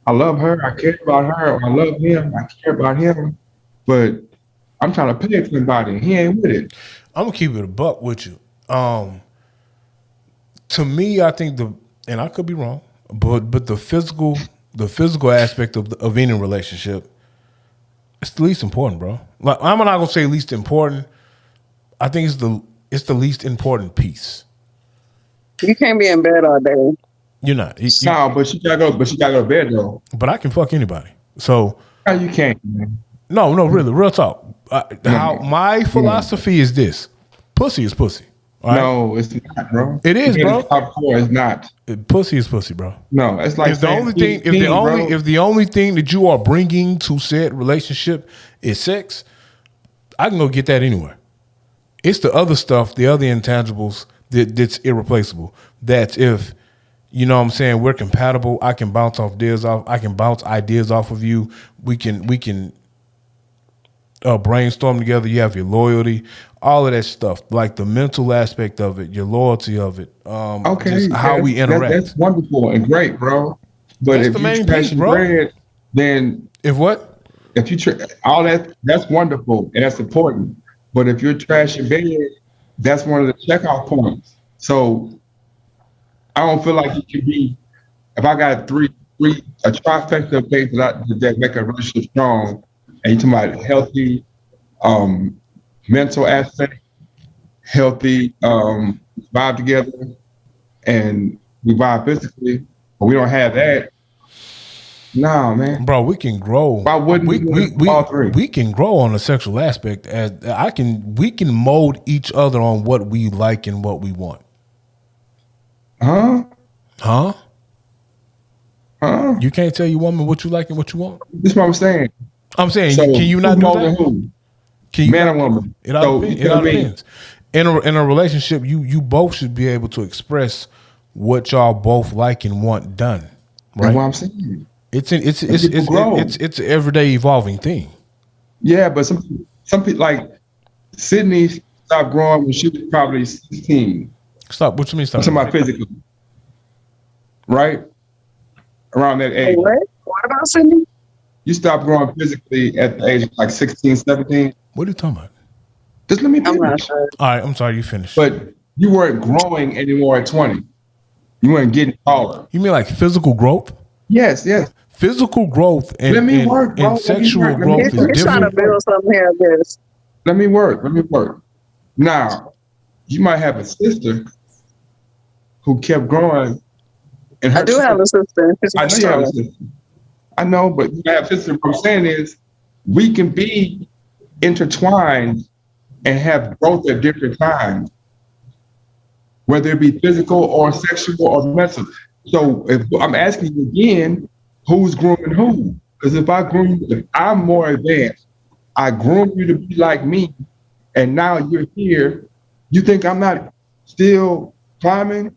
I love her, I care about her, or I love him, I care about him, but I'm trying to pay for somebody, and he ain't with it. I'm gonna keep it a buck with you. To me, I think and I could be wrong, but the physical aspect of any relationship, it's the least important, bro. Like, I'm not gonna say least important. I think it's the least important piece. You can't be in bed all day. You're not. No, but you gotta go to bed though. But I can fuck anybody. So no, you can't, man. No, really, real talk. My philosophy is this: pussy is pussy. Right? No, it's not, bro. It is, bro. Top 4, it's not. Pussy is pussy, bro. No, it's like if the only thing that you are bringing to said relationship is sex, I can go get that anywhere. It's the other stuff, the other intangibles that's irreplaceable. That's if, you know what I'm saying, we're compatible. I can bounce ideas off of you. We can brainstorm together. You have your loyalty, all of that stuff, like the mental aspect of it, your loyalty of it. Okay, how we interact. That's wonderful and great, bro. But that's if the you main trash piece, bro. bread, then if what? If you all that's wonderful and that's important. But if you're trashing bed, that's one of the checkoff points. So I don't feel like it can be. If I got a trifecta of things that make a relationship strong, and you talking about healthy, mental aspect, healthy, vibe together, and we vibe physically, but we don't have that. Nah, man. Bro, we can grow. Why wouldn't we all three? We can grow on the sexual aspect as we can mold each other on what we like and what we want. Huh? Huh? You can't tell your woman what you like and what you want. This is what I'm saying. I'm saying, So, can you not do that? Who? Can you Man not, or woman? It all depends. In a relationship, you both should be able to express what y'all both like and want done. Right? That's what I'm saying. It's an everyday evolving thing. Yeah, but some people like Sydnee stopped growing when she was probably 16. Stop. What you mean? Stop. I'm talking about physically, right? Around that age. What about Sydnee? You stopped growing physically at the age of like 16, 17. What are you talking about? Just let me finish. I'm not sure. All right, I'm sorry, you finished. But you weren't growing anymore at 20. You weren't getting taller. You mean like physical growth? Yes. Physical growth and sexual growth is different. He's trying to build something here, I guess. Let me work. Now, you might have a sister who kept growing. I do have a sister. I know you have a sister. I know, but you have a sister. What I'm saying is we can be intertwined and have growth at different times, whether it be physical or sexual or mental. So if I'm asking you again, who's grooming who? Because if I'm more advanced, I groom you to be like me, and now you're here, you think I'm not still climbing?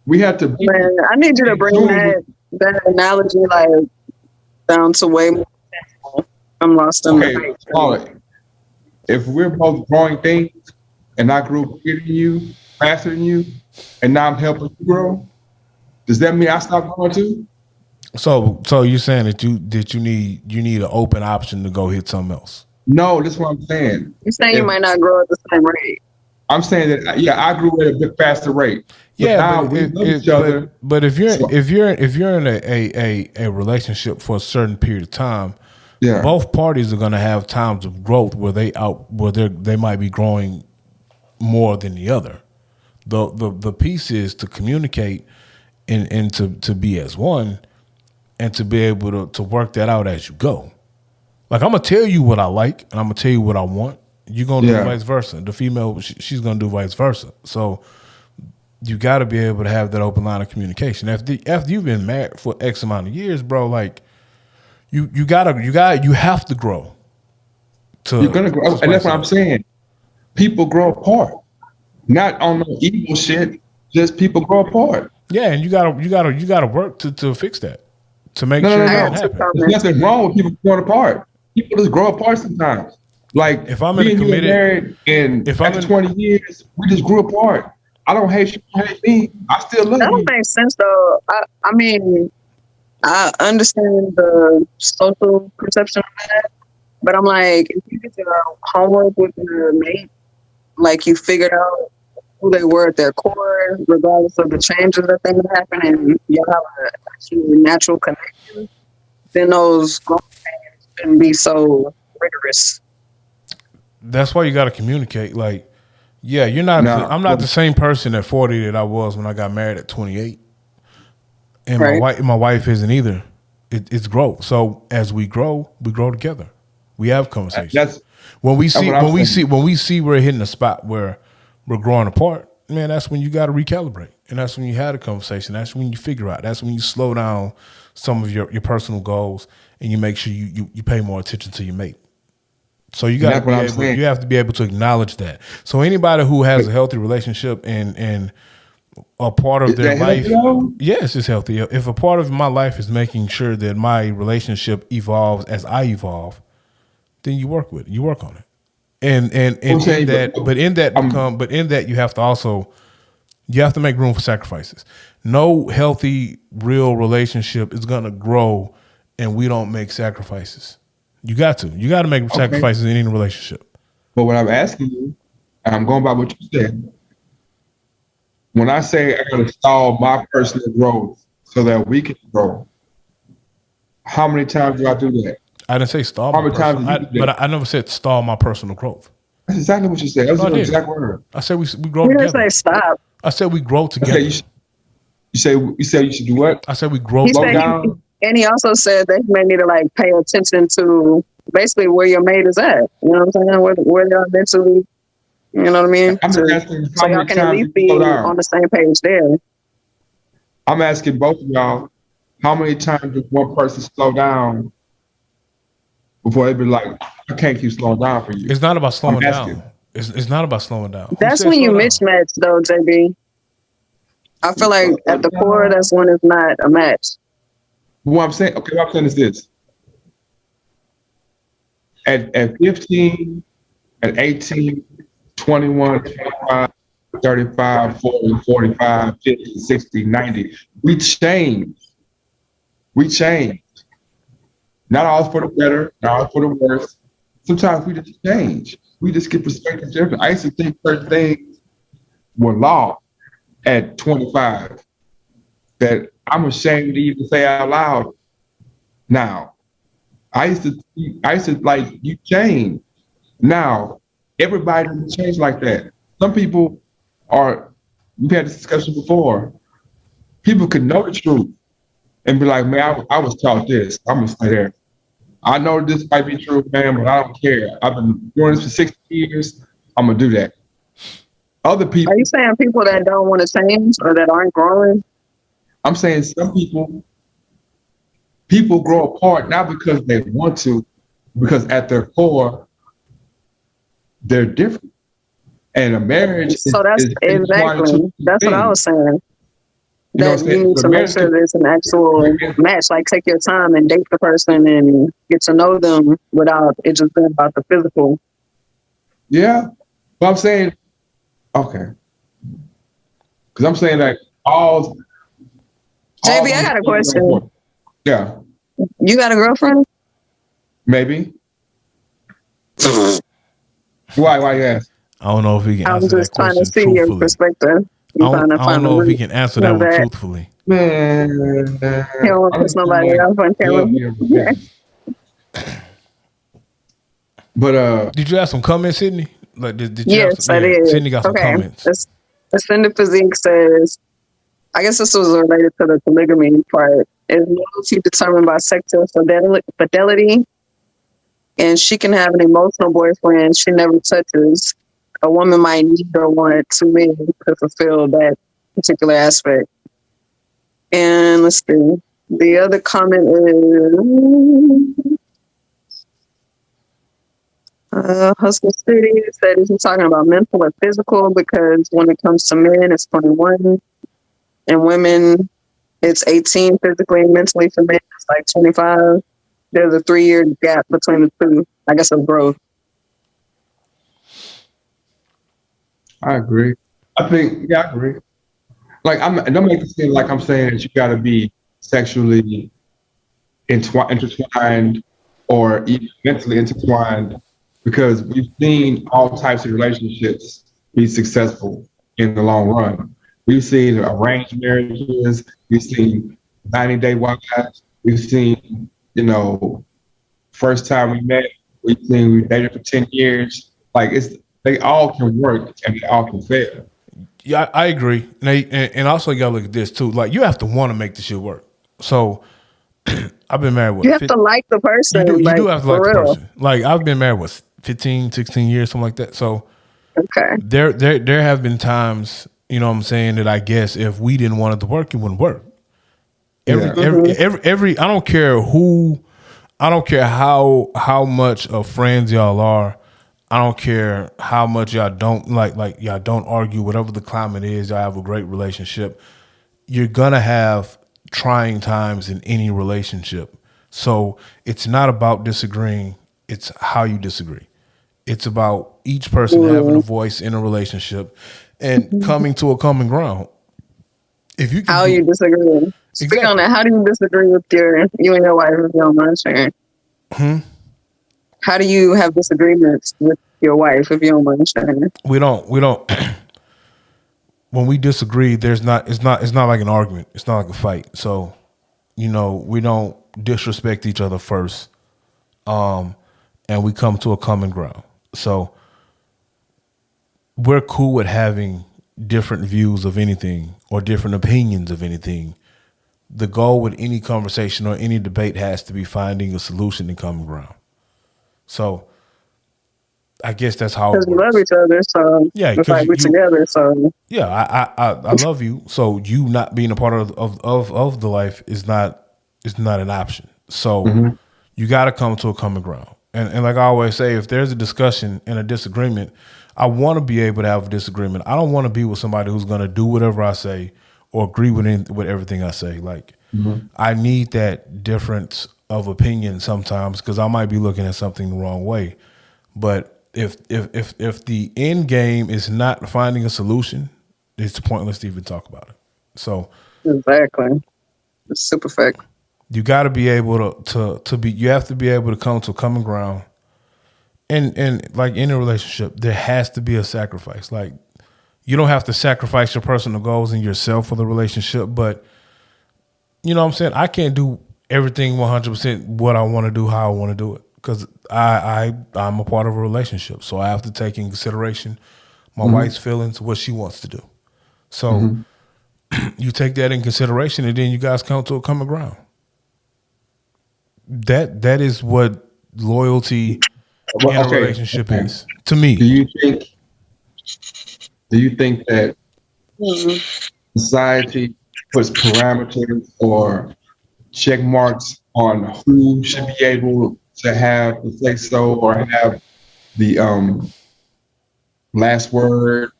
We have to be. Man, I need you to bring that analogy like down to way more. I'm lost in the Okay, if we're both growing things and I grew quicker than you, faster than you, and now I'm helping you grow, does that mean I stop growing too? So you're saying that you need an open option to go hit something else? No, that's what I'm saying. You're saying you might not grow at the same rate. I'm saying that I grew at a bit faster rate. Yeah, but if you're in a relationship for a certain period of time, both parties are going to have times of growth where they might be growing more than the other. The piece is to communicate and to be as one, and to be able to work that out as you go. Like, I'm gonna tell you what I like, and I'm gonna tell you what I want. You're gonna do vice versa. The female, she's gonna do vice versa. So you got to be able to have that open line of communication. After you've been married for X amount of years, bro, like you have to grow. You're gonna grow, and that's what I'm saying. People grow apart, not on no evil shit. Just people grow apart. Yeah, and you gotta work to fix that, to make sure that happens. There's nothing wrong with people growing apart. People just grow apart sometimes. Like, if I'm in a committed married and after 20 years, we just grew apart. I don't hate you, you hate me. I still love you. That don't make sense though. I mean, I understand the social perception of that, but I'm like, if you did your homework with your mate, like you figured out who they were at their core, regardless of the changes that they would happen, and y'all have an actually natural connection, then those growth pains shouldn't be so rigorous. That's why you got to communicate. Like, yeah, you're not. I'm not the same person at 40 that I was when I got married at 28, and my wife isn't either. It's growth. So as we grow together. We have conversations. When we see we're hitting a spot where we're growing apart, man, that's when you got to recalibrate, and that's when you had a conversation. That's when you figure out. That's when you slow down some of your personal goals, and you make sure you pay more attention to your mate. So you got you have to be able to acknowledge that. So anybody who has a healthy relationship and a part of their life, yes, it's healthy. If a part of my life is making sure that my relationship evolves as I evolve, then you work with it. You work on it. And in that you have to make room for sacrifices. No healthy, real relationship is gonna grow and we don't make sacrifices. You got to make sacrifices in any relationship. But what I'm asking you, and I'm going by what you said, When I say I gotta stall my personal growth so that we can grow, how many times do I do that? I didn't say stall How my many times personal, do you do that? but I never said stall my personal growth. That's exactly what you said. That's No, I your didn't. exact word. I said we grow He didn't say together. stop. I said we grow Okay, together. you say you should do what? I said we grow He Slow said together. down. and he also said that he may need to like pay attention to basically where your mate is at. You know what I'm saying? Where they're mentally, you know what I mean? I'm just So, asking so how y'all many can at times least do you slow be down? on the same page there. I'm asking both of y'all, how many times does one person slow down before they be like, I can't keep slowing down for you? It's not about I'm slowing asking. down. It's not about slowing down. Who That's said when you slow down? mismatch though, JB. I feel like at the core, that's when it's not a match. What I'm saying, okay, what I'm saying is this. At 15, at 18, 21, 25, 35, 40, 45, 50, 60, 90, we change. We change. Not always for the better, not always for the worse. Sometimes we just change. We just get perspective different. I used to think certain things were law at 25 that I'm ashamed to even say out loud now. I used to like, you change. Now, everybody doesn't change like that. Some people we've had this discussion before. People could know the truth and be like, man, I was taught this. I'm going to stay there. I know this might be true, man, but I don't care. I've been doing this for 60 years. I'm going to do that. Other people, Are you saying people that don't want to change or that aren't growing? I'm saying some people grow apart not because they want to, because at their core, they're different. And a marriage So that's is intertwined exactly, two that's what I was things. saying. You know what That I'm you saying? need The to make marriage sure there's an actual match. Like take your time and date the person and get to know them without it just being about the physical. yeah. But I'm saying, okay. Because I'm saying that all JB, I got a question. Yeah, You got a girlfriend? maybe. Why you ask? I don't know if he can I'm answer that just trying to question see your truthfully. perspective. I You trying don't, to I don't find the know if he root can answer that of one that. truthfully. Man, He don't want to I put just feel somebody like else on camera. love being revenge. But Did you have some comments, Sydney? Like, did you have Yes, some? I Yeah, did. Sydney got some Okay. comments. Ascendant Physique says, I guess this was related to the polygamy part. Is loyalty determined by sexual fidelity? And she can have an emotional boyfriend she never touches. A woman might need or want two men to fulfill that particular aspect. And let's see. The other comment is Hustle City said, is he talking about mental or physical? Because when it comes to men, it's 21. And women, it's 18 physically and mentally. For men, it's like 25. There's a 3-year gap between the two, I guess, of growth. I agree. I agree. Like don't make it seem like I'm saying that you got to be sexually intertwined or even mentally intertwined, because we've seen all types of relationships be successful in the long run. We've seen arranged marriages, we've seen 90-day wives, we've seen, first time we met, we've seen we dated for 10 years. Like they all can work and they all can fail. Yeah, I agree. And also you gotta look at this too. Like you have to want to make the shit work. So I've been married You have to like the person, you do like, have to for like the real. person. Like I've been married 15, 16 years, something like that. So Okay. there have been times, you know what I'm saying, that I guess if we didn't want it to work, it wouldn't work. Every I don't care how much of friends y'all are. I don't care how much y'all don't like y'all don't argue, whatever the climate is, y'all have a great relationship. You're gonna have trying times in any relationship. So it's not about disagreeing, it's how you disagree. It's about each person having a voice in a relationship and coming to a common ground. If you can How you disagree? Speak on that. How do you disagree with you and your wife, if you don't mind sharing? How do you have disagreements with your wife, if you don't mind sharing? We don't when we disagree, it's not like an argument. It's not like a fight. So, we don't disrespect each other first. And we come to a common ground. So we're cool with having different views of anything or different opinions of anything. The goal with any conversation or any debate has to be finding a solution and common ground. So I guess that's how it Because we love works. each other, so Yeah, it's like we're together. So yeah, I love you. So you not being a part of the life is not an option. So you got to come to a common ground. And like I always say, if there's a discussion and a disagreement, I want to be able to have a disagreement. I don't want to be with somebody who's going to do whatever I say or agree with everything I say. Like I need that difference of opinion sometimes because I might be looking at something the wrong way. But if the end game is not finding a solution, it's pointless to even talk about it. So exactly, it's super fact. you got to be able to be. You have to be able to come to a common ground. And like in a relationship, there has to be a sacrifice. Like you don't have to sacrifice your personal goals and yourself for the relationship, but you know what I'm saying? I can't do everything 100% what I want to do, how I want to do it. Because I'm a part of a relationship. So I have to take in consideration my wife's feelings, what she wants to do. So you take that in consideration and then you guys come to a common ground. That is what loyalty in a relationship is to me. Do you think that society puts parameters or check marks on who should be able to have the say so or have the last word,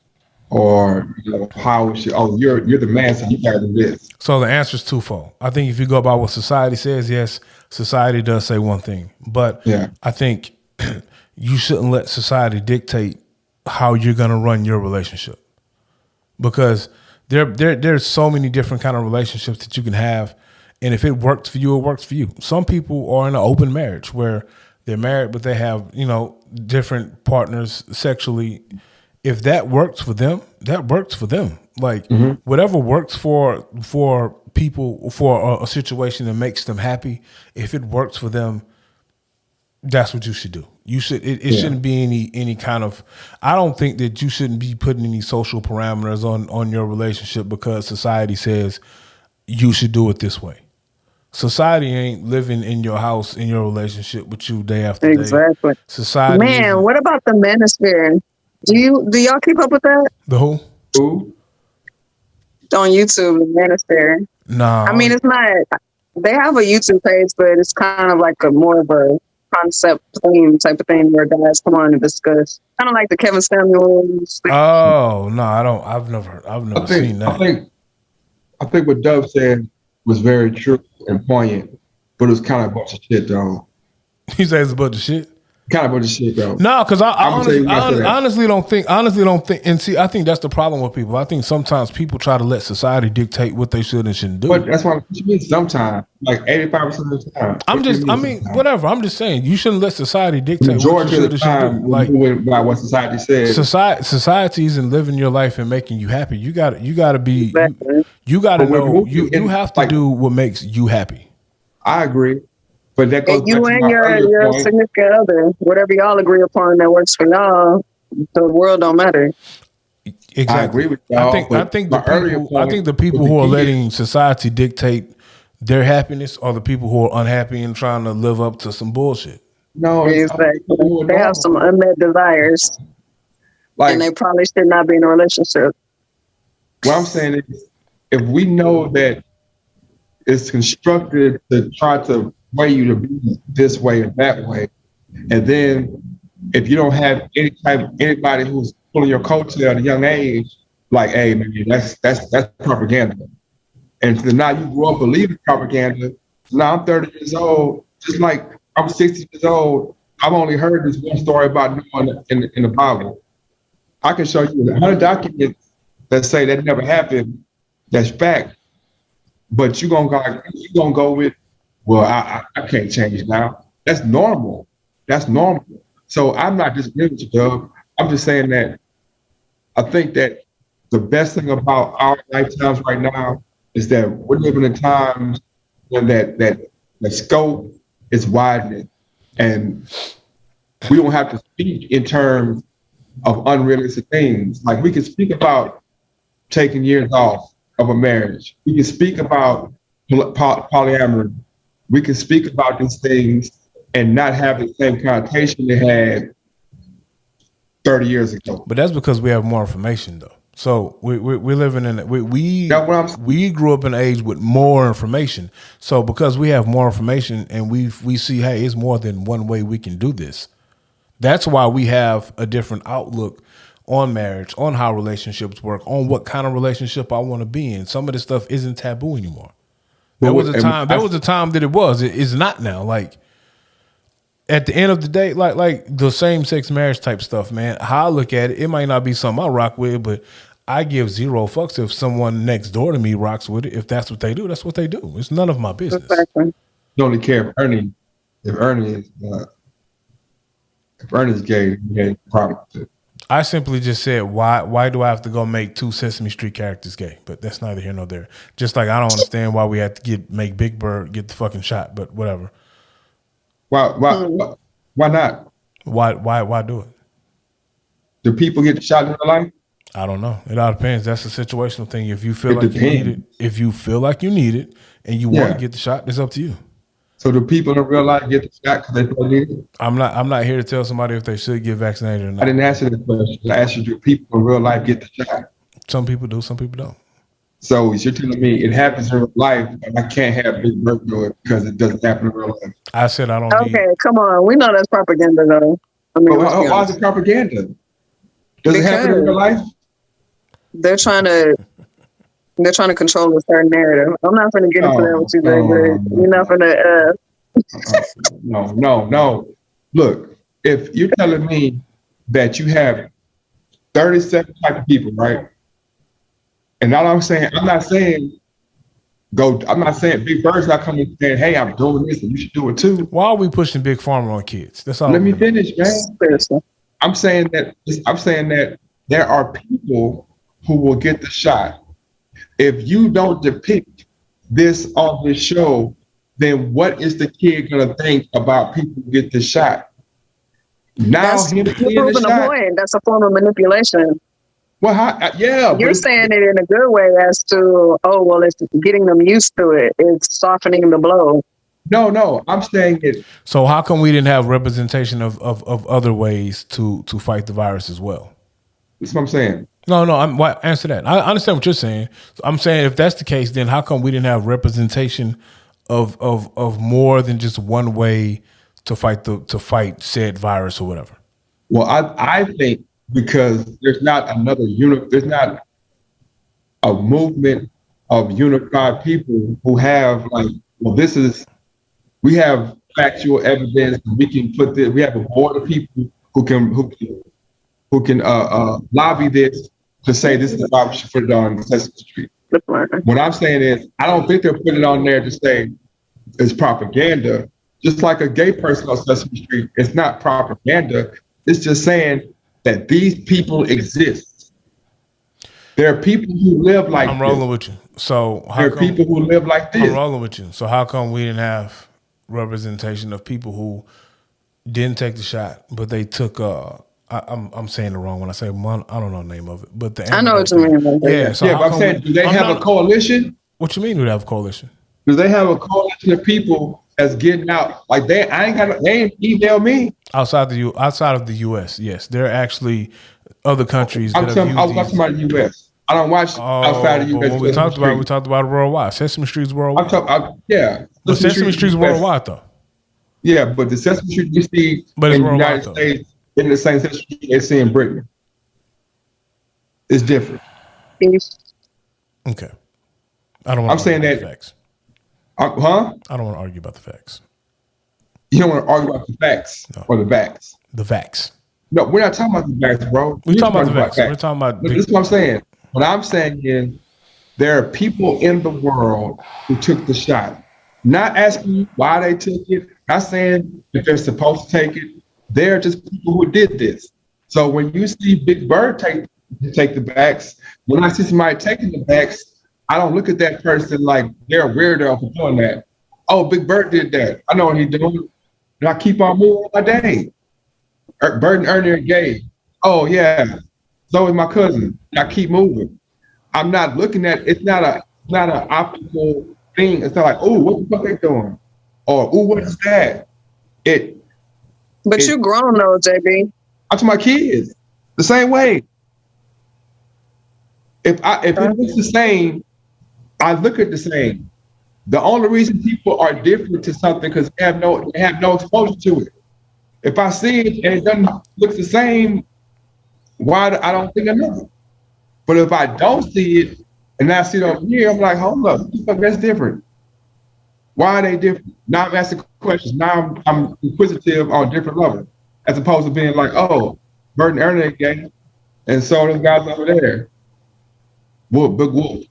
or how we should? Oh, you're the man, so you gotta do this. So the answer is twofold. I think if you go by what society says, yes, society does say one thing, but I think you shouldn't let society dictate how you're going to run your relationship, because there's so many different kind of relationships that you can have, and if it works for you, it works for you. Some people are in an open marriage where they're married, but they have different partners sexually. If that works for them, that works for them. Like whatever works for people, for a situation that makes them happy, if it works for them, that's what you should do. You should. It shouldn't be any kind of. I don't think that you shouldn't be putting any social parameters on your relationship because society says you should do it this way. Society ain't living in your house, in your relationship with you day after day. Exactly. Society. Man, what about the manosphere? Do y'all keep up with that? The who? Who? On YouTube, the manosphere. Nah. I mean, it's not. They have a YouTube page, but it's kind of like more of a concept theme type of thing where guys come on and discuss, kind of like the Kevin Samuels. Oh no, I don't. I've never seen that. I think what Dove said was very true and poignant, but it was kind of a bunch of shit though. He says it's a bunch of shit. Kind of a bunch of shit though. No, because I honestly don't think. And see, I think that's the problem with people. I think sometimes people try to let society dictate what they should and shouldn't do. But that's why you mean sometimes, like 85% of the time. Whatever. I'm just saying you shouldn't let society dictate the majority what you should of the and time, shouldn't do. Like by what society says. Society isn't living your life and making you happy. You got to be. Exactly. You got to know. You have to do what makes you happy. I agree. But that goes you and your significant other, whatever y'all agree upon that works for y'all, the world don't matter. Exactly. I agree with y'all. I think the people who are letting society dictate their happiness are the people who are unhappy and trying to live up to some bullshit. No, exactly. They have some unmet desires, and they probably should not be in a relationship. What I'm saying is, if we know that it's constructed to try to way you to be this way or that way, and then if you don't have anybody who's pulling your coattail at a young age, like, hey man, that's propaganda. And so now you grow up believing propaganda. So now I'm 30 years old, just like I'm 60 years old. I've only heard this one story about Noah in the Bible. I can show you 100 documents that say that never happened. That's fact. But you're gonna go with, well, I can't change now. That's normal. That's normal. So I'm not disagreeing with you, Doug. I'm just saying that I think that the best thing about our lifetimes right now is that we're living in times when that the scope is widening, and we don't have to speak in terms of unrealistic things. Like, we can speak about taking years off of a marriage. We can speak about polyamory. We can speak about these things and not have the same connotation they had 30 years ago. But that's because we have more information, though. So we're living in we grew up in an age with more information. So because we have more information and we see, hey, it's more than one way we can do this. That's why we have a different outlook on marriage, on how relationships work, on what kind of relationship I want to be in. Some of this stuff isn't taboo anymore. There was a time that it was. It's not now. Like, at the end of the day, like the same-sex marriage type stuff, man, how I look at it, it might not be something I rock with, but I give zero fucks if someone next door to me rocks with it. If that's what they do, that's what they do. It's none of my business. Exactly. You only care if Ernie's gay, he ain't a problem with it. I simply just said, why do I have to go make 2 Sesame Street characters gay? But that's neither here nor there. Just like I don't understand why we have to make Big Bird get the fucking shot, but whatever. Why not? Why do it? Do people get shot in their life? I don't know. It all depends. That's a situational thing. If you feel like you need it, and you want to get the shot, it's up to you. So do people in real life get the shot because they don't need it? I'm not here to tell somebody if they should get vaccinated or not. I didn't answer the question. I asked you, do people in real life get the shot? Some people do, some people don't. So you're telling me it happens in real life, and I can't have Big Bird do it because it doesn't happen in real life? I said I don't need. Okay, come on. We know that's propaganda, though. I mean, why is it propaganda? Does it happen in real life? They're trying to control a certain narrative. I'm not going to get into that with you, baby. You're not going to. No. Look, if you're telling me that you have 37 type of people, right? And all I'm not saying Big Bird's not coming and saying, hey, I'm doing this and you should do it too. Why are we pushing Big Pharma on kids? That's all. Let me finish, man. I'm saying that there are people who will get the shot. If you don't depict this on this show, then what is the kid gonna think about people who get the shot? Now you're proving a point. That's a form of manipulation. Well, you're saying it in a good way as to, it's getting them used to it. It's softening the blow. No, I'm saying it. So how come we didn't have representation of other ways to fight the virus as well? That's what I'm saying. No, answer that. I understand what you're saying. I'm saying if that's the case, then how come we didn't have representation of more than just one way to fight said virus or whatever? Well, I think because there's not there's not a movement of unified people who have we have factual evidence. We can put this. We have a board of people who can lobby this to say this is why we should put it on Sesame Street. What I'm saying is, I don't think they're putting it on there to say it's propaganda. Just like a gay person on Sesame Street, it's not propaganda. It's just saying that these people exist. There are people who live like this. I'm rolling with you. So there are people who live like this. I'm rolling with you. So how come we didn't have representation of people who didn't take the shot, but they took I'm saying it wrong when I say one. I don't know the name of it, but I know what you mean. Yeah, so but I'm saying, do they have a coalition? What you mean? Do they have a coalition? Do they have a coalition of people that's getting out? Like they ain't email me outside of the U.S. Yes, there are actually other countries. I was talking about the U.S. I don't watch outside of the U.S. When we talked about it worldwide. Sesame Street's worldwide. But Sesame Street's worldwide though. Yeah, but the Sesame Street you see in the United States isn't the same Sesame Street they see in Britain. It's different. Okay. I don't want to argue about the facts. I don't want to argue about the facts. You don't want to argue about the facts or the facts? The facts. No, we're not talking about the facts, bro. We're talking about the facts. We're talking about... This is what I'm saying. What I'm saying is there are people in the world who took the shot. Not asking you why they took it. Not saying if they're supposed to take it. They're just people who did this. So when you see Big Bird take take the backs. When I see somebody taking the backs, I don't look at that person like they're a weirdo for doing that. Oh, Big Bird did that. I know what he's doing. And I keep on moving my day. Bird and Ernie are gay. Oh yeah. So is my cousin. And I keep moving. I'm not looking at not an optical thing. It's not like, oh, what the fuck they doing? Or oh, what is that? But you grown though, JB. I'm to my kids. The same way. If it looks the same, I look at the same. The only reason people are different to something because they have no exposure to it. If I see it and it doesn't look the same, I don't think I know it. But if I don't see it and I see it over here, I'm like, hold up, that's different. Why are they different? Now I'm asking questions. Now I'm inquisitive on a different level, as opposed to being like, oh, Bert and Ernie gang, and so those guys over there. Whoop, big whoop.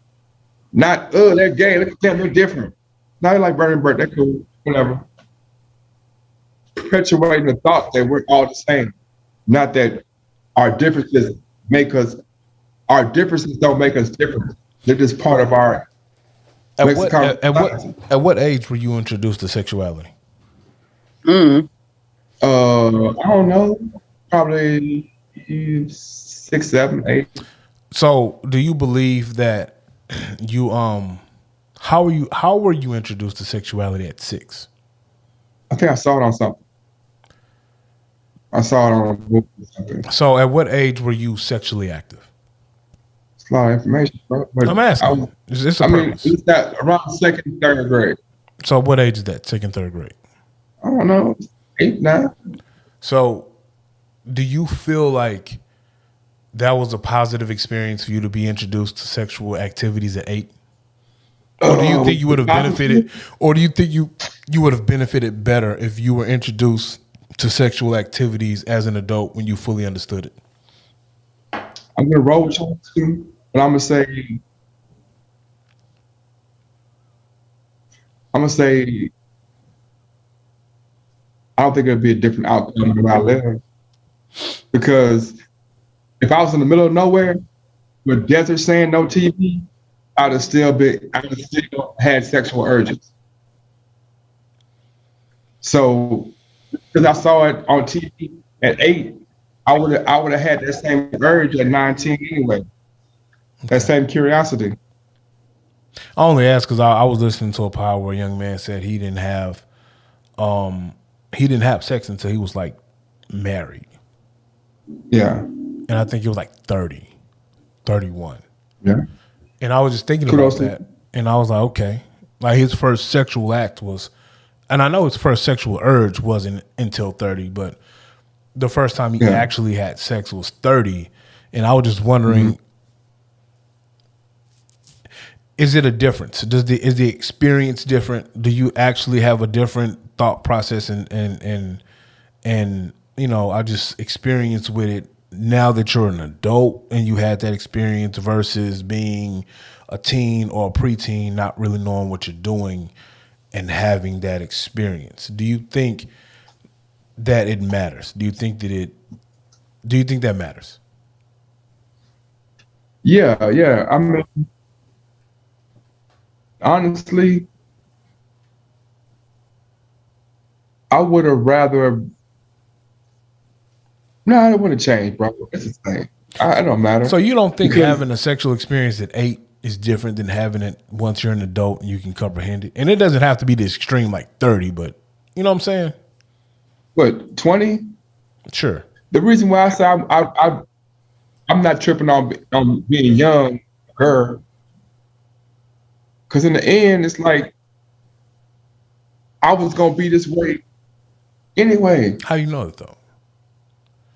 Not, oh, they're gay. Look at them, they're different. Now they're like Bert and Bert, they're cool, whatever. Perpetuating the thought that we're all the same. Not that our differences don't make us different. They're just part of our. At what age were you introduced to sexuality? I don't know. Probably 6, 7, 8. So, do you believe that you how were you introduced to sexuality at 6? I think I saw it on something. I saw it on a book or something. So, at what age were you sexually active? It's a lot of information, bro. But I'm asking. It's that around 2nd, 3rd grade. So, what age is that? 2nd, 3rd grade? I don't know. 8, 9. So, do you feel like that was a positive experience for you to be introduced to sexual activities at 8? Or do you think you would have benefited? Or do you think you would have benefited better if you were introduced to sexual activities as an adult when you fully understood it? I'm gonna roll with you too, but I'm gonna say I don't think it'd be a different outcome than I live, because if I was in the middle of nowhere with desert sand, no TV, I would have still had sexual urges. So, because I saw it on TV at 8, I would have had that same urge at 19 anyway. That same curiosity. I only asked because I was listening to a pod where a young man said he didn't have sex until he was like married. Yeah. And I think it was like 30, 31. Yeah. And I was just thinking about that. And I was like, okay. Like his first sexual act was, and I know his first sexual urge wasn't until 30, but the first time he actually had sex was 30. And I was just wondering, is it a difference? Is the experience different? Do you actually have a different thought process and you know, I just experience with it now that you're an adult and you had that experience versus being a teen or a preteen, not really knowing what you're doing and having that experience? Do you think that it matters? Do you think that matters? Yeah. I mean, honestly, I would have rather. No, I don't want to change, bro. It's the same. I don't matter. So you don't think having a sexual experience at 8 is different than having it once you're an adult and you can comprehend it? And it doesn't have to be the extreme like 30, but you know what I'm saying? What, 20? Sure. The reason why I say I'm not tripping on being young, girl, because in the end, it's like I was gonna be this way anyway. How do you know it though?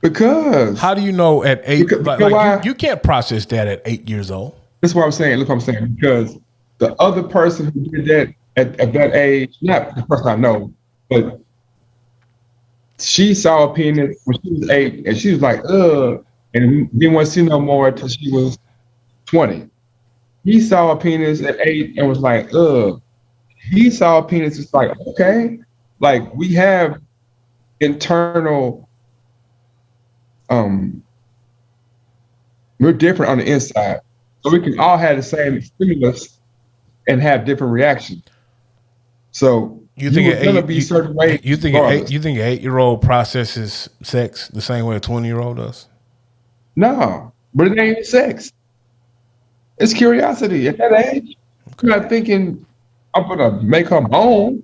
Because how do you know at 8? You can't process that at 8 years old. That's what I'm saying. Look what I'm saying. Because the other person who did that at that age, not the person I know, but she saw a penis when she was 8, and she was like, ugh, and didn't want to see no more until she was 20. He saw a penis at 8 and was like, ugh. He saw a penis, it's like, okay. Like, we have internal We're different on the inside. So we can all have the same stimulus and have different reactions. So You you think were gonna be certain ways regardless. you think an 8-year-old processes sex the same way a 20-year-old does? No, but it ain't sex. It's curiosity. At that age, you're not thinking I'm gonna make her moan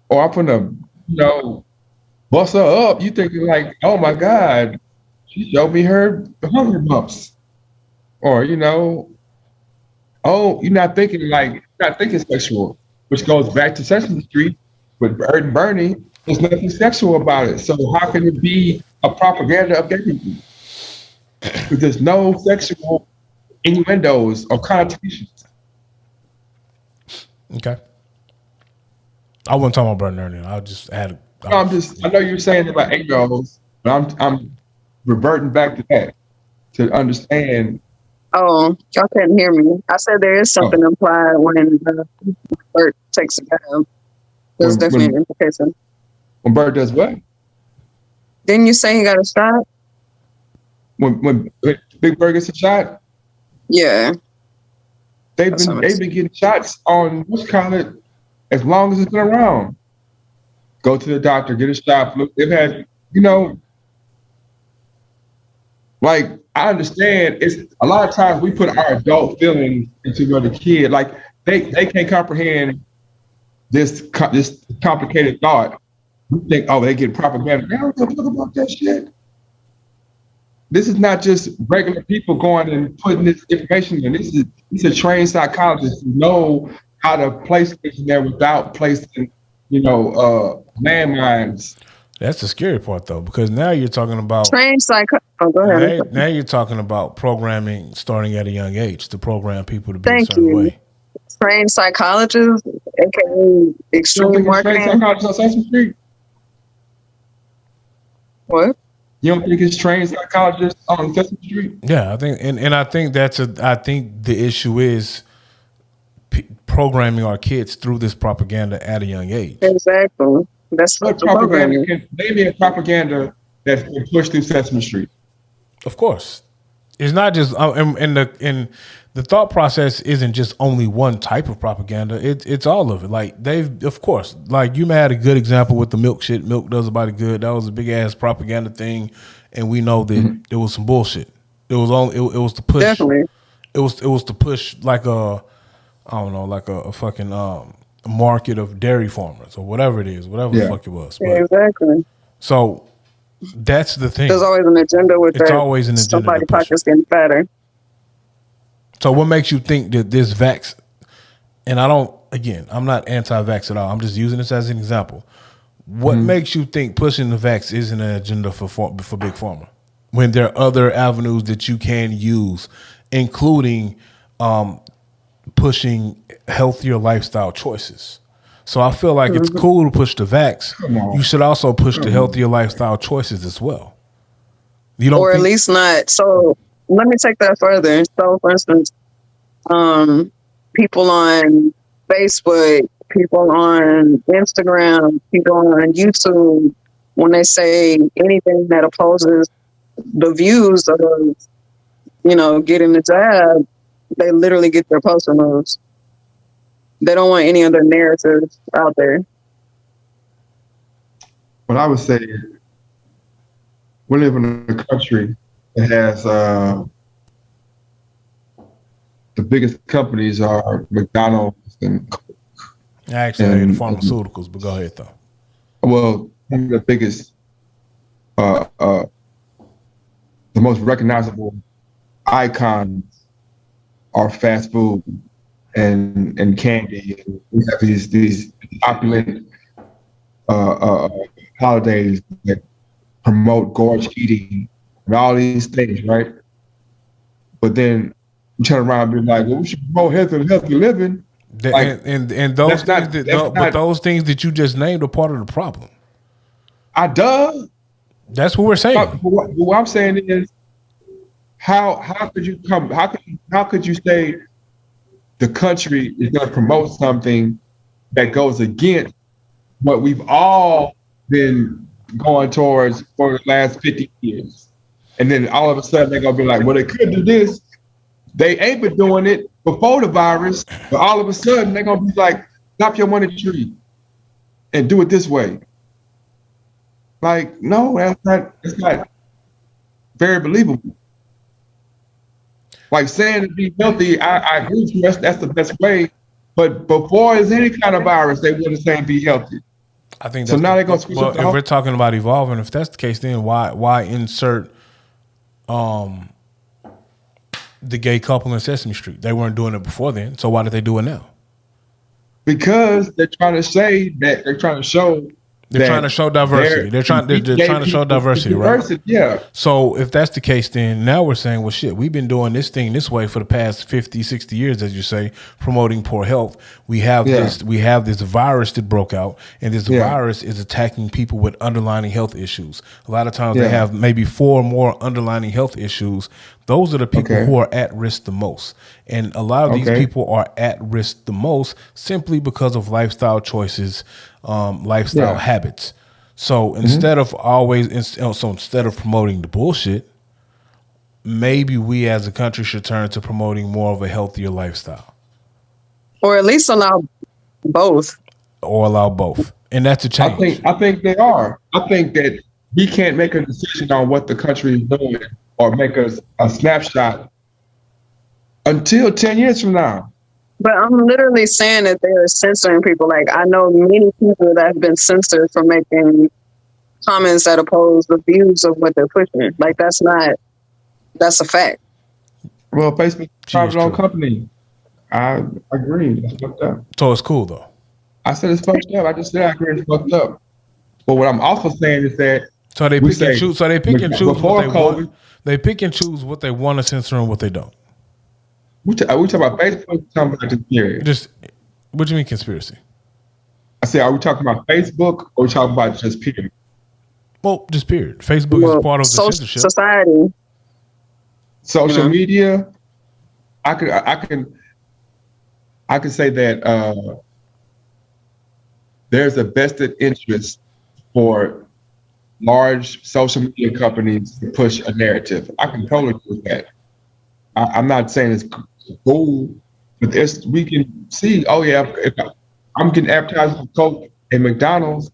or I'm gonna, bust her up. You thinking like, oh my God, she showed me her hunger bumps. Or, oh, you're not thinking sexual, which goes back to Sesame Street with Bert and Bernie. There's nothing sexual about it. So how can it be a propaganda of everything? Because there's no sexual innuendos or connotations. Okay. I wasn't talking about Bert and Ernie. I just had. I know you're saying about 8-year-olds, but I'm reverting back to that to understand. Oh, y'all couldn't hear me. I said there is something implied when Bert takes a bath. There's definitely an implication. When Bert does what? Didn't you say he got a shot? When Big Bird gets a shot? Yeah. They've been getting shots on what's called it as long as it's been around. Go to the doctor, get a shot. Look, they've had, like I understand it's a lot of times we put our adult feelings into the kid. Like they can't comprehend this complicated thought. We think, oh, they get propaganda. They don't talk about that shit. This is not just regular people going and putting this information in. These are trained psychologists who know how to place things in there without placing, landmines. That's the scary part, though, because now you're talking about trained Oh, go ahead. Now you're talking about programming starting at a young age to program people to be a certain way. Trained psychologists, aka extreme marketing. Trained psychologists on Sesame Street. What? You don't think it's trained psychologists on Sesame Street? Yeah, I think, and I think I think the issue is programming our kids through this propaganda at a young age. Exactly. That's what propaganda. Maybe a propaganda that's been pushed through Sesame Street. Of course, it's not just and the thought process isn't just only one type of propaganda. It's all of it. Like of course, like you had a good example with the milk shit. Milk does about it good. That was a big ass propaganda thing, and we know that it was some bullshit. It was it was to push. Definitely. It was to push like a fucking market of dairy farmers or whatever it is, whatever the fuck it was. But, exactly. So that's the thing. There's always an agenda with that. It's always an agenda. Somebody's pocket's getting fatter. So what makes you think that this vax, and I'm not anti-vax at all. I'm just using this as an example. What makes you think pushing the vax isn't an agenda for Big Pharma when there are other avenues that you can use, including pushing healthier lifestyle choices? So I feel like it's cool to push the vax. You should also push the healthier lifestyle choices as well. You don't, or at least not. So let me take that further. So, for instance, people on Facebook, people on Instagram, people on YouTube, when they say anything that opposes the views of, getting the jab, they literally get their post removed. They don't want any other narratives out there. But I would say we live in a country that has the biggest companies are McDonald's and actually the pharmaceuticals, but go ahead though. Well, one of the biggest, the most recognizable icons are fast food and candy. We have these opulent holidays that promote gorge eating and all these things, right? But then we turn around and be like, well, we should promote healthy living. And those things those things that you just named are part of the problem. That's what we're saying. What I'm saying is, how could you say the country is going to promote something that goes against what we've all been going towards for the last 50 years? And then all of a sudden they're gonna be like, well, they could do this. They ain't been doing it before the virus, but all of a sudden they're gonna be like, stop your money tree and do it this way. Like, no, it's not very believable. Like saying to be healthy, I agree with you, that's the best way. But before there's any kind of virus, they wouldn't say be healthy. I think so. That's Now they're gonna switch up if we're talking about evolving, if that's the case, then why insert the gay couple in Sesame Street? They weren't doing it before then, so why did they do it now? Because they're trying to say that they're trying to show. They're trying to show diversity. They're trying to show diversity, right? Yeah. So if that's the case, then now we're saying, well, shit, we've been doing this thing this way for the past 50, 60 years, as you say, promoting poor health. We have this virus that broke out, and this virus is attacking people with underlying health issues. A lot of times they have maybe 4 more underlying health issues. Those are the people who are at risk the most. And a lot of these people are at risk the most simply because of lifestyle choices, lifestyle habits. So instead of instead of promoting the bullshit, maybe we as a country should turn to promoting more of a healthier lifestyle. Or at least allow both. And that's a change. I think they are. I think that we can't make a decision on what the country is doing or make a snapshot until 10 years from now. But I'm literally saying that they're censoring people. Like, I know many people that have been censored for making comments that oppose the views of what they're pushing. Like, that's a fact. Well, Facebook is a private-owned company. I agree. That's fucked up. So it's cool, though. I said it's fucked up. I just said I agree it's fucked up. But what I'm also saying is that they pick and choose what they COVID, want. They pick and choose what they want to censor and what they don't. We talk about Facebook, we talking about conspiracy. Just what do you mean conspiracy? I said, are we talking about Facebook or are we talking about just period? Well, just period. Facebook is part of the censorship. Society. Social media. I could say that there's a vested interest for large social media companies to push a narrative. I can totally do that. I'm not saying it's cool, but we can see, if I'm getting advertised for Coke and McDonald's,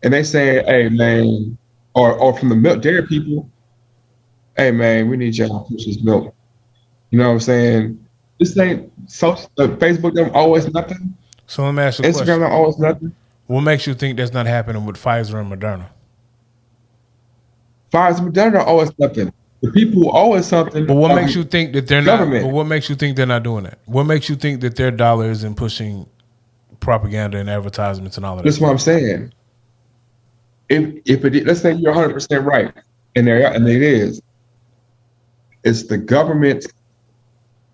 and they say, hey, man, or from the milk dairy people, hey, man, we need y'all to push this milk. You know what I'm saying? This ain't Facebook don't always nothing. So let me ask you a question. Instagram don't always nothing. What makes you think that's not happening with Pfizer and Moderna? Pfizer and Moderna are always nothing. The people who always something. But what makes you think that they're government. not? But what makes you think they're not doing that? What makes you think that their dollar isn't pushing propaganda and advertisements and all of that? That's what I'm saying. If let's say you're 100% right, and it is, it's the government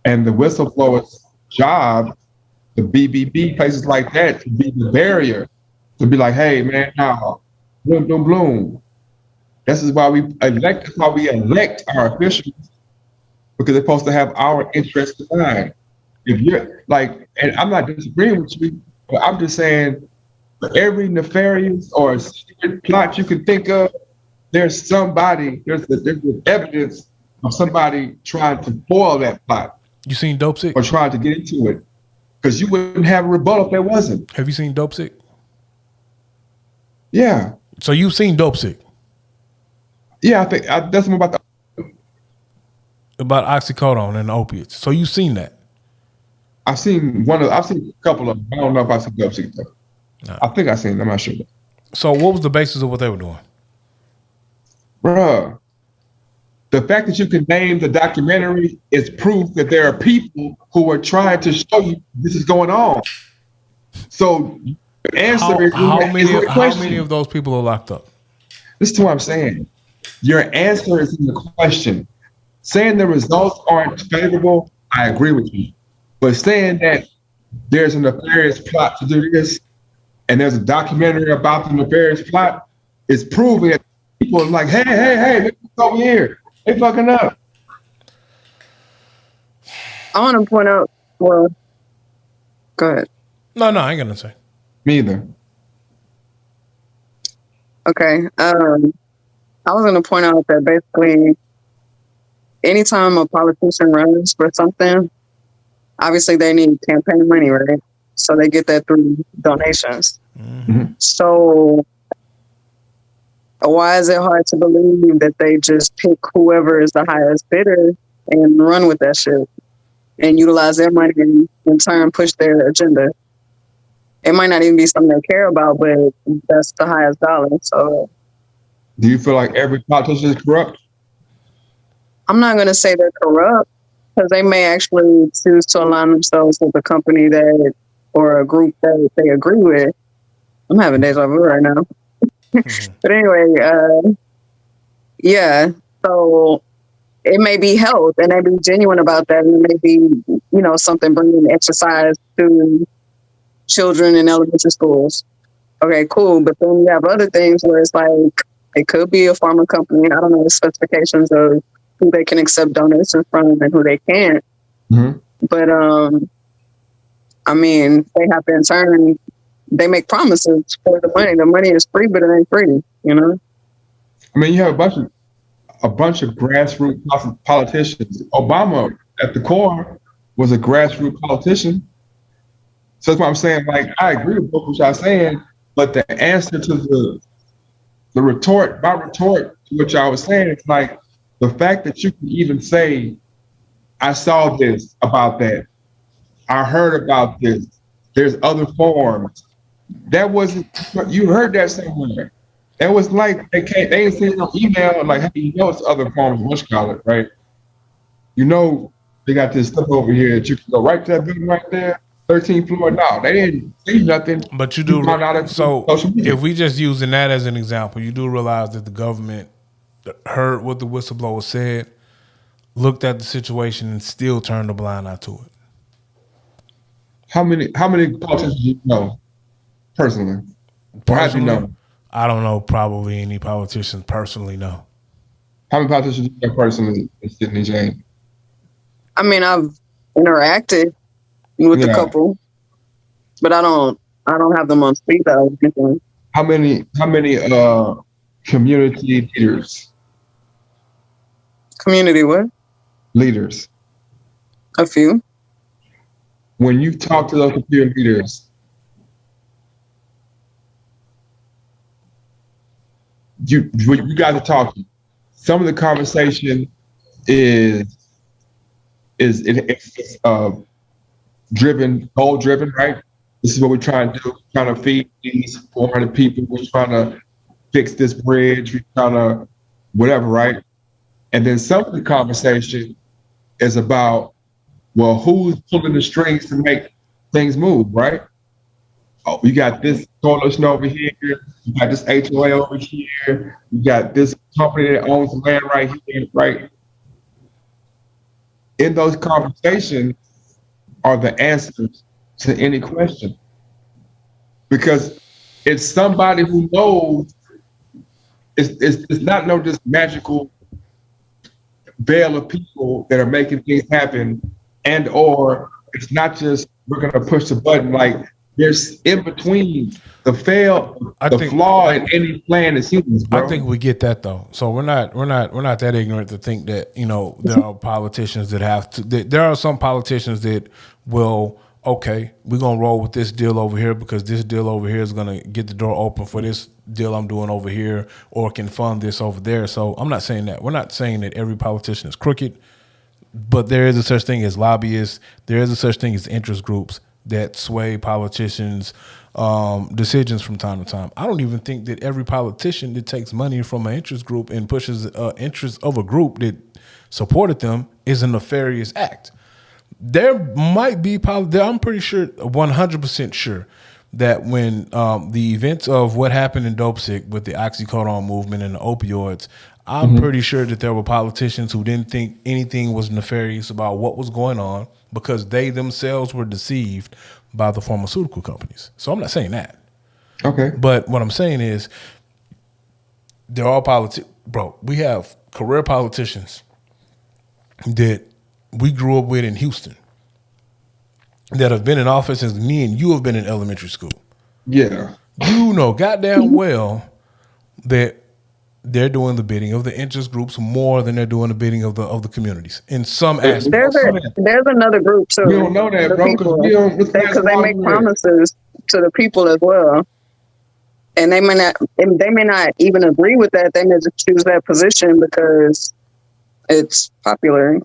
and the whistleblowers' job, the BBB places like that, to be the barrier, to be like, hey man, no, bloom, bloom, bloom. This is why we elect our officials, because they're supposed to have our interests in mind. If you're like, and I'm not disagreeing with you, but I'm just saying, for every nefarious or secret plot you can think of, there's evidence of somebody trying to foil that plot. You seen Dope Sick? Or trying to get into it. Because you wouldn't have a rebuttal if there wasn't. Have you seen Dope Sick? Yeah. So you've seen Dope Sick? Yeah, I think that's more about oxycodone and opiates. So you've seen that? I've seen a couple of them. I don't know if I've seen Dope Sick though. No. I think I've seen them. I'm not sure. So what was the basis of what they were doing? Bruh, the fact that you can name the documentary is proof that there are people who are trying to show you this is going on. So the answer is how many of those people are locked up? This is what I'm saying. Your answer is in the question. Saying the results aren't favorable, I agree with you. But saying that there's a nefarious plot to do this, and there's a documentary about the nefarious plot, is proving that people are like, hey, look over here. They fucking up. I want to point out, well, go ahead. No, I ain't gonna say. Me either. Okay. I was going to point out that basically, anytime a politician runs for something, obviously they need campaign money, right? So they get that through donations. Mm-hmm. So why is it hard to believe that they just pick whoever is the highest bidder and run with that shit and utilize their money and in turn push their agenda? It might not even be something they care about, but that's the highest dollar. So Do you feel like every politician is corrupt? I'm not going to say they're corrupt because they may actually choose to align themselves with a company that or a group that they agree with. I'm having deja vu right now. But anyway, yeah. So it may be health and they be genuine about that. And it may be, something bringing exercise to children in elementary schools. Okay, cool. But then you have other things where it's like, it could be a pharma company. I don't know the specifications of who they can accept donations from and who they can't. Mm-hmm. But, I mean, they have to in turn, they make promises for the money. The money is free, but it ain't free, I mean, you have a bunch of grassroots politicians. Obama, at the core, was a grassroots politician. So that's why I'm saying, like, I agree with both what y'all saying, but the answer to my retort to what y'all was saying is like the fact that you can even say, I saw this about that, I heard about this, there's other forms. That wasn't, you heard that somewhere. That was like they didn't send no email like, hey, it's other forms of what's call it, right? They got this stuff over here that you can go right to that building right there, 13th floor. No, they didn't see nothing. But you do. So social media. if we just using that as an example, you do realize that the government heard what the whistleblower said, looked at the situation, and still turned a blind eye to it. How many politicians do you know personally? How do you know? I don't know probably any politicians personally, no. How many politicians do you know personally, Sydnee Jane? I mean, I've interacted with a couple, but I don't have them on speed dial. How many community leaders? Community what? Leaders. A few. When you talk to those community leaders, you guys are talking. Some of the conversation is goal driven, right? This is what we're trying to do. We're trying to feed these 400 people. We're trying to fix this bridge. We're trying to whatever, right? And then some of the conversation is about, well, who's pulling the strings to make things move, right? Oh, you got this coalition over here. You got this HOA over here. You got this company that owns the land right here, right? In those conversations are the answers to any question. Because it's somebody who knows it's not no just magical veil of people that are making things happen, and or it's not just we're gonna push the button. Like there's in between the flaw in any plan is humans, bro. I think we get that though. So we're not that ignorant to think that there are politicians that have to. There are some politicians that will. Okay, we're gonna roll with this deal over here because this deal over here is gonna get the door open for this deal I'm doing over here, or can fund this over there. So I'm not saying that. We're not saying that every politician is crooked, but there is a such thing as lobbyists. There is a such thing as interest groups that sway politicians' decisions from time to time. I don't even think that every politician that takes money from an interest group and pushes interest of a group that supported them is a nefarious act. There might be, I'm pretty sure, 100% sure that when the events of what happened in Dopesick with the oxycodone movement and the opioids, I'm pretty sure that there were politicians who didn't think anything was nefarious about what was going on because they themselves were deceived by the pharmaceutical companies. So I'm not saying that. Okay. But what I'm saying is they're all bro, we have career politicians that we grew up with in Houston that have been in office since me and you have been in elementary school. Yeah. You know goddamn well that they're doing the bidding of the interest groups more than they're doing the bidding of the communities in some aspects. There's another group too. We don't know that, bro, because they make promises to the people as well, and they may not even agree with that. They may just choose that position because it's popular.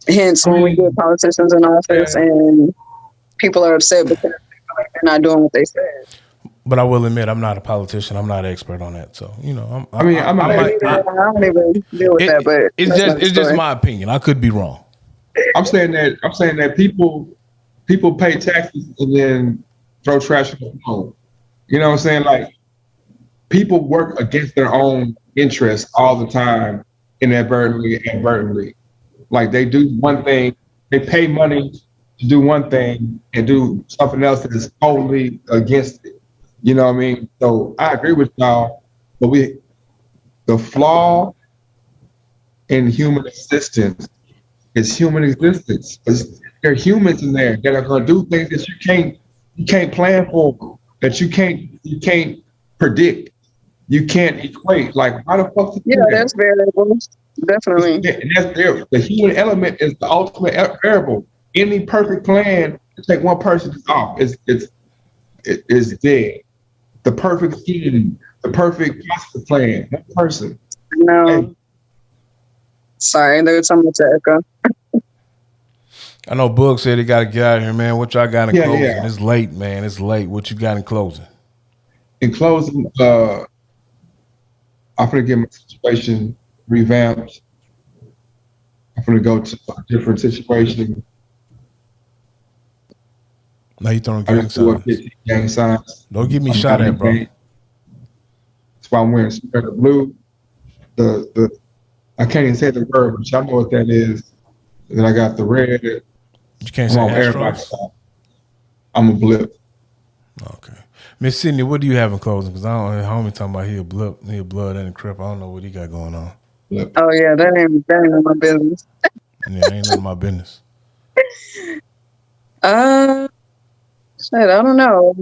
Hence, when we get politicians in office and people are upset because they feel like they're not doing what they said. But I will admit, I'm not a politician. I'm not an expert on that. So, you know, I don't even deal with that, but it's just my opinion. I could be wrong. I'm saying that people pay taxes and then throw trash in the home. You know what I'm saying? Like, people work against their own interests all the time, inadvertently. Like, they do one thing, they pay money to do one thing and do something else that is totally against it. You know what I mean? So I agree with y'all, but the flaw in human existence is human existence. There are humans in there that are going to do things that you can't plan for, that you can't predict, you can't equate. Like, how the fuck? That's variable. Definitely. And that's there. The human element is the ultimate variable. Any perfect plan to take one person off is dead. The perfect scheme, the perfect master plan, one person. No. Hey. Sorry, there's so much echo. I know Boog said he got to get out of here, man. What y'all got in closing? Yeah. It's late, man. It's late. What you got in closing? In closing, I'm going to get my situation revamped. I'm going to go to a different situation. Now you throwing gang signs. Don't get me shot at, bro. That's why I'm wearing sweater blue. The I can't even say the word, but y'all know what that is. And then I got the red. You can't say everybody's. I'm a blip. Okay. Miss Sydnee, what do you have in closing? Because I don't hear homie talking about he a blip, he a blood and a crip. I don't know what he got going on. Blip. Oh yeah, that ain't none of my business. Yeah, ain't none of my business. Shit, I don't know.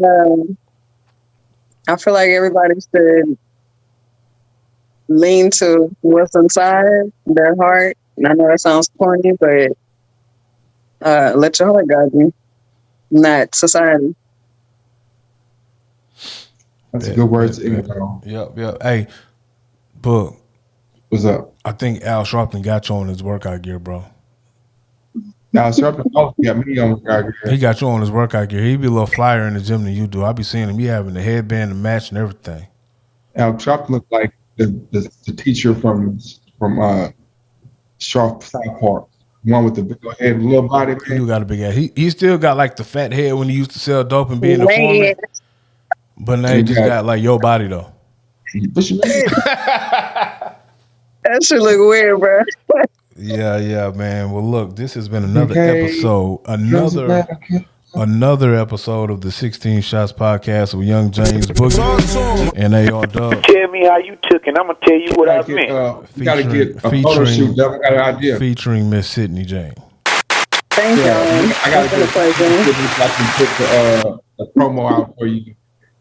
I feel like everybody should lean to what's inside their heart. And I know that sounds corny, but let your heart guide you, not society. That's a good word to end on. Yep. Hey, Boog. What's up? I think Al Sharpton got you on his workout gear, bro. Al Sharpton got me on workout gear. He got you on his workout gear. He be a little flyer in the gym than you do. I be seeing him. He having the headband, the match, and everything. Al Sharpton looked like the teacher from South Park. One with the big head and little body. Man. He do got a big head. He still got like the fat head when he used to sell dope and be in the foreman. But now he just got like your body though. What you mean? That shit look weird, bro. Yeah, man. Well, look, this has been another episode. Another episode of the 16 Shots Podcast with Young James Boogie and AR Dub. Tell me how you took it. I'm going to tell you what I meant. You got to get a photo shoot, Dub. I got an idea. Featuring Miss Sydney James. Thank you. I got to get I can put the promo out for you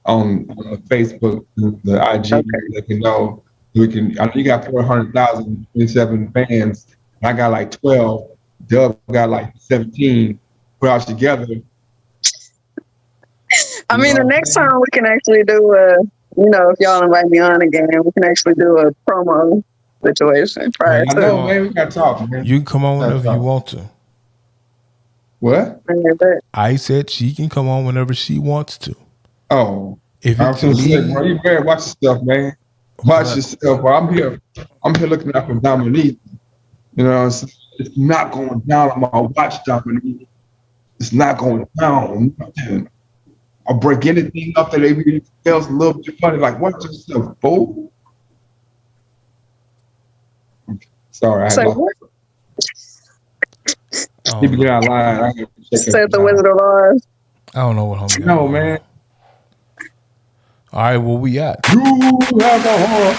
on Facebook, the IG, let you know. I know you got 400,027 fans. I got like 12. Dub got like 17. Put out together. I mean, the next time we can actually do if y'all invite me on again, we can actually do a promo situation prior to. I know, man. We got to talk, man. You can come on whenever you want to. What? I said she can come on whenever she wants to. Oh. If it's me, bro, you better watch yourself, man. Watch yourself. Bro. I'm here looking out for Dominique. You know, it's not going down on my watch, Dominique. It's not going down. I'll break anything up that they feels a little bit funny. Like, watch yourself, fool. Sorry, I had Keep it out of line. Said the Wizard of Oz. I don't know what homie. No, man. All right, well, we out. You have a heart.